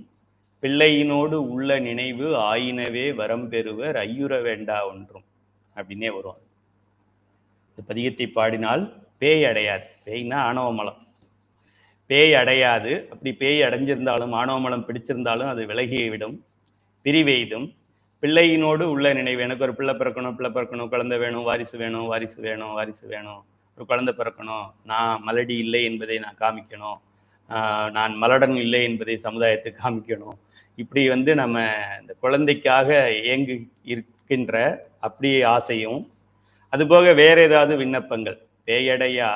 பிள்ளையினோடு உள்ள நினைவு ஆயினவே வரம் பெறுவர் ஐயுற வேண்டா ஒன்றும் அப்படின்னே வரும். இந்த பதிகத்தை பாடினால் பேய் அடையாது. பேய்னா ஆணவமலம். பேய் அடையாது. அப்படி பேய் அடைஞ்சிருந்தாலும் ஆணவமலம் பிடிச்சிருந்தாலும் அது விலகிவிடும். பிரிவெய்தும் பிள்ளையினோடு உள்ள நினைவு, எனக்கு ஒரு பிள்ளை பிறக்கணும், குழந்தை வேணும், வாரிசு வேணும், ஒரு குழந்தை பிறக்கணும், நான் மலடி இல்லை என்பதை நான் காமிக்கணும், நான் மலடன் இல்லை என்பதை சமுதாயத்துக்கு காமிக்கணும். இப்படி நம்ம இந்த குழந்தைக்காக ஏங்கி இருக்கின்ற அப்படி ஆசையும், அதுபோக வேற ஏதாவது விண்ணப்பங்கள், பேயடையா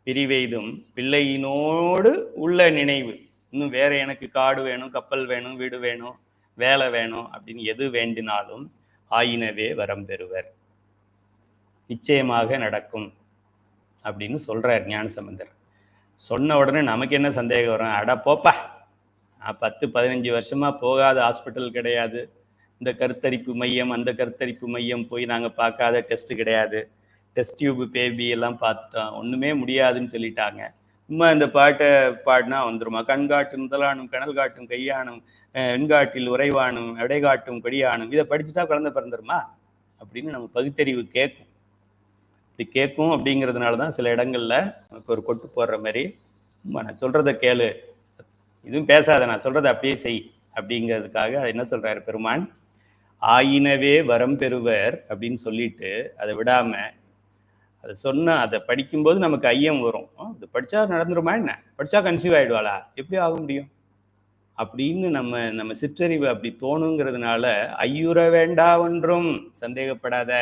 பிரிவெய்தும் பிள்ளையினோடு உள்ள நினைவு, இன்னும் வேற எனக்கு காடு வேணும், கப்பல் வேணும், வீடு வேணும், வேலை வேணும் அப்படின்னு எது வேண்டினாலும் ஆயினவே வரம் பெறுவர், நிச்சயமாக நடக்கும் அப்படின்னு சொல்றார் ஞானசம்பந்தர். சொன்ன உடனே நமக்கு என்ன சந்தேகம் வரும், அட போப்பா, நான் 10-15 வருஷமா போகாத ஹாஸ்பிட்டல் கிடையாது, இந்த கருத்தரிப்பு மையம் அந்த கருத்தரிப்பு மையம் போய் நாங்கள் பார்க்காத டெஸ்ட் கிடையாது, டெஸ்ட் டியூப் பேபி எல்லாம் பார்த்துட்டோம், ஒன்றுமே முடியாதுன்னு சொல்லிட்டாங்க, சும்மா இந்த பாட்டை பாடினா வந்துருமா? கண் காட்டும் முதலானும் கனல் காட்டும் கையானும் வெண்காட்டில் உறைவானும் எடை காட்டும் கொடியானும், இதை படிச்சுட்டா குழந்தை பிறந்துருமா அப்படின்னு நம்ம பகுத்தறிவு கேட்கும். இப்படி கேட்கும். அப்படிங்கிறதுனால தான் சில இடங்கள்ல நமக்கு ஒரு கொட்டு போடுற மாதிரி, நான் சொல்றதை கேளு, இதுவும் பேசாத, நான் சொல்றதை அப்படியே செய் அப்படிங்கிறதுக்காக என்ன சொல்றாரு பெருமான், ஆயினவே வரம் பெறுவர் அப்படின்னு சொல்லிட்டு அதை விடாம, அதை சொன்ன அதை படிக்கும்போது நமக்கு ஐயம் வரும். அது படிச்சா நடந்துருமா என்ன? படிச்சா கன்சீவ் ஆயிடுவாளா? எப்படி ஆக முடியும் அப்படின்னு நம்ம சிற்றறிவு அப்படி தோணுங்கிறதுனால, ஐயுற வேண்டா ஒன்றும் சந்தேகப்படாத,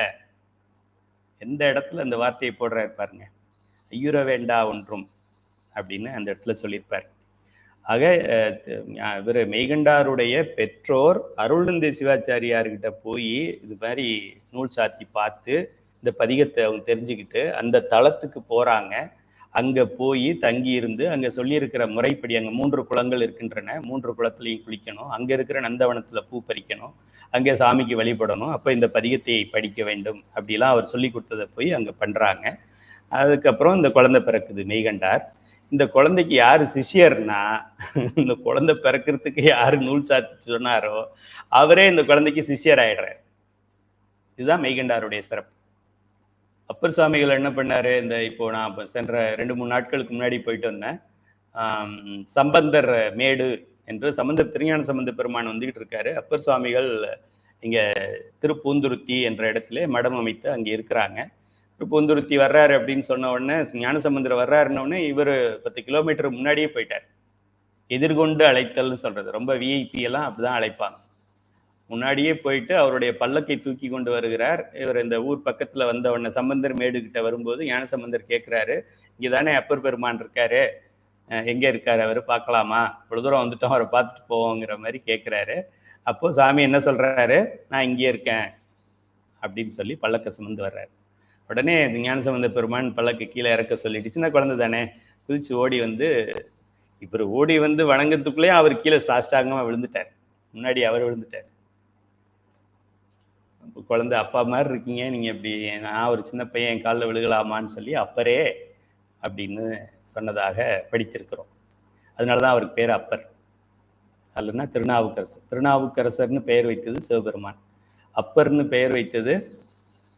எந்த இடத்துல அந்த வார்த்தையை போடுறாரு பாருங்க, ஐயுற வேண்டா ஒன்றும் அப்படின்னு அந்த இடத்துல சொல்லியிருப்பார். ஆக இவர் மெய்கண்டாருடைய பெற்றோர் அருள்நந்தி சிவாச்சாரியார்கிட்ட போய் இது மாதிரி நூல் சாத்தி பார்த்து இந்த பதிகத்தை அவங்க தெரிஞ்சுக்கிட்டு அந்த தளத்துக்கு போறாங்க. அங்க போய் தங்கி இருந்து அங்க சொல்லியிருக்கிற முறைப்படி, அங்க 3 குளங்கள் இருக்கின்றன, 3 குளத்திலையும் குளிக்கணும், அங்க இருக்கிற நந்தவனத்துல பூ பறிக்கணும், அங்கே சாமிக்கு வழிபடணும், அப்ப இந்த பதிகத்தை படிக்க வேண்டும் அப்படிலாம் அவர் சொல்லி கொடுத்ததை போய் அங்க பண்றாங்க. அதுக்கப்புறம் இந்த குழந்தை பிறக்குது மெய்கண்டார். இந்த குழந்தைக்கு யாரு சிஷியர்னா, இந்த குழந்தை பிறக்கிறதுக்கு யாரு நூல் சாத்தி சொன்னாரோ அவரே இந்த குழந்தைக்கு சிஷியர் ஆயிடுறாரு. இதுதான் மெய்கண்டாருடைய சிறப்பு. அப்பர் சுவாமிகள் என்ன பண்ணாரு, இந்த இப்போ நான் சென்ற 2-3 நாட்களுக்கு முன்னாடி போயிட்டு வந்தேன். சம்பந்தர் மேடு என்று சம்பந்தர் திருஞான சம்பந்த பெருமான் வந்துகிட்டு இருக்காரு. அப்பர் சுவாமிகள் இங்க திருப்பூந்துருத்தி என்ற இடத்துல மடம் அமைத்து அங்கே இருக்கிறாங்க. திருப்பூந்துருத்தி வர்றாரு அப்படின்னு சொன்ன உடனே, ஞானசம்பந்தர் வர்றாருன்னொடனே இவர் 10 கிலோமீட்டர் முன்னாடியே போயிட்டார். எதிர்கொண்டு அழைத்தல்னு சொல்றது, ரொம்ப விஐபி எல்லாம் அப்படிதான் அழைப்பாங்க. முன்னாடியே போயிட்டு அவருடைய பல்லக்கை தூக்கி கொண்டு வருகிறார். இவர் இந்த ஊர் பக்கத்துல வந்த உடனே சம்பந்தர் மேடு கிட்ட வரும்போது ஞானசம்பந்தர் கேட்கிறாரு, இங்கதானே அப்பர் பெருமான் இருக்காரு, எங்க இருக்காரு அவரு, பார்க்கலாமா, இவ்வளவு தூரம் வந்துட்டோம், அவரை பார்த்துட்டு போவோங்கிற மாதிரி கேட்கிறாரு. அப்போ சாமி என்ன சொல்றாரு, நான் இங்கே இருக்கேன் அப்படின்னு சொல்லி பல்லக்க சுமந்து வர்றாரு. உடனே ஞானசம்பந்த பெருமான் பல்லக்கு கீழே இறக்க சொல்லிட்டு, சின்ன குழந்தை தானே, குதிச்சு ஓடி வந்து, இவர் ஓடி வந்து வணங்கத்துக்குள்ளே அவர் கீழே சாஷ்டாங்கமா விழுந்துட்டார். முன்னாடி அவர் விழுந்துட்டார். குழந்தை, அப்பா மாதிரி இருக்கீங்க நீங்க, இப்படி நான் ஒரு சின்ன பையன் என் காலில் விழுகலாமான்னு சொல்லி அப்பரே அப்படின்னு சொன்னதாக படித்திருக்கிறோம். அதனாலதான் அவருக்கு பேர் அப்பர், அல்லனா திருநாவுக்கரசர். திருநாவுக்கரசர்னு பெயர் வைத்தது சிவபெருமான், அப்பர்னு பெயர் வைத்தது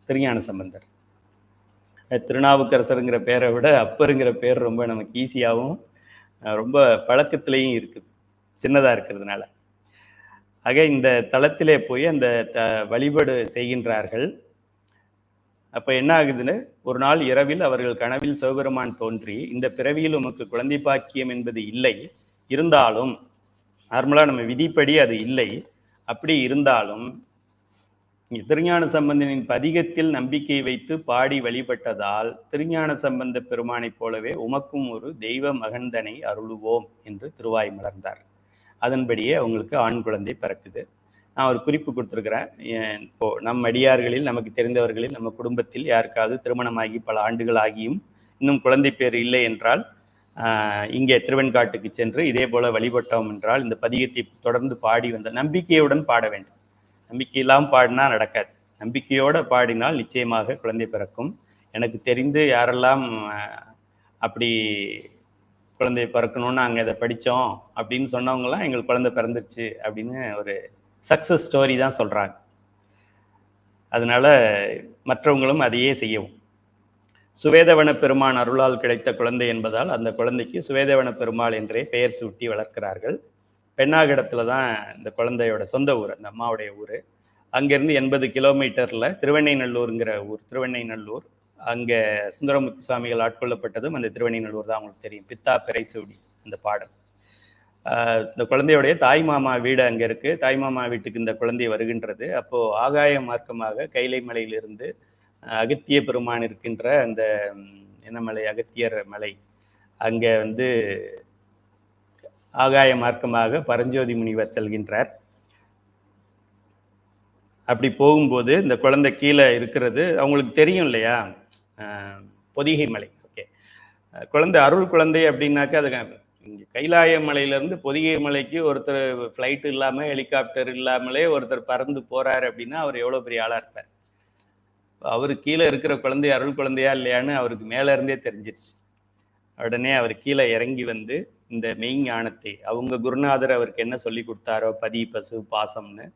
திருஞான சம்பந்தர். திருநாவுக்கரசருங்கிற பேரை விட அப்பருங்கிற பேர் ரொம்ப நமக்கு ஈஸியாகவும் ரொம்ப பழக்கத்திலையும் இருக்குது, சின்னதாக இருக்கிறதுனால. ஆக இந்த தளத்திலே போய் அந்த வழிபாடு செய்கின்றார்கள். அப்போ என்ன ஆகுதுன்னு, ஒரு நாள் இரவில் அவர்கள் கனவில் சிவபெருமான் தோன்றி, இந்த பிறவியில் உமக்கு குழந்தை பாக்கியம் என்பது இல்லை, இருந்தாலும் நார்மலாக நம்ம விதிப்படி அது இல்லை, அப்படி இருந்தாலும் திருஞான சம்பந்தனின் பதிகத்தில் நம்பிக்கை வைத்து பாடி வழிபட்டதால் திருஞான சம்பந்த பெருமானைப் போலவே உமக்கும் ஒரு தெய்வ மகந்தனை அருளுவோம் என்று திருவாய் மலர்ந்தார். அதன்படியே அவங்களுக்கு ஆண் குழந்தை பிறக்குது. நான் ஒரு குறிப்பு கொடுத்துருக்கிறேன். இப்போ நம் அடியார்களில் நமக்கு தெரிந்தவர்களில் நம்ம குடும்பத்தில் யாருக்காவது திருமணமாகி பல ஆண்டுகள் ஆகியும் இன்னும் குழந்தை பேர் இல்லை என்றால், இங்கே திருவெண்காட்டுக்கு சென்று இதே போல வழிபட்டோம் என்றால் இந்த பதிகத்தை தொடர்ந்து பாடி வந்த நம்பிக்கையுடன் பாட வேண்டும். நம்பிக்கையெல்லாம் பாடினா நடக்காது, நம்பிக்கையோடு பாடினால் நிச்சயமாக குழந்தை பிறக்கும். எனக்கு தெரிந்து யாரெல்லாம் அப்படி குழந்தை பிறக்கணும்னு நாங்கள் இதை படித்தோம் அப்படின்னு சொன்னவங்கலாம் எங்களுக்கு குழந்தை பிறந்துருச்சு அப்படின்னு ஒரு சக்ஸஸ் ஸ்டோரி தான் சொல்கிறாங்க. அதனால மற்றவங்களும் அதையே செய்யவும். சுவேதவன பெருமான் அருளால் கிடைத்த குழந்தை என்பதால் அந்த குழந்தைக்கு சுவேதவன பெருமாள் என்றே பெயர் சூட்டி வளர்க்கிறார்கள். பெண்ணாகடத்துல தான் இந்த குழந்தையோட சொந்த ஊர், அந்த அம்மாவுடைய ஊர். அங்கேருந்து 80 கிலோமீட்டரில் திருவெண்ணைநல்லூருங்கிற ஊர், திருவெண்ணைநல்லூர். அங்கே சுந்தரமூர்த்தி சுவாமிகள் ஆட்கொள்ளப்பட்டதும் அந்த திருவெண்ணைநல்லூர் தான் அவங்களுக்கு தெரியும். பித்தா பிறைசூடி அந்த பாடல். இந்த குழந்தையுடைய தாய் மாமா வீடு அங்கே இருக்குது. தாய் மாமா வீட்டுக்கு இந்த குழந்தை வருகின்றது. அப்போது ஆகாய மார்க்கமாக கைலை மலையிலிருந்து அகத்திய பெருமான் இருக்கின்ற அந்த என்ன மலை, அகத்தியர் மலை, அங்கே வந்து ஆகாய மார்க்கமாக பரஞ்சோதி முனிவர் செல்கின்றார். அப்படி போகும்போது இந்த குழந்தை கீழே இருக்கிறது அவங்களுக்கு தெரியும் இல்லையா, பொதிகை மலை. ஓகே, குழந்தை அருள் குழந்தை அப்படின்னாக்கா அது இங்கே கைலாய மலையிலேருந்து பொதிகை மலைக்கு ஒருத்தர் ஃப்ளைட் இல்லாமல் ஹெலிகாப்டர் இல்லாமலே ஒருத்தர் பறந்து போகிறாரு அப்படின்னா அவர் எவ்வளோ பெரிய ஆளாக இருப்பார். அவரு கீழே இருக்கிற குழந்தை அருள் குழந்தையா இல்லையான்னு அவருக்கு மேலே இருந்தே தெரிஞ்சிருச்சு. உடனே அவர் கீழே இறங்கி வந்து இந்த மெய்ஞானத்தை, அவங்க குருநாதர் அவருக்கு என்ன சொல்லி கொடுத்தாரோ பதி பசு பாசம்னு,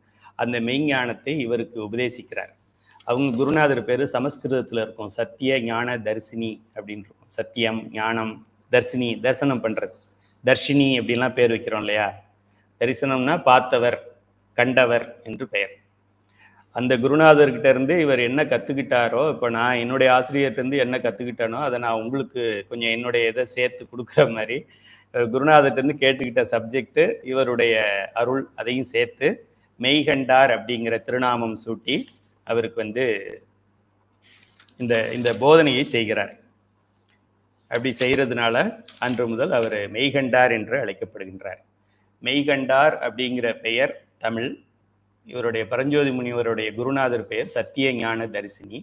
அந்த மெய்ஞானத்தை இவருக்கு உபதேசிக்கிறார். அவங்க குருநாதர் பேர் சமஸ்கிருதத்தில் இருக்கும், சத்திய ஞான தர்சினி அப்படின்னு இருக்கும். சத்தியம், ஞானம், தர்சினி, தரிசனம் பண்ணுறது, தர்ஷினி அப்படின்லாம் பேர் வைக்கிறோம் இல்லையா. தரிசனம்னா பார்த்தவர், கண்டவர் என்று பெயர். அந்த குருநாதர்கிட்ட இருந்து இவர் என்ன கற்றுக்கிட்டாரோ, இப்போ நான் என்னுடைய ஆசிரியர்கிட்டருந்து என்ன கற்றுக்கிட்டானோ அதை நான் உங்களுக்கு கொஞ்சம் என்னுடைய இதை சேர்த்து கொடுக்குற மாதிரி குருநாதர்கிட்டருந்து கேட்டுக்கிட்ட சப்ஜெக்டு இவருடைய அருள், அதையும் சேர்த்து மெய்கண்டார் அப்படிங்கிற திருநாமம் சூட்டி அவருக்கு வந்து இந்த இந்த போதனையை செய்கிறார். அப்படி செய்கிறதுனால அன்று முதல் அவர் மெய்கண்டார் என்று அழைக்கப்படுகின்றார். மெய்கண்டார் அப்படிங்கிற பெயர் தமிழ். இவருடைய பரஞ்சோதி முனிவருடைய குருநாதர் பெயர் சத்திய ஞான தரிசினி.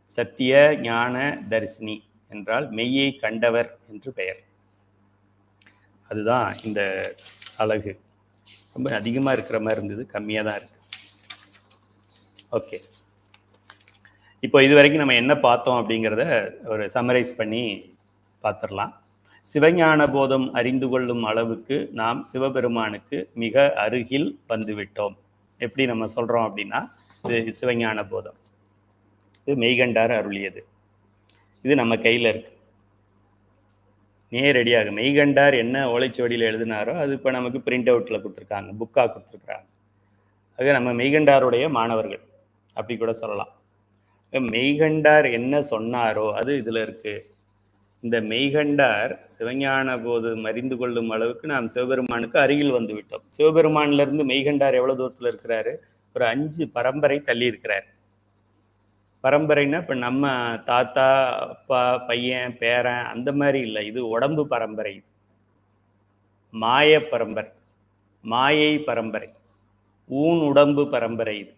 சத்திய ஞான தரிசினி என்றால் மெய்யை கண்டவர் என்று பெயர். அதுதான் இந்த அழகு. ரொம்ப அதிகமாக இருக்கிற மாதிரி இருந்தது, கம்மியாக தான் இருக்கு. ஓகே, இப்போ இது வரைக்கும் நம்ம என்ன பார்த்தோம் அப்படிங்கிறத ஒரு சம்மரைஸ் பண்ணி பார்த்துடலாம். சிவஞான போதம் அறிந்து கொள்ளும் அளவுக்கு நாம் சிவபெருமானுக்கு மிக அருகில் வந்துவிட்டோம். எப்படி நம்ம சொல்கிறோம் அப்படின்னா, இது சிவஞான போதம், இது மெய்கண்டார் அருளியது, இது நம்ம கையில் இருக்கு நேரடியாக. மெய்கண்டார் என்ன ஓலைச்சுவடியில் எழுதினாரோ அது இப்போ நமக்கு பிரிண்ட் அவுட்டில் கொடுத்துருக்காங்க, புக்காக கொடுத்துருக்குறாங்க. ஆக நம்ம மெய்கண்டாருடைய மாணவர்கள் அப்படி கூட சொல்லலாம். மெய்கண்டார் என்ன சொன்னாரோ அது இதில் இருக்குது. இந்த மெய்கண்டார் சிவஞான போதம் அறிந்து கொள்ளும் அளவுக்கு நாம் சிவபெருமானுக்கு அருகில் வந்து விட்டோம். சிவபெருமானிலிருந்து மெய்கண்டார் எவ்வளோ தூரத்தில் இருக்கிறாரு? ஒரு 5 பரம்பரை தள்ளி இருக்கிறார். பரம்பரைன்னா இப்போ நம்ம தாத்தா, அப்பா, பையன், பேரன் அந்த மாதிரி இல்லை. இது உடம்பு பரம்பரை, மாய பரம்பரை, மாயை பரம்பரை, ஊன் உடம்பு பரம்பரை. இது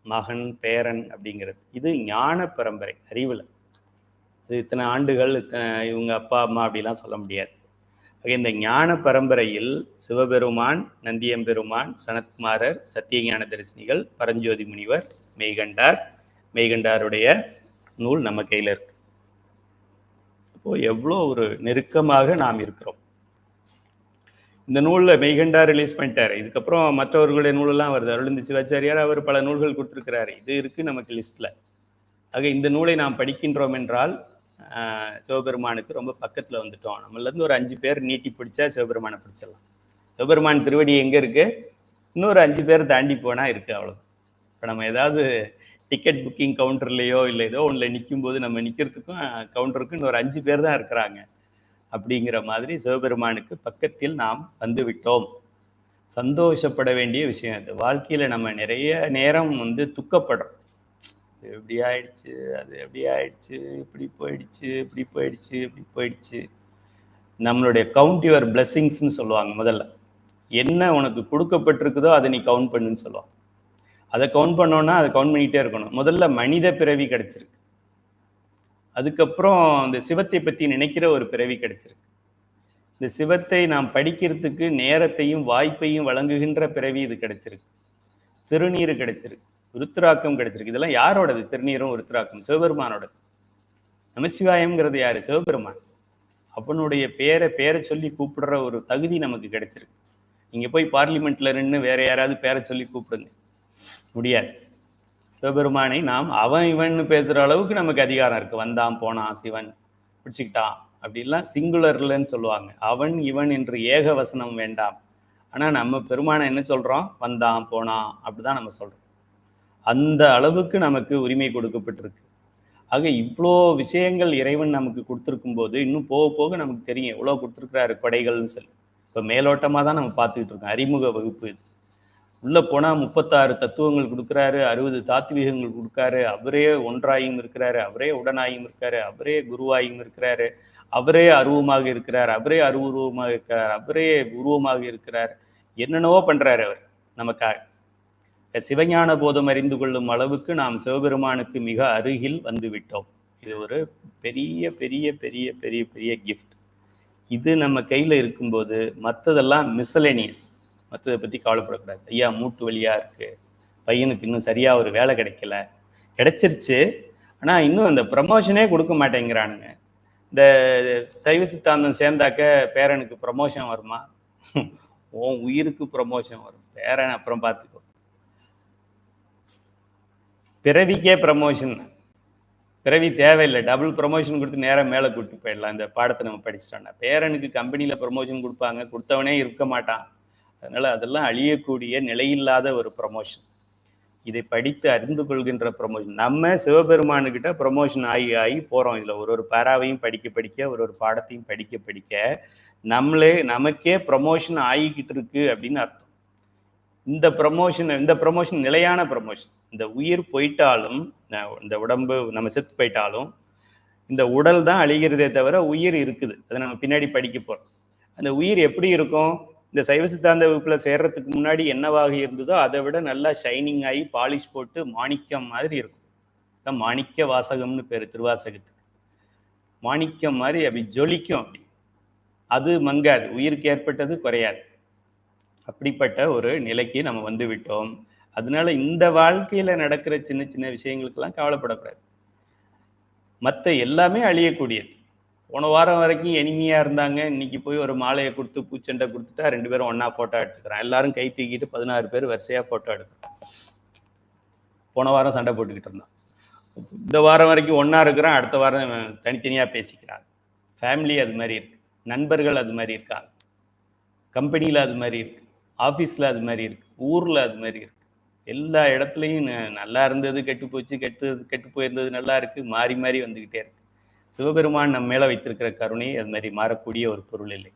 மகன், பேரன் அப்படிங்கிறது. இது ஞான பரம்பரை, அறிவில். இது இத்தனை ஆண்டுகள், இவங்க அப்பா அம்மா அப்படிலாம் சொல்ல முடியாது. இந்த ஞான பரம்பரையில் சிவபெருமான், நந்தியம்பெருமான், சனத்குமாரர், சத்தியஞான தரிசனிகள், பரஞ்சோதி முனிவர், மெய்கண்டார், மெய்கண்டாருடைய நூல் நம்ம கையில் இருக்கு. அப்போ எவ்வளோ ஒரு நெருக்கமாக நாம் இருக்கிறோம். இந்த நூலில் மெய்கண்டார் ரிலீஸ் பண்ணிட்டார். இதுக்கப்புறம் மற்றவர்களுடைய நூலெல்லாம் வருது. அருளந்தி சிவாச்சாரியார் அவர் பல நூல்கள் கொடுத்துருக்கிறாரு. இது இருக்குது நமக்கு லிஸ்ட்டில். ஆக இந்த நூலை நாம் படிக்கின்றோம் என்றால் சிவபெருமானுக்கு ரொம்ப பக்கத்தில் வந்துட்டோம். நம்மளேருந்து ஒரு 5 பேர் நீட்டி பிடிச்சா சிவபெருமானை பிடிச்சிடலாம். சிவபெருமான் திருவடி எங்கே இருக்குது? இன்னொரு 5 பேர் தாண்டி போனால் இருக்குது, அவ்வளோ. இப்போ நம்ம ஏதாவது டிக்கெட் புக்கிங் கவுண்டர்லேயோ இல்லை ஏதோ ஒன்றில் நிற்கும்போது நம்ம நிற்கிறதுக்கும் கவுண்டருக்கும் இன்னொரு 5 பேர் தான் இருக்கிறாங்க. அப்படிங்கிற மாதிரி சிவபெருமானுக்கு பக்கத்தில் நாம் வந்து விட்டோம். சந்தோஷப்பட வேண்டிய விஷயம் அது. வாழ்க்கையில் நம்ம நிறைய நேரம் துக்கப்படுறோம். எப்படி ஆயிடுச்சு, அது எப்படி ஆயிடுச்சு, இப்படி போயிடுச்சு, இப்படி போயிடுச்சு, இப்படி போயிடுச்சு. நம்மளுடைய கவுண்ட் யுவர் பிளெஸிங்ஸ்ன்னு சொல்லுவாங்க. முதல்ல என்ன உனக்கு கொடுக்கப்பட்டிருக்குதோ அதை நீ கவுண்ட் பண்ணுன்னு சொல்லுவாங்க. அதை கவுண்ட் பண்ணோன்னா அதை கவுண்ட் பண்ணிகிட்டே இருக்கணும். முதல்ல மனித பிறவி கிடைச்சிருக்கு, அதுக்கப்புறம் இந்த சிவத்தை பற்றி நினைக்கிற ஒரு பிறவி கிடைச்சிருக்கு. இந்த சிவத்தை நாம் படிக்கிறதுக்கு நேரத்தையும் வாய்ப்பையும் வழங்குகின்ற பிறவி இது கிடைச்சிருக்கு. திருநீர் கிடைச்சிருக்கு, உருத்திராக்கம் கிடைச்சிருக்கு. இதெல்லாம் யாரோடது? திருநீரும் உருத்திராக்கம் சிவபெருமானோடது. நமசிவாயம்ங்கிறது யாரு? சிவபெருமான். அவனுடைய பேரை சொல்லி கூப்பிடுற ஒரு தகுதி நமக்கு கிடைச்சிருக்கு. நீங்க போய் பார்லிமெண்ட்ல நின்று வேற யாராவது பேரை சொல்லி கூப்பிடுங்க, முடியாது. சிவபெருமானை நாம் அவன் இவன் பேசுற அளவுக்கு நமக்கு அதிகாரம் இருக்கு. வந்தான் போனான் சிவன் பிடிச்சிக்கிட்டான் அப்படிலாம் சிங்குலர்லன்னு சொல்லுவாங்க. அவன் இவன் என்று ஏக வசனம் வேண்டாம். ஆனா நம்ம பெருமானை என்ன சொல்றோம்? வந்தான் போனான் அப்படிதான் நம்ம சொல்றோம். அந்த அளவுக்கு நமக்கு உரிமை கொடுக்கப்பட்டிருக்கு. ஆக இவ்வளோ விஷயங்கள் இறைவன் நமக்கு கொடுத்துருக்கும் போது இன்னும் போக போக நமக்கு தெரியும் எவ்வளோ கொடுத்துருக்கிறாரு கொடைகள்னு சொல்லி. இப்போ மேலோட்டமாக தான் நம்ம பார்த்துக்கிட்டு இருக்கோம். அறிமுக வகுப்பு இது. உள்ளே போனால் 36 தத்துவங்கள் கொடுக்குறாரு, 60 தாத்வீகங்கள் கொடுக்காரு. அவரே ஒன்றாயும் இருக்கிறாரு, அவரே உடனாயும் இருக்காரு, அவரே குருவாயும் இருக்கிறாரு, அவரே அருவமாக இருக்கிறார், அவரே அருவுருவமாக இருக்கிறார், அவரே உருவமாக இருக்கிறார். என்னென்னவோ பண்ணுறாரு அவர் நமக்காக. சிவஞான போதம் அறிந்து கொள்ளும் அளவுக்கு நாம் சிவபெருமானுக்கு மிக அருகில் வந்து விட்டோம். இது ஒரு பெரிய பெரிய பெரிய பெரிய பெரிய கிஃப்ட். இது நம்ம கையில் இருக்கும்போது மற்றதெல்லாம் மிஸ்சலேனியஸ், மற்றதை பற்றி கவலைப்படக்கூடாது. ஐயா மூட்டு வலியாக இருக்குது, பையனுக்கு இன்னும் சரியாக ஒரு வேலை கிடைக்கல, கிடைச்சிருச்சு ஆனால் இன்னும் அந்த ப்ரமோஷனே கொடுக்க மாட்டேங்கிறானுங்க, இந்த சைவ சித்தாந்தம் சேர்ந்தாக்க பேரனுக்கு ப்ரமோஷன் வருமா? உன் உயிருக்கு ப்ரமோஷன் வரும், பேரன் அப்புறம் பார்த்துக்கோ. பிறவிக்கே ப்ரமோஷன், பிறவி தேவையில்லை, டபுள் ப்ரமோஷன் கொடுத்து நேரம் மேலே கூப்பிட்டு போயிடலாம். இந்த பாடத்தை நம்ம படிச்சிட்டோம்னா பேரனுக்கு கம்பெனியில் ப்ரமோஷன் கொடுப்பாங்க, கொடுத்தவனே இருக்க மாட்டான். அதனால அதெல்லாம் அழியக்கூடிய நிலையில்லாத ஒரு ப்ரமோஷன். இதை படித்து அறிந்து கொள்கின்ற ப்ரமோஷன். நம்ம சிவபெருமானுக்கிட்ட ப்ரமோஷன் ஆகி ஆகி போகிறோம். இதில் ஒரு பாராவையும் படிக்க ஒரு பாடத்தையும் படிக்க நமக்கே ப்ரமோஷன் ஆகிக்கிட்டு இருக்கு அப்படின்னு அர்த்தம். இந்த ப்ரமோஷன் நிலையான ப்ரமோஷன். இந்த உயிர் போயிட்டாலும், இந்த உடம்பு நம்ம செத்து போயிட்டாலும் இந்த உடல் தான் அழிகிறதே தவிர உயிர் இருக்குது. அதை நம்ம பின்னாடி படிக்க போகிறோம். அந்த உயிர் எப்படி இருக்கும்? இந்த சைவ சித்தாந்த வகுப்புல சேர்றதுக்கு முன்னாடி என்னவாக இருந்ததோ அதை விட நல்லா ஷைனிங் ஆகி பாலிஷ் போட்டு மாணிக்கம் மாதிரி இருக்கும். மாணிக்க வாசகம்னு பேர் திருவாசகத்துக்கு. மாணிக்கம் மாதிரி அப்படி ஜொலிக்கும். அப்படி அது மங்காது, உயிருக்கு ஏற்பட்டது குறையாது. அப்படிப்பட்ட ஒரு நிலைக்கு நம்ம வந்து விட்டோம். அதனால இந்த வாழ்க்கையில நடக்கிற சின்ன சின்ன விஷயங்களுக்கெல்லாம் கவலைப்படக்கூடாது. மற்ற எல்லாமே அழியக்கூடியது. போன வாரம் வரைக்கும் எனிமையா இருந்தாங்க, இன்னைக்கு போய் ஒரு மாலையை கொடுத்து பூச்செண்டை கொடுத்துட்டா 2 பேரும் ஒன்னா போட்டோ எடுத்துக்கிறான். எல்லாரும் கை தூக்கிட்டு 16 பேர் வரிசையா போட்டோ எடுக்கிறோம். போன வாரம் சண்டை போட்டுக்கிட்டு இருந்தான், இந்த வாரம் வரைக்கும் ஒன்னா இருக்கிறான், அடுத்த வாரம் தனித்தனியா பேசிக்கிறான். ஃபேமிலி அது மாதிரி இருக்கு, நண்பர்கள் அது மாதிரி இருக்காங்க, கம்பெனியில் அது மாதிரி இருக்கு, ஆஃபீஸில் அது மாதிரி இருக்கு, ஊரில் அது மாதிரி இருக்கு. எல்லா இடத்துலையும் நல்லா இருந்தது கெட்டு போச்சு, கெட்டு போயிருந்தது நல்லா இருக்கு, மாறி மாறி வந்துக்கிட்டே இருக்கு. சிவபெருமான் நம்ம மேலே வைத்திருக்கிற கருணை அது மாதிரி மாறக்கூடிய ஒரு பொருள் இல்லை.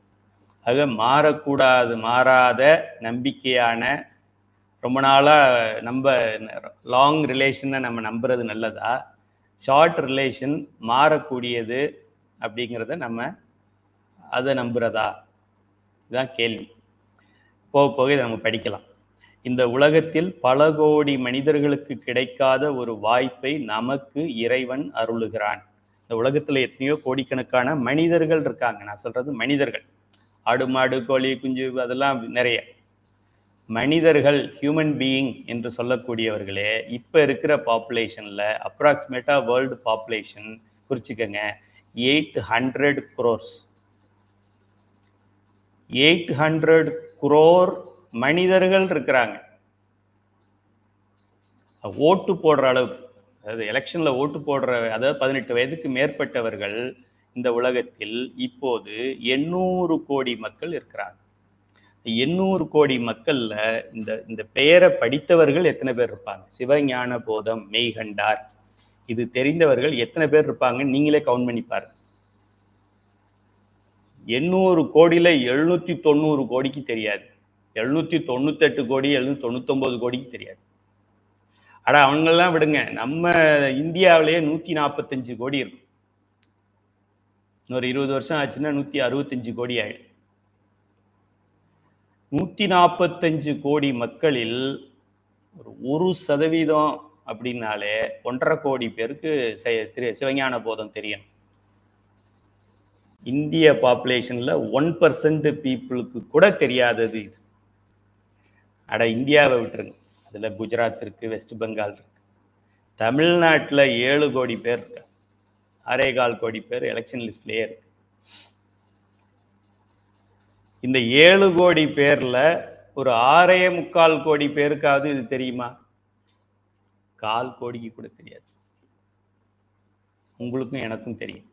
ஆக மாறக்கூடாது, மாறாத நம்பிக்கையான, ரொம்ப நாளாக நம்ம லாங் ரிலேஷனை நம்ம நம்புறது நல்லதா, ஷார்ட் ரிலேஷன் மாறக்கூடியது அப்படிங்கிறத நம்ம அதை நம்புறதா? இதுதான் கேள்வி. போக போக இதை நம்ம படிக்கலாம். இந்த உலகத்தில் பல கோடி மனிதர்களுக்கு கிடைக்காத ஒரு வாய்ப்பை நமக்கு இறைவன் அருளுகிறான். இந்த உலகத்துல எத்தனையோ கோடிக்கணக்கான மனிதர்கள் இருக்காங்க. நான் சொல்றது மனிதர்கள், ஆடு மாடு கோழி குஞ்சு அதெல்லாம் நிறைய மனிதர்கள், ஹியூமன் பீயிங் என்று சொல்லக்கூடியவர்களே இப்ப இருக்கிற பாப்புலேஷன்ல அப்ராக்சிமேட்டா வேர்ல்டு பாப்புலேஷன் குறிச்சுக்கங்க 800 crores. 800 crore மனிதர்கள் இருக்கிறாங்க. ஓட்டு போடுற அளவுக்கு, அதாவது எலெக்ஷன்ல ஓட்டு போடுற, அதாவது 18 வயதுக்கு மேற்பட்டவர்கள் இந்த உலகத்தில் இப்போது 800 கோடி மக்கள் இருக்கிறாங்க. 800 கோடி மக்கள்ல இந்த பெயரை படித்தவர்கள் எத்தனை பேர் இருப்பாங்க? சிவஞான போதம், மெய்கண்டார், இது தெரிந்தவர்கள் எத்தனை பேர் இருப்பாங்க? நீங்களே கவுண்ட் பண்ணி பாருங்க. 800 கோடியில 790 கோடிக்கு தெரியாது, 798 கோடி 799 கோடிக்கு தெரியாது. ஆனா அவங்கெல்லாம் விடுங்க, நம்ம இந்தியாவிலேயே 145 கோடி இருக்கும். இன்னொரு 20 வருஷம் ஆச்சுன்னா 165 கோடி ஆயிடும். 145 கோடி மக்களில் ஒரு 1% அப்படின்னாலே 1.5 கோடி பேருக்கு சிவஞான போதம் தெரியும். இந்திய பாப்புலேஷன்ல 1% பீப்புளுக்கு கூட தெரியாதது இது. அட இந்தியாவை விட்டுருங்க, அதுல குஜராத் இருக்கு, வெஸ்ட் பெங்கால் இருக்கு. தமிழ்நாட்டில் 7 கோடி பேர் இருக்கு, 6.25 கோடி பேர் எலெக்ஷன் லிஸ்ட்லயே இருக்கு. இந்த 7 கோடி பேர்ல ஒரு 6.25 கோடி பேருக்காவது இது தெரியுமா? 1/4 கோடிக்கு கூட தெரியாது. உங்களுக்கும் எனக்கும் தெரியும்.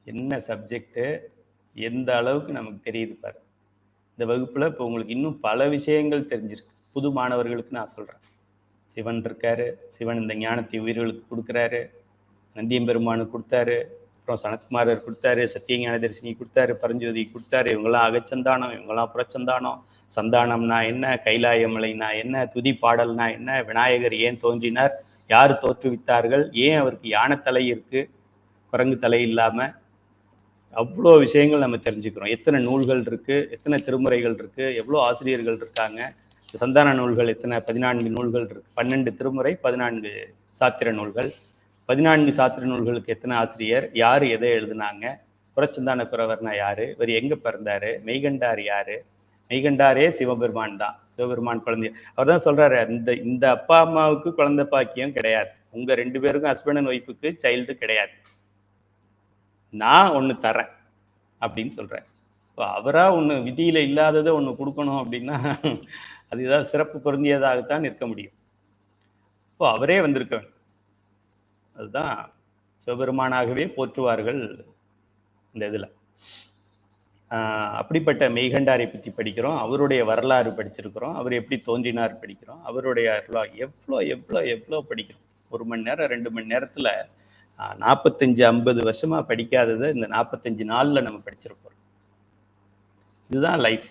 என்ன சப்ஜெக்ட், எந்த அளவுக்கு நமக்கு தெரியுது பாரு. இந்த வகுப்புல இப்போ உங்களுக்கு இன்னும் பல விஷயங்கள் தெரிஞ்சிருக்கு. புது மாணவர்களுக்கு நான் சொல்றேன், சிவன் இருக்காரு, சிவன் இந்த ஞானத்தை உயிர்களுக்கு கொடுக்குறாரு, நந்தியம்பெருமானுக்கு கொடுத்தாரு, அப்புறம் சனத்குமாரர் கொடுத்தாரு, சத்தியஞான தரிசினி கொடுத்தாரு, பரஞ்சோதி கொடுத்தாரு. இவங்கெல்லாம் அகச்சந்தானம், இவங்கெல்லாம் புறச்சந்தானம். சந்தானம்னா என்ன, கைலாயமலைனா என்ன, துதி பாடல்னா என்ன, விநாயகர் ஏன் தோன்றினார், யார் தோற்றுவித்தார்கள், ஏன் அவருக்கு யானைத்தலை இருக்கு குரங்கு தலை இல்லாம, அவ்வளோ விஷயங்கள் நம்ம தெரிஞ்சுக்கிறோம். எத்தனை நூல்கள் இருக்கு, எத்தனை திருமுறைகள் இருக்கு, எவ்வளோ ஆசிரியர்கள் இருக்காங்க. சந்தான நூல்கள் எத்தனை? 14 நூல்கள் இருக்கு. 12 திருமுறை, 14 சாத்திர நூல்கள். 14 சாத்திர நூல்களுக்கு எத்தனை ஆசிரியர், யாரு எதை எழுதுனாங்க, புறச்சந்தான குறவர்னா யாரு, இவர் எங்க பிறந்தாரு, மெய்கண்டார் யாரு? மெய்கண்டாரே சிவபெருமான் தான். சிவபெருமான் குழந்தை. அவர் தான் சொல்றாரு, இந்த அப்பா அம்மாவுக்கு குழந்தை பாக்கியம் கிடையாது, உங்க 2 பேருக்கும் ஹஸ்பண்ட் அண்ட் ஒய்ஃபுக்கு சைல்டு கிடையாது. நான் ஒன்று தரேன் அப்படின்னு சொல்கிறேன். இப்போ அவராக ஒன்று விதியில் இல்லாததை ஒன்று கொடுக்கணும் அப்படின்னா அது ஏதாவது சிறப்பு பொருந்தியதாகத்தான் இருக்க முடியும். இப்போ அவரே வந்திருக்க வேண்டும். அதுதான் சிவபெருமானாகவே போற்றுவார்கள் இந்த இதில். அப்படிப்பட்ட மெய்கண்டாரை பற்றி படிக்கிறோம், அவருடைய வரலாறு படிச்சிருக்கிறோம், அவர் எப்படி தோன்றினார் படிக்கிறோம், அவருடைய எவ்வளோ எவ்வளோ எவ்வளோ படிக்கிறோம். 1 மணி நேரம் 2 மணி நேரத்தில் 45-50 வருஷமாக படிக்காததை இந்த 45 நாளில் நம்ம படிச்சிருப்போம். இதுதான் லைஃப்.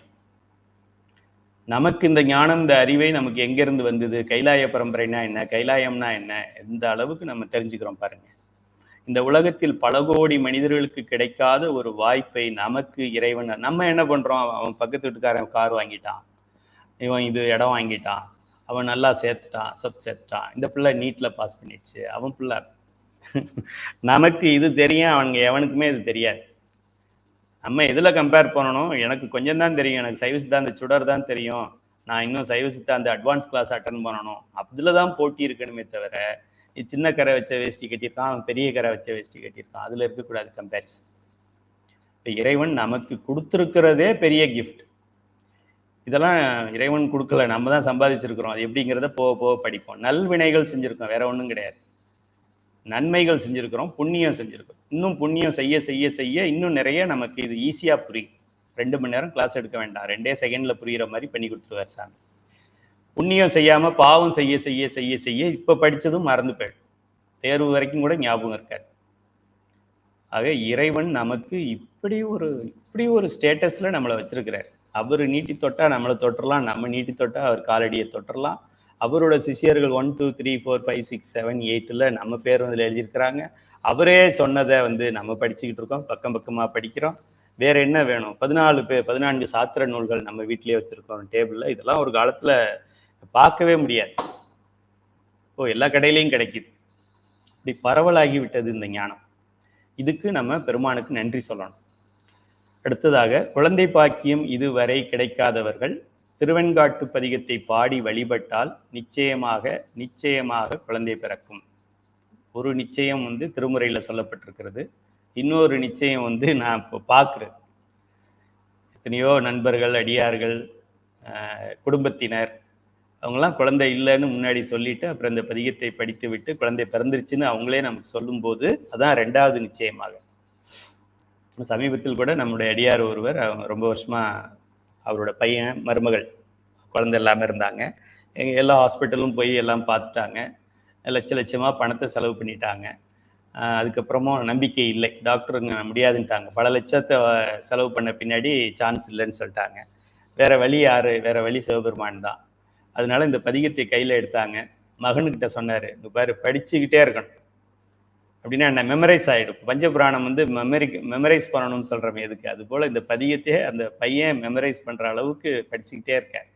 நமக்கு இந்த ஞானம், இந்த அறிவை நமக்கு எங்கேருந்து வந்தது, கைலாய பரம்பரைனா என்ன, கைலாயம்னா என்ன, எந்த அளவுக்கு நம்ம தெரிஞ்சுக்கிறோம் பாருங்க. இந்த உலகத்தில் பல கோடி மனிதர்களுக்கு கிடைக்காத ஒரு வாய்ப்பை நமக்கு இறைவன். நம்ம என்ன பண்றோம், அவன் பக்கத்து வீட்டுக்காரன் கார் வாங்கிட்டான், இவன் இது இடம் வாங்கிட்டான், அவன் நல்லா சேர்த்துட்டான், சொத்து சேர்த்துட்டான், இந்த பிள்ளை நீட்ல பாஸ் பண்ணிடுச்சு, அவன் பிள்ளை. நமக்கு இது தெரியும், அவனுங்க எவனுக்குமே இது தெரியாது. நம்ம எதில் கம்பேர் பண்ணணும், எனக்கு கொஞ்சம் தான் தெரியும், எனக்கு சைவஸ் தான், அந்த சுடர் தான் தெரியும், நான் இன்னும் சைவஸ் தான் அந்த அட்வான்ஸ் கிளாஸ் அட்டன் பண்ணணும், அதில் தான் போட்டி இருக்கணுமே தவிர சின்ன கரை வச்ச வேஷ்டி கட்டியிருக்கான், பெரிய கரை வச்ச வேஷ்டி கட்டியிருக்கான், அதில் இருக்கக்கூடாது கம்பேரிசன். இப்போ இறைவன் நமக்கு கொடுத்துருக்கிறதே பெரிய கிஃப்ட். இதெல்லாம் இறைவன் கொடுக்கல, நம்ம தான் சம்பாதிச்சிருக்கிறோம். அது எப்படிங்கிறத போக போக படிப்போம். நல்வினைகள் செஞ்சுருக்கோம், வேற ஒன்றும் கிடையாது. நன்மைகள் செஞ்சுருக்கிறோம், புண்ணியம் செஞ்சுருக்கிறோம். இன்னும் புண்ணியம் செய்ய செய்ய செய்ய இன்னும் நிறைய நமக்கு இது ஈஸியாக புரியும். 2 மணி நேரம் கிளாஸ் எடுக்க வேண்டாம், 2 செகண்டில் புரிகிற மாதிரி பண்ணி கொடுத்துருவார் சாமி. புண்ணியம் செய்யாமல் பாவம் செய்ய செய்ய செய்ய செய்ய இப்போ படித்ததும் மறந்து போயிடும், தேர்வு வரைக்கும் கூட ஞாபகம் இருக்காது. ஆக இறைவன் நமக்கு இப்படி ஒரு ஸ்டேட்டஸில் நம்மளை வச்சிருக்கிறார். அவர் நீட்டி தொட்டால் நம்மளை தொட்டுடலாம், நம்ம நீட்டி தொட்டால் அவர் காலடியை தொட்டுடலாம். அவரோட சிஷியர்கள் 1 2 3 4 5 6 7 8ல் நம்ம பேர் வந்து எழுதியிருக்கிறாங்க. அவரே சொன்னதை நம்ம படிச்சுக்கிட்டு இருக்கோம், பக்கம் பக்கமாக படிக்கிறோம். வேற என்ன வேணும்? 14 சாத்திர நூல்கள் நம்ம வீட்டிலேயே வச்சிருக்கோம் டேபிளில். இதெல்லாம் ஒரு காலத்தில் பார்க்கவே முடியாது, எல்லா கடையிலையும் கிடைக்குது. இப்படி பரவலாகி விட்டது இந்த ஞானம். இதுக்கு நம்ம பெருமானுக்கு நன்றி சொல்லணும். அடுத்ததாக, குழந்தை பாக்கியம் இதுவரை கிடைக்காதவர்கள் திருவெண்காட்டு பதிகத்தை பாடி வழிபட்டால் நிச்சயமாக குழந்தை பிறக்கும். ஒரு நிச்சயம் திருமுறையில் சொல்லப்பட்டிருக்கிறது. இன்னொரு நிச்சயம் நான் இப்போ பார்க்குறது, எத்தனையோ நண்பர்கள், அடியார்கள், குடும்பத்தினர், அவங்களாம் குழந்தை இல்லைன்னு முன்னாடி சொல்லிட்டு அப்புறம் இந்த பதிகத்தை படித்து விட்டு குழந்தை பிறந்துருச்சுன்னு அவங்களே நமக்கு சொல்லும்போது அதான் 2வது நிச்சயமாக. சமீபத்தில் கூட நம்முடைய அடியார் ஒருவர், அவங்க ரொம்ப வருஷமாக அவரோட பையன் மருமகள் குழந்தை இல்லாமல் இருந்தாங்க. எல்லா ஹாஸ்பிட்டலும் போய் எல்லாம் பார்த்துட்டாங்க, லட்சமாக பணத்தை செலவு பண்ணிட்டாங்க. அதுக்கப்புறமும் நம்பிக்கை இல்லை, டாக்டருங்க முடியாதுன்ட்டாங்க. பல லட்சத்தை செலவு பண்ண பின்னாடி சான்ஸ் இல்லைன்னு சொல்லிட்டாங்க. வேற வழி சிவபெருமான் தான். அதனால இந்த பதிகத்தை கையில் எடுத்தாங்க. மகனுக்கிட்ட சொன்னார், இங்கே பாரு, படிச்சுக்கிட்டே இருக்கணும், அப்படின்னா என்ன, மெமரைஸ் ஆகிடும். பஞ்சபுராணம் மெமரைஸ் பண்ணணும்னு சொல்கிறோம் எதுக்கு, அதுபோல் இந்த பதிகத்தையே அந்த பையன் மெமரைஸ் பண்ணுற அளவுக்கு படிச்சுக்கிட்டே இருக்கார்.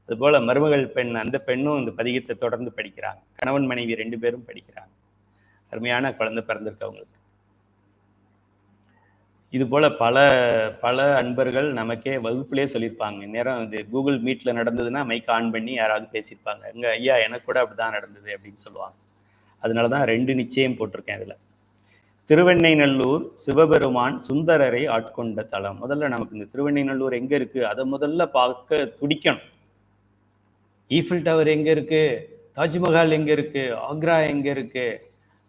அதுபோல் மருமகள் பெண், அந்த பெண்ணும் இந்த பதிகத்தை தொடர்ந்து படிக்கிறாங்க. கணவன் மனைவி 2 பேரும் படிக்கிறாங்க. அருமையான குழந்தை பிறந்திருக்கவங்களுக்கு. இது போல் பல அன்பர்கள் நமக்கே வகுப்புலேயே சொல்லியிருப்பாங்க. நேரம் இது கூகுள் மீட்டில் நடந்ததுன்னா மைக் ஆன் பண்ணி யாராவது பேசியிருப்பாங்க, எங்கள் ஐயா எனக்கு கூட அப்படி தான் நடந்தது அப்படின்னு சொல்லுவாங்க. அதனால தான் 2 நிச்சயம் போட்டிருக்கேன் இதில். திருவெண்ணைநல்லூர் சிவபெருமான் சுந்தரரை ஆட்கொண்ட தலம். முதல்ல நமக்கு இந்த திருவெண்ணைநல்லூர் எங்கே இருக்குது அதை முதல்ல பார்க்க துடிக்கணும். ஈஃபில் டவர் எங்கே இருக்குது, தாஜ்மஹால் எங்கே இருக்குது, ஆக்ரா எங்கே இருக்குது,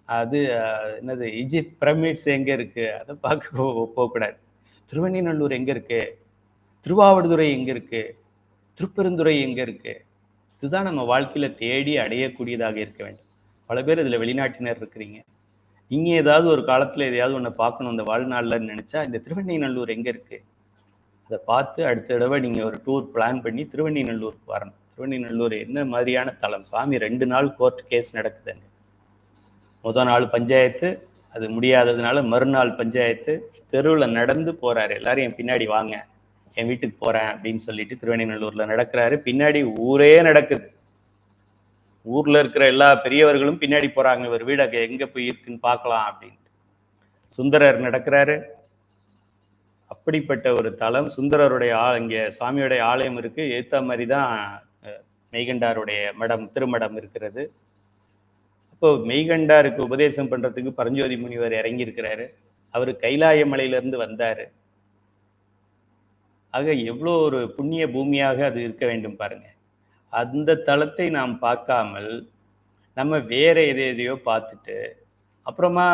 அது என்னது இஜிப்ட் பிரமிட்ஸ் எங்கே இருக்குது, அதை பார்க்க போகக்கூடாது. திருவெண்ணைநல்லூர் எங்கே இருக்குது, திருவாவடுதுறை எங்கே இருக்குது, திருப்பெருந்துறை எங்கே இருக்குது, இதுதான் நம்ம வாழ்க்கையில் தேடி அடையக்கூடியதாக இருக்க வேண்டும். பல பேர் இதில் வெளிநாட்டினர் இருக்கிறீங்க, இங்கே ஏதாவது ஒரு காலத்தில் எதையாவது ஒன்று பார்க்கணும் இந்த வாழ்நாளில்னு நினச்சா இந்த திருவெண்ணைநல்லூர் எங்கே இருக்குது அதை பார்த்து அடுத்த தடவை நீங்கள் ஒரு டூர் பிளான் பண்ணி திருவெண்ணைநல்லூருக்கு வரணும். திருவெண்ணைநல்லூர் என்ன மாதிரியான தலம். சுவாமி 2 நாள் கோர்ட் கேஸ் நடக்குதுங்க. முதல் நாள் பஞ்சாயத்து, அது முடியாததுனால மறுநாள் பஞ்சாயத்து. தெருவில் நடந்து போகிறாரு, எல்லாரும் என் பின்னாடி வாங்க, என் வீட்டுக்கு போகிறேன் அப்படின்னு சொல்லிட்டு திருவெண்ணைநல்லூரில் நடக்கிறாரு. பின்னாடி ஊரே நடக்குது, ஊரில் இருக்கிற எல்லா பெரியவர்களும் பின்னாடி போகிறாங்க, இவர் வீடு எங்கே போய் இருக்குன்னு பார்க்கலாம் அப்படின்ட்டு. சுந்தரர் நடக்கிறாரு. அப்படிப்பட்ட ஒரு தலம். சுந்தரருடைய இங்கே சுவாமியுடைய ஆலயம் இருக்குது. ஏற்ற மாதிரி தான் மெய்கண்டாருடைய திருமடம் இருக்கிறது. அப்போ மெய்கண்டாருக்கு உபதேசம் பண்ணுறதுக்கு பரஞ்சோதி முனிவர் இறங்கியிருக்கிறாரு. அவர் கைலாய மலையிலிருந்து வந்தார். ஆக எவ்வளோ ஒரு புண்ணிய பூமியாக அது இருக்க வேண்டும் பாருங்க. அந்த தலத்தை நாம் பார்க்காமல் நம்ம வேற எதையோ பார்த்துட்டு, அப்புறமா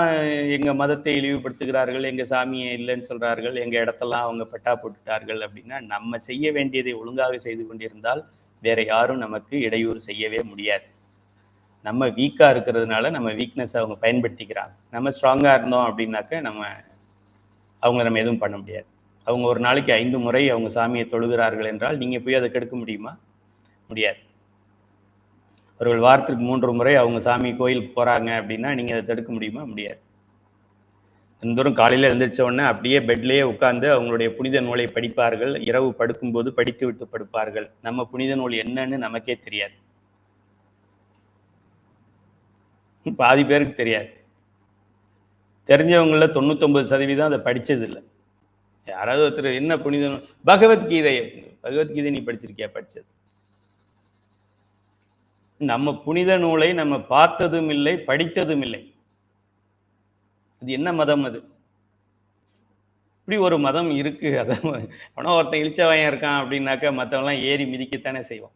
எங்கள் மதத்தை இழிவுபடுத்துகிறார்கள், எங்கள் சாமியை இல்லைன்னு சொல்கிறார்கள், எங்கள் இடத்தெல்லாம் அவங்க பட்டா போட்டுட்டார்கள் அப்படின்னா, நம்ம செய்ய வேண்டியதை ஒழுங்காக செய்து கொண்டிருந்தால் வேற யாரும் நமக்கு இடையூறு செய்யவே முடியாது. நம்ம வீக்காக இருக்கிறதுனால நம்ம வீக்னஸ் அவங்க பயன்படுத்திக்கிறாங்க. நம்ம ஸ்ட்ராங்காக இருந்தோம் அப்படின்னாக்க அவங்க நம்ம எதுவும் பண்ண முடியாது. அவங்க ஒரு நாளைக்கு 5 முறை அவங்க சாமியை தொழுகிறார்கள் என்றால் நீங்கள் போய் அதை கெடுக்க முடியுமா? முடியாது. அவர்கள் வாரத்துக்கு 3 முறை அவங்க சாமி கோயிலுக்கு போகிறாங்க அப்படின்னா நீங்கள் அதை தடுக்க முடியுமா? முடியாது. தினந்தோறும் காலையில் எழுந்திரிச்ச உடனே அப்படியே பெட்லேயே உட்காந்து அவங்களுடைய புனித நூலை படிப்பார்கள். இரவு படுக்கும்போது படித்து விட்டு படுப்பார்கள். நம்ம புனித நூல் என்னன்னு நமக்கே தெரியாது. பாதி பேருக்கு தெரியாது. தெரிஞ்சவங்கள 99% அதை படித்ததில்லை. யாராவது ஒருத்தர் என்ன புனித நூல்? பகவத்கீதை. பகவத்கீதை நீ படிச்சிருக்கியா? படிச்சது. நம்ம புனித நூலை நம்ம பார்த்ததும் இல்லை, படித்ததும் இல்லை. அது என்ன மதம்? அது இப்படி ஒரு மதம் இருக்கு. அதான் அவனா ஒருத்தன் இழிச்சவன் இருக்கான் அப்படின்னாக்கா மற்றவெல்லாம் ஏறி மிதிக்கத்தானே செய்வோம்.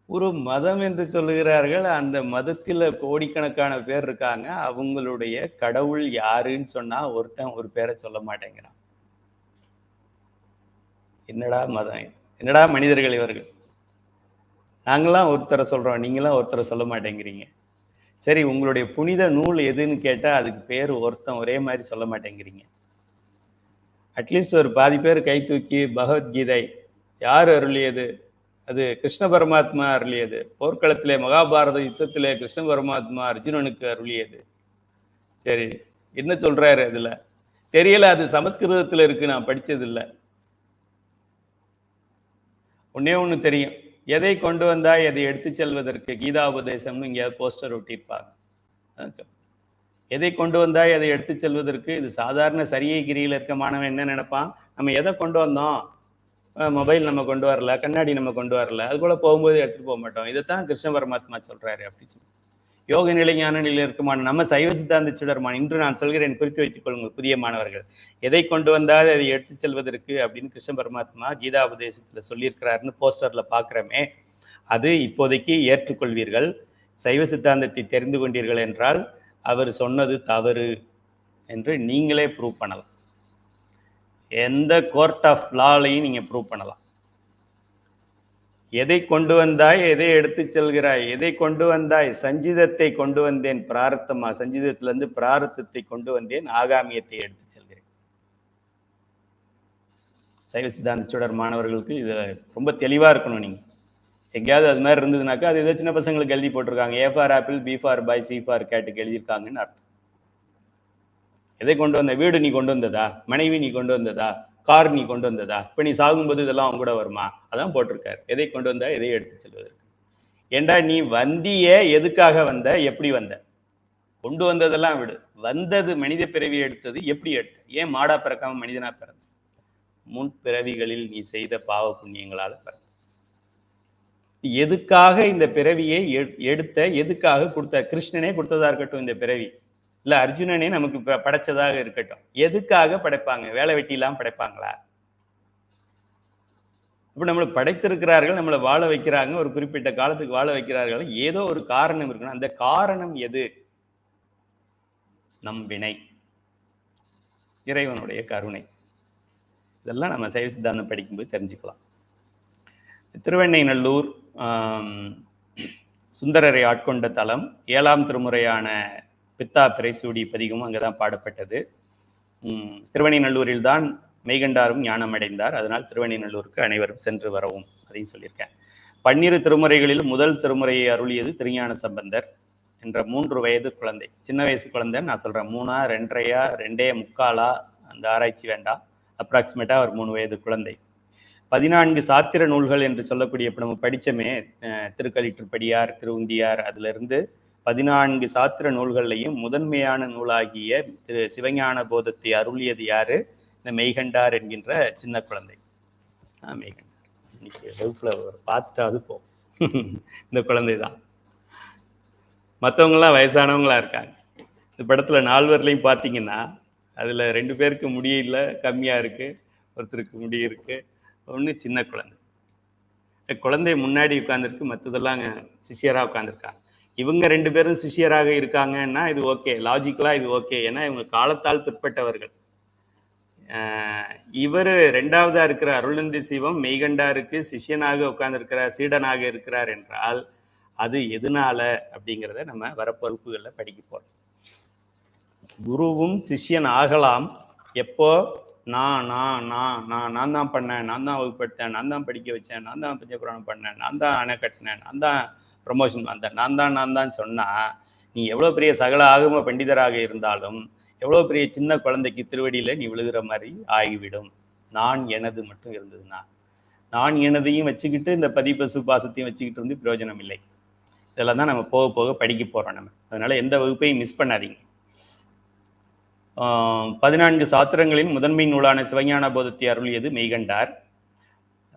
ஒரு மதம் என்று சொல்லுகிறார்கள். அந்த மதத்தில் கோடிக்கணக்கான பேர் இருக்காங்க. அவங்களுடைய கடவுள் யாருன்னு சொன்னா ஒருத்தன் ஒரு பேரை சொல்ல மாட்டேங்கிறான். என்னடா மதம் இது? என்னடா மனிதர்கள் இவர்கள்? நாங்களாம் ஒருத்தரை சொல்றோம், நீங்களாம் ஒருத்தரை சொல்ல மாட்டேங்கிறீங்க. சரி, உங்களுடைய புனித நூல் எதுன்னு கேட்டா அதுக்கு பேர் ஒருத்தன் ஒரே மாதிரி சொல்ல மாட்டேங்கிறீங்க. அட்லீஸ்ட் ஒரு பாதி பேர் கை தூக்கி பகவத்கீதை யார் அருளியது? அது கிருஷ்ண பரமாத்மா அருளியது. போர்க்களத்திலே மகாபாரத யுத்தத்திலே கிருஷ்ண பரமாத்மா அர்ஜுனனுக்கு அருளியது. சரி, என்ன சொல்றாரு அதுல? தெரியல. அது சமஸ்கிருதத்தில் இருக்கு, நான் படிச்சதில்லை. ஒன்னே ஒன்று தெரியும், எதை கொண்டு வந்தா எதை எடுத்து செல்வதற்கு கீதா உபதேசம்னு இங்கே போஸ்டர் ஒட்டியிருப்பாங்க. எதை கொண்டு வந்தா எதை எடுத்து செல்வதற்கு. இது சாதாரண சரியை கிரியில் இருக்க மாணவன் என்ன நினைப்பான்? நம்ம எதை கொண்டு வந்தோம்? மொபைல் நம்ம கொண்டு வரல, கண்ணாடி நம்ம கொண்டு வரல, அது போல போகும்போது எடுத்துட்டு போக மாட்டோம். இதைத்தான் கிருஷ்ண பரமாத்மா சொல்றாரு அப்படின்னு சொல்லி. யோக நிலை ஞான நிலையில் இருக்குமான நம்ம சைவ சித்தாந்த சுடர்மான். இன்று நான் சொல்கிறேன், குறித்து வைத்துக் கொள்ளுங்கள் புதிய மாணவர்கள். எதை கொண்டு வந்தால் அதை எடுத்து செல்வதற்கு அப்படின்னு கிருஷ்ண பரமாத்மா கீதா உபதேசத்துல சொல்லியிருக்கிறாருன்னு போஸ்டர்ல பாக்குறமே, அது இப்போதைக்கு ஏற்றுக்கொள்வீர்கள். சைவ சித்தாந்தத்தை தெரிந்து கொண்டீர்கள் என்றால் அவர் சொன்னது தவறு என்று நீங்களே ப்ரூவ் பண்ணலாம். எந்த கோர்ட் ஆஃப் லாலையும் நீங்க ப்ரூவ் பண்ணலாம். எதை கொண்டு வந்தாய், எதை எடுத்து செல்கிறாய்? எதை கொண்டு வந்தாய்? சஞ்சிதத்தை கொண்டு வந்தேன், பிராரத்தமா. சஞ்சிதத்திலிருந்து பிராரத்தத்தை கொண்டு வந்தேன், ஆகாமியத்தை எடுத்து செல்கிறேன். சைவ சித்தாந்த சுடர் மாணவர்களுக்கு இது ரொம்ப தெளிவா இருக்கணும். நீங்க எங்கேயாவது அது மாதிரி இருந்ததுனாக்கா அது ஏதோ சின்ன பசங்களுக்கு எழுதி போட்டிருக்காங்க. A for apple, B for boy, C for கேட்டுக்கு எழுதியிருக்காங்கன்னு அர்த்தம். எதை கொண்டு வந்த? வீடு நீ கொண்டு வந்ததா? மனைவி நீ கொண்டு வந்ததா? கார் நீ கொண்டு வந்ததா? இப்போ நீ சாகும்போது இதெல்லாம் அவங்க கூட வருமா? அதான் போட்டிருக்காரு, எதை கொண்டு வந்தா எதை எடுத்து செல்வதற்கு. ஏண்டா நீ வந்திய எதுக்காக வந்த? எப்படி வந்த? கொண்டு வந்ததெல்லாம் விடு. வந்தது மனித பிறவி எடுத்தது எப்படி எடுத்த? ஏன் மாடா பிறக்காம மனிதனா பிறந்த? முன் பிறவிகளில் நீ செய்த பாவ புண்ணியங்களால பிறந்த. எதுக்காக இந்த பிறவியை எடுத்த? எதுக்காக கொடுத்த? கிருஷ்ணனே கொடுத்ததா இருக்கட்டும் இந்த பிறவி, இல்ல அர்ஜுனனே நமக்கு படைச்சதாக இருக்கட்டும், எதுக்காக படைப்பாங்க? வேலை வெட்டிலாம் படைப்பாங்களா? இப்ப நம்மளை படைத்திருக்கிறார்கள், நம்மளை வாழ வைக்கிறாங்க, ஒரு குறிப்பிட்ட காலத்துக்கு வாழ வைக்கிறார்கள். ஏதோ ஒரு காரணம் இருக்கணும். அந்த காரணம் எது? நம் வினை, இறைவனுடைய கருணை. இதெல்லாம் நம்ம சைவ சித்தாந்தம் படிக்கும்போது தெரிஞ்சுக்கலாம். திருவெண்ணைநல்லூர் சுந்தரரை ஆட்கொண்ட தலம். 7ஆம் திருமுறையான பித்தா பிறைசூடி பதிகம் அங்கதான் பாடப்பட்டது. திருவெண்ணைநல்லூரில் தான் மெய்கண்டாரும் ஞானம் அடைந்தார். அதனால் திருவெண்ணைநல்லூருக்கு அனைவரும் சென்று வரவும், அதையும் சொல்லியிருக்கேன். 12 திருமுறைகளில் முதல் திருமுறையை அருளியது திருஞான சம்பந்தர் என்ற 3 வயது குழந்தை. சின்ன வயசு குழந்தைன்னு நான் சொல்றேன். 3ஆ 2.5ஆ 2.75ஆ அந்த ஆராய்ச்சி வேண்டாம். அப்ராக்சிமேட்டா ஒரு 3 வயது குழந்தை. 14 சாத்திர நூல்கள் என்று சொல்லக்கூடிய, இப்போ நம்ம படித்தமே திருக்கலிற்றுப்படியார், திருவுந்தியார், அதிலிருந்து 14 சாத்திர நூல்கள்லையும் முதன்மையான நூலாகிய திரு சிவஞான போதத்தை அருளியது யாரு? இந்த மெய்கண்டார் என்கின்ற சின்ன குழந்தை. மெய்கண்டார் இன்னைக்கு வகுப்புல பார்த்துட்டாவது போ. இந்த குழந்தை தான். மற்றவங்களாம் வயசானவங்களா இருக்காங்க. இந்த படத்துல 4 பேர்லையும் பார்த்தீங்கன்னா, அதுல 2 பேருக்கு முடி இல்ல, கம்மியா இருக்கு. ஒருத்தருக்கு முடி இருக்கு. ஒண்ணு சின்ன குழந்தை. குழந்தை முன்னாடி உட்கார்ந்திருக்கு, மத்ததெல்லாம் சிஷ்யரா உட்கார்ந்திருக்காங்க. இவங்க 2 பேரும் சிஷ்யராக இருக்காங்கன்னா, இது ஓகே. லாஜிக்கலா இது ஓகே. ஏன்னா இவங்க காலத்தால் பிற்பட்டவர்கள். இவரு 2வதா இருக்கிற அருள்நந்தி சிவம் மெய்கண்டாருக்கு சிஷ்யனாக உட்கார்ந்திருக்கிறார், சீடனாக இருக்கிறார் என்றால், அது எதனால அப்படிங்கிறத நம்ம வரப்பொறுப்புகள்ல படிக்க போறோம். குருவும் சிஷ்யன் ஆகலாம். எப்போ? நான் தான் பண்ணேன், நான் தான் வகுப்படுத்தேன், நான் தான் படிக்க வச்சேன், நான் தான் பஞ்சபுராணம் பண்ணேன், நான் தான் அணை கட்டினேன், நான் தான் ப்ரமோஷன் வந்தேன், நான் தான் சொன்னா, நீ எவ்வளோ பெரிய சகல ஆகம பண்டிதராக இருந்தாலும், எவ்வளோ பெரிய சின்ன குழந்தைக்கு திருவடியில நீ விழுகிற மாதிரி ஆகிவிடும். நான் எனது மட்டும் இருந்ததுன்னா, நான் எனதையும் வச்சுக்கிட்டு இந்த பதிப்பசு பாசத்தையும் வச்சுக்கிட்டு இருந்து பிரயோஜனம் இல்லை. இதெல்லாம் தான் நம்ம போக போக படிக்க போறோம் நம்ம. அதனால எந்த வகுப்பையும் மிஸ் பண்ணாதீங்க. 14 சாத்திரங்களின் முதன்மை நூலான சிவஞான போதத்தை அருளியது மெய்கண்டார்.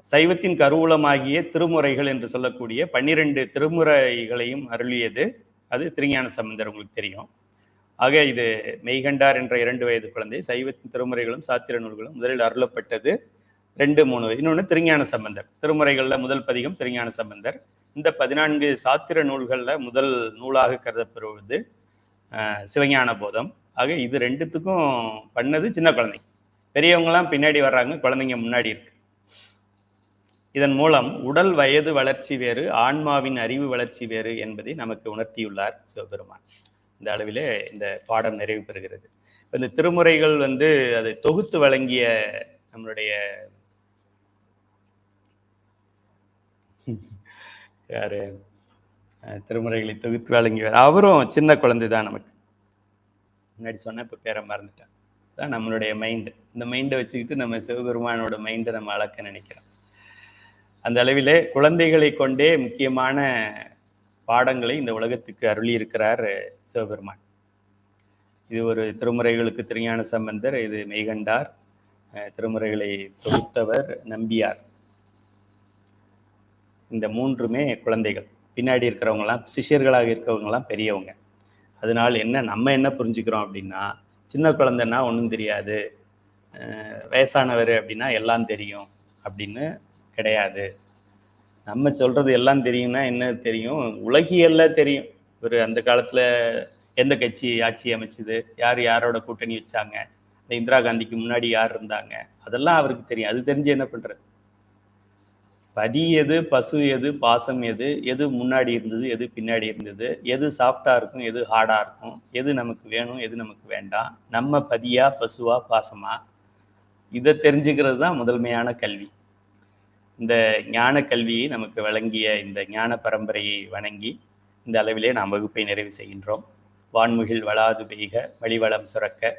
சைவத்தின் கருவூலமாகிய திருமுறைகள் என்று சொல்லக்கூடிய 12 திருமுறைகளையும் அருளியது அது திருஞான சம்பந்தர், உங்களுக்கு தெரியும். ஆக இது மெய்கண்டார் என்ற 2 வயது குழந்தை. சைவத்தின் திருமுறைகளும் சாத்திர நூல்களும் முதலில் அருளப்பட்டது 2, 3 வயது. இன்னொன்று திருஞான சம்பந்தர். திருமுறைகளில் முதல் பதிகம் திருஞான சம்பந்தர். இந்த 14 சாத்திர நூல்களில் முதல் நூலாக கருதப்படுவது சிவஞான போதம். ஆக இது 2த்துக்கும் பண்ணது சின்ன குழந்தை. பெரியவங்களாம் பின்னாடி வர்றாங்க, குழந்தைங்க முன்னாடி இருக்கு. இதன் மூலம் உடல் வயது வளர்ச்சி வேறு, ஆன்மாவின் அறிவு வளர்ச்சி வேறு என்பதை நமக்கு உணர்த்தியுள்ளார் சிவபெருமான். இந்த அளவிலே இந்த பாடம் நிறைவு பெறுகிறது. இந்த திருமுறைகள் அதை தொகுத்து வழங்கிய நம்மளுடைய யாரு திருமுறைகளை தொகுத்து வழங்கியவர், அவரும் சின்ன குழந்தை தான். நமக்கு முன்னாடி சொன்ன இப்போ பேரை மறந்துட்டேன். தான் நம்மளுடைய மைண்டு. இந்த மைண்டை வச்சுக்கிட்டு நம்ம சிவபெருமானோட மைண்டை நம்ம அளக்க நினைக்கிறோம். அந்த அளவிலே குழந்தைகளை கொண்டே முக்கியமான பாடங்களை இந்த உலகத்துக்கு அருளி இருக்கிறார் சிவபெருமான். இது ஒரு திருமுறைகளுக்கு திருஞான சம்பந்தர், இது மெய்கண்டார், திருமுறைகளை தொகுத்தவர் நம்பியார். இந்த 3மே குழந்தைகள். பின்னாடி இருக்கிறவங்கலாம் சிஷ்யர்களாக இருக்கிறவங்கலாம் பெரியவங்க. அதனால நம்ம என்ன புரிஞ்சுக்கிறோம் அப்படின்னா, சின்ன குழந்தைன்னா ஒன்றும் தெரியாது, வயசானவர் அப்படின்னா எல்லாம் தெரியும் அப்படின்னு கிடையாது. நம்ம சொல்றது எல்லாம் தெரியும்னா என்ன தெரியும்? உலகியல்ல தெரியும். ஒரு அந்த காலத்துல எந்த கட்சி ஆட்சி அமைச்சது, யார் யாரோட கூட்டணி வச்சாங்க, இந்த இந்திரா காந்திக்கு முன்னாடி யார் இருந்தாங்க, அதெல்லாம் அவருக்கு தெரியும். அது தெரிஞ்சு என்ன பண்றது? பதி எது, பசு எது, பாசம் எது, எது முன்னாடி இருந்தது, எது பின்னாடி இருந்தது, எது சாஃப்டா இருக்கும், எது ஹார்டா இருக்கும், எது நமக்கு வேணும், எது நமக்கு வேண்டாம், நம்ம பதியா பசுவா பாசமா, இதை தெரிஞ்சுக்கிறது தான் முதன்மையான கல்வி. இந்த ஞான கல்வியை நமக்கு வழங்கிய இந்த ஞான பரம்பரையை வணங்கி இந்த அளவிலே நாம் வகுப்பை நிறைவு செய்கின்றோம். வான்முகில் வளாது பெய்க, வழிவளம் சுரக்க,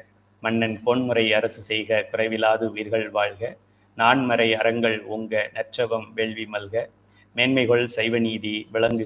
மன்னன் பொன்முறை அரசு செய்க, குறைவிலாது உயிர்கள் வாழ்க, நான்மறை அறங்கள் ஓங்க, நற்றவம் வேள்வி மல்க, மேன்மைகொள் சைவநீதி விளங்கு.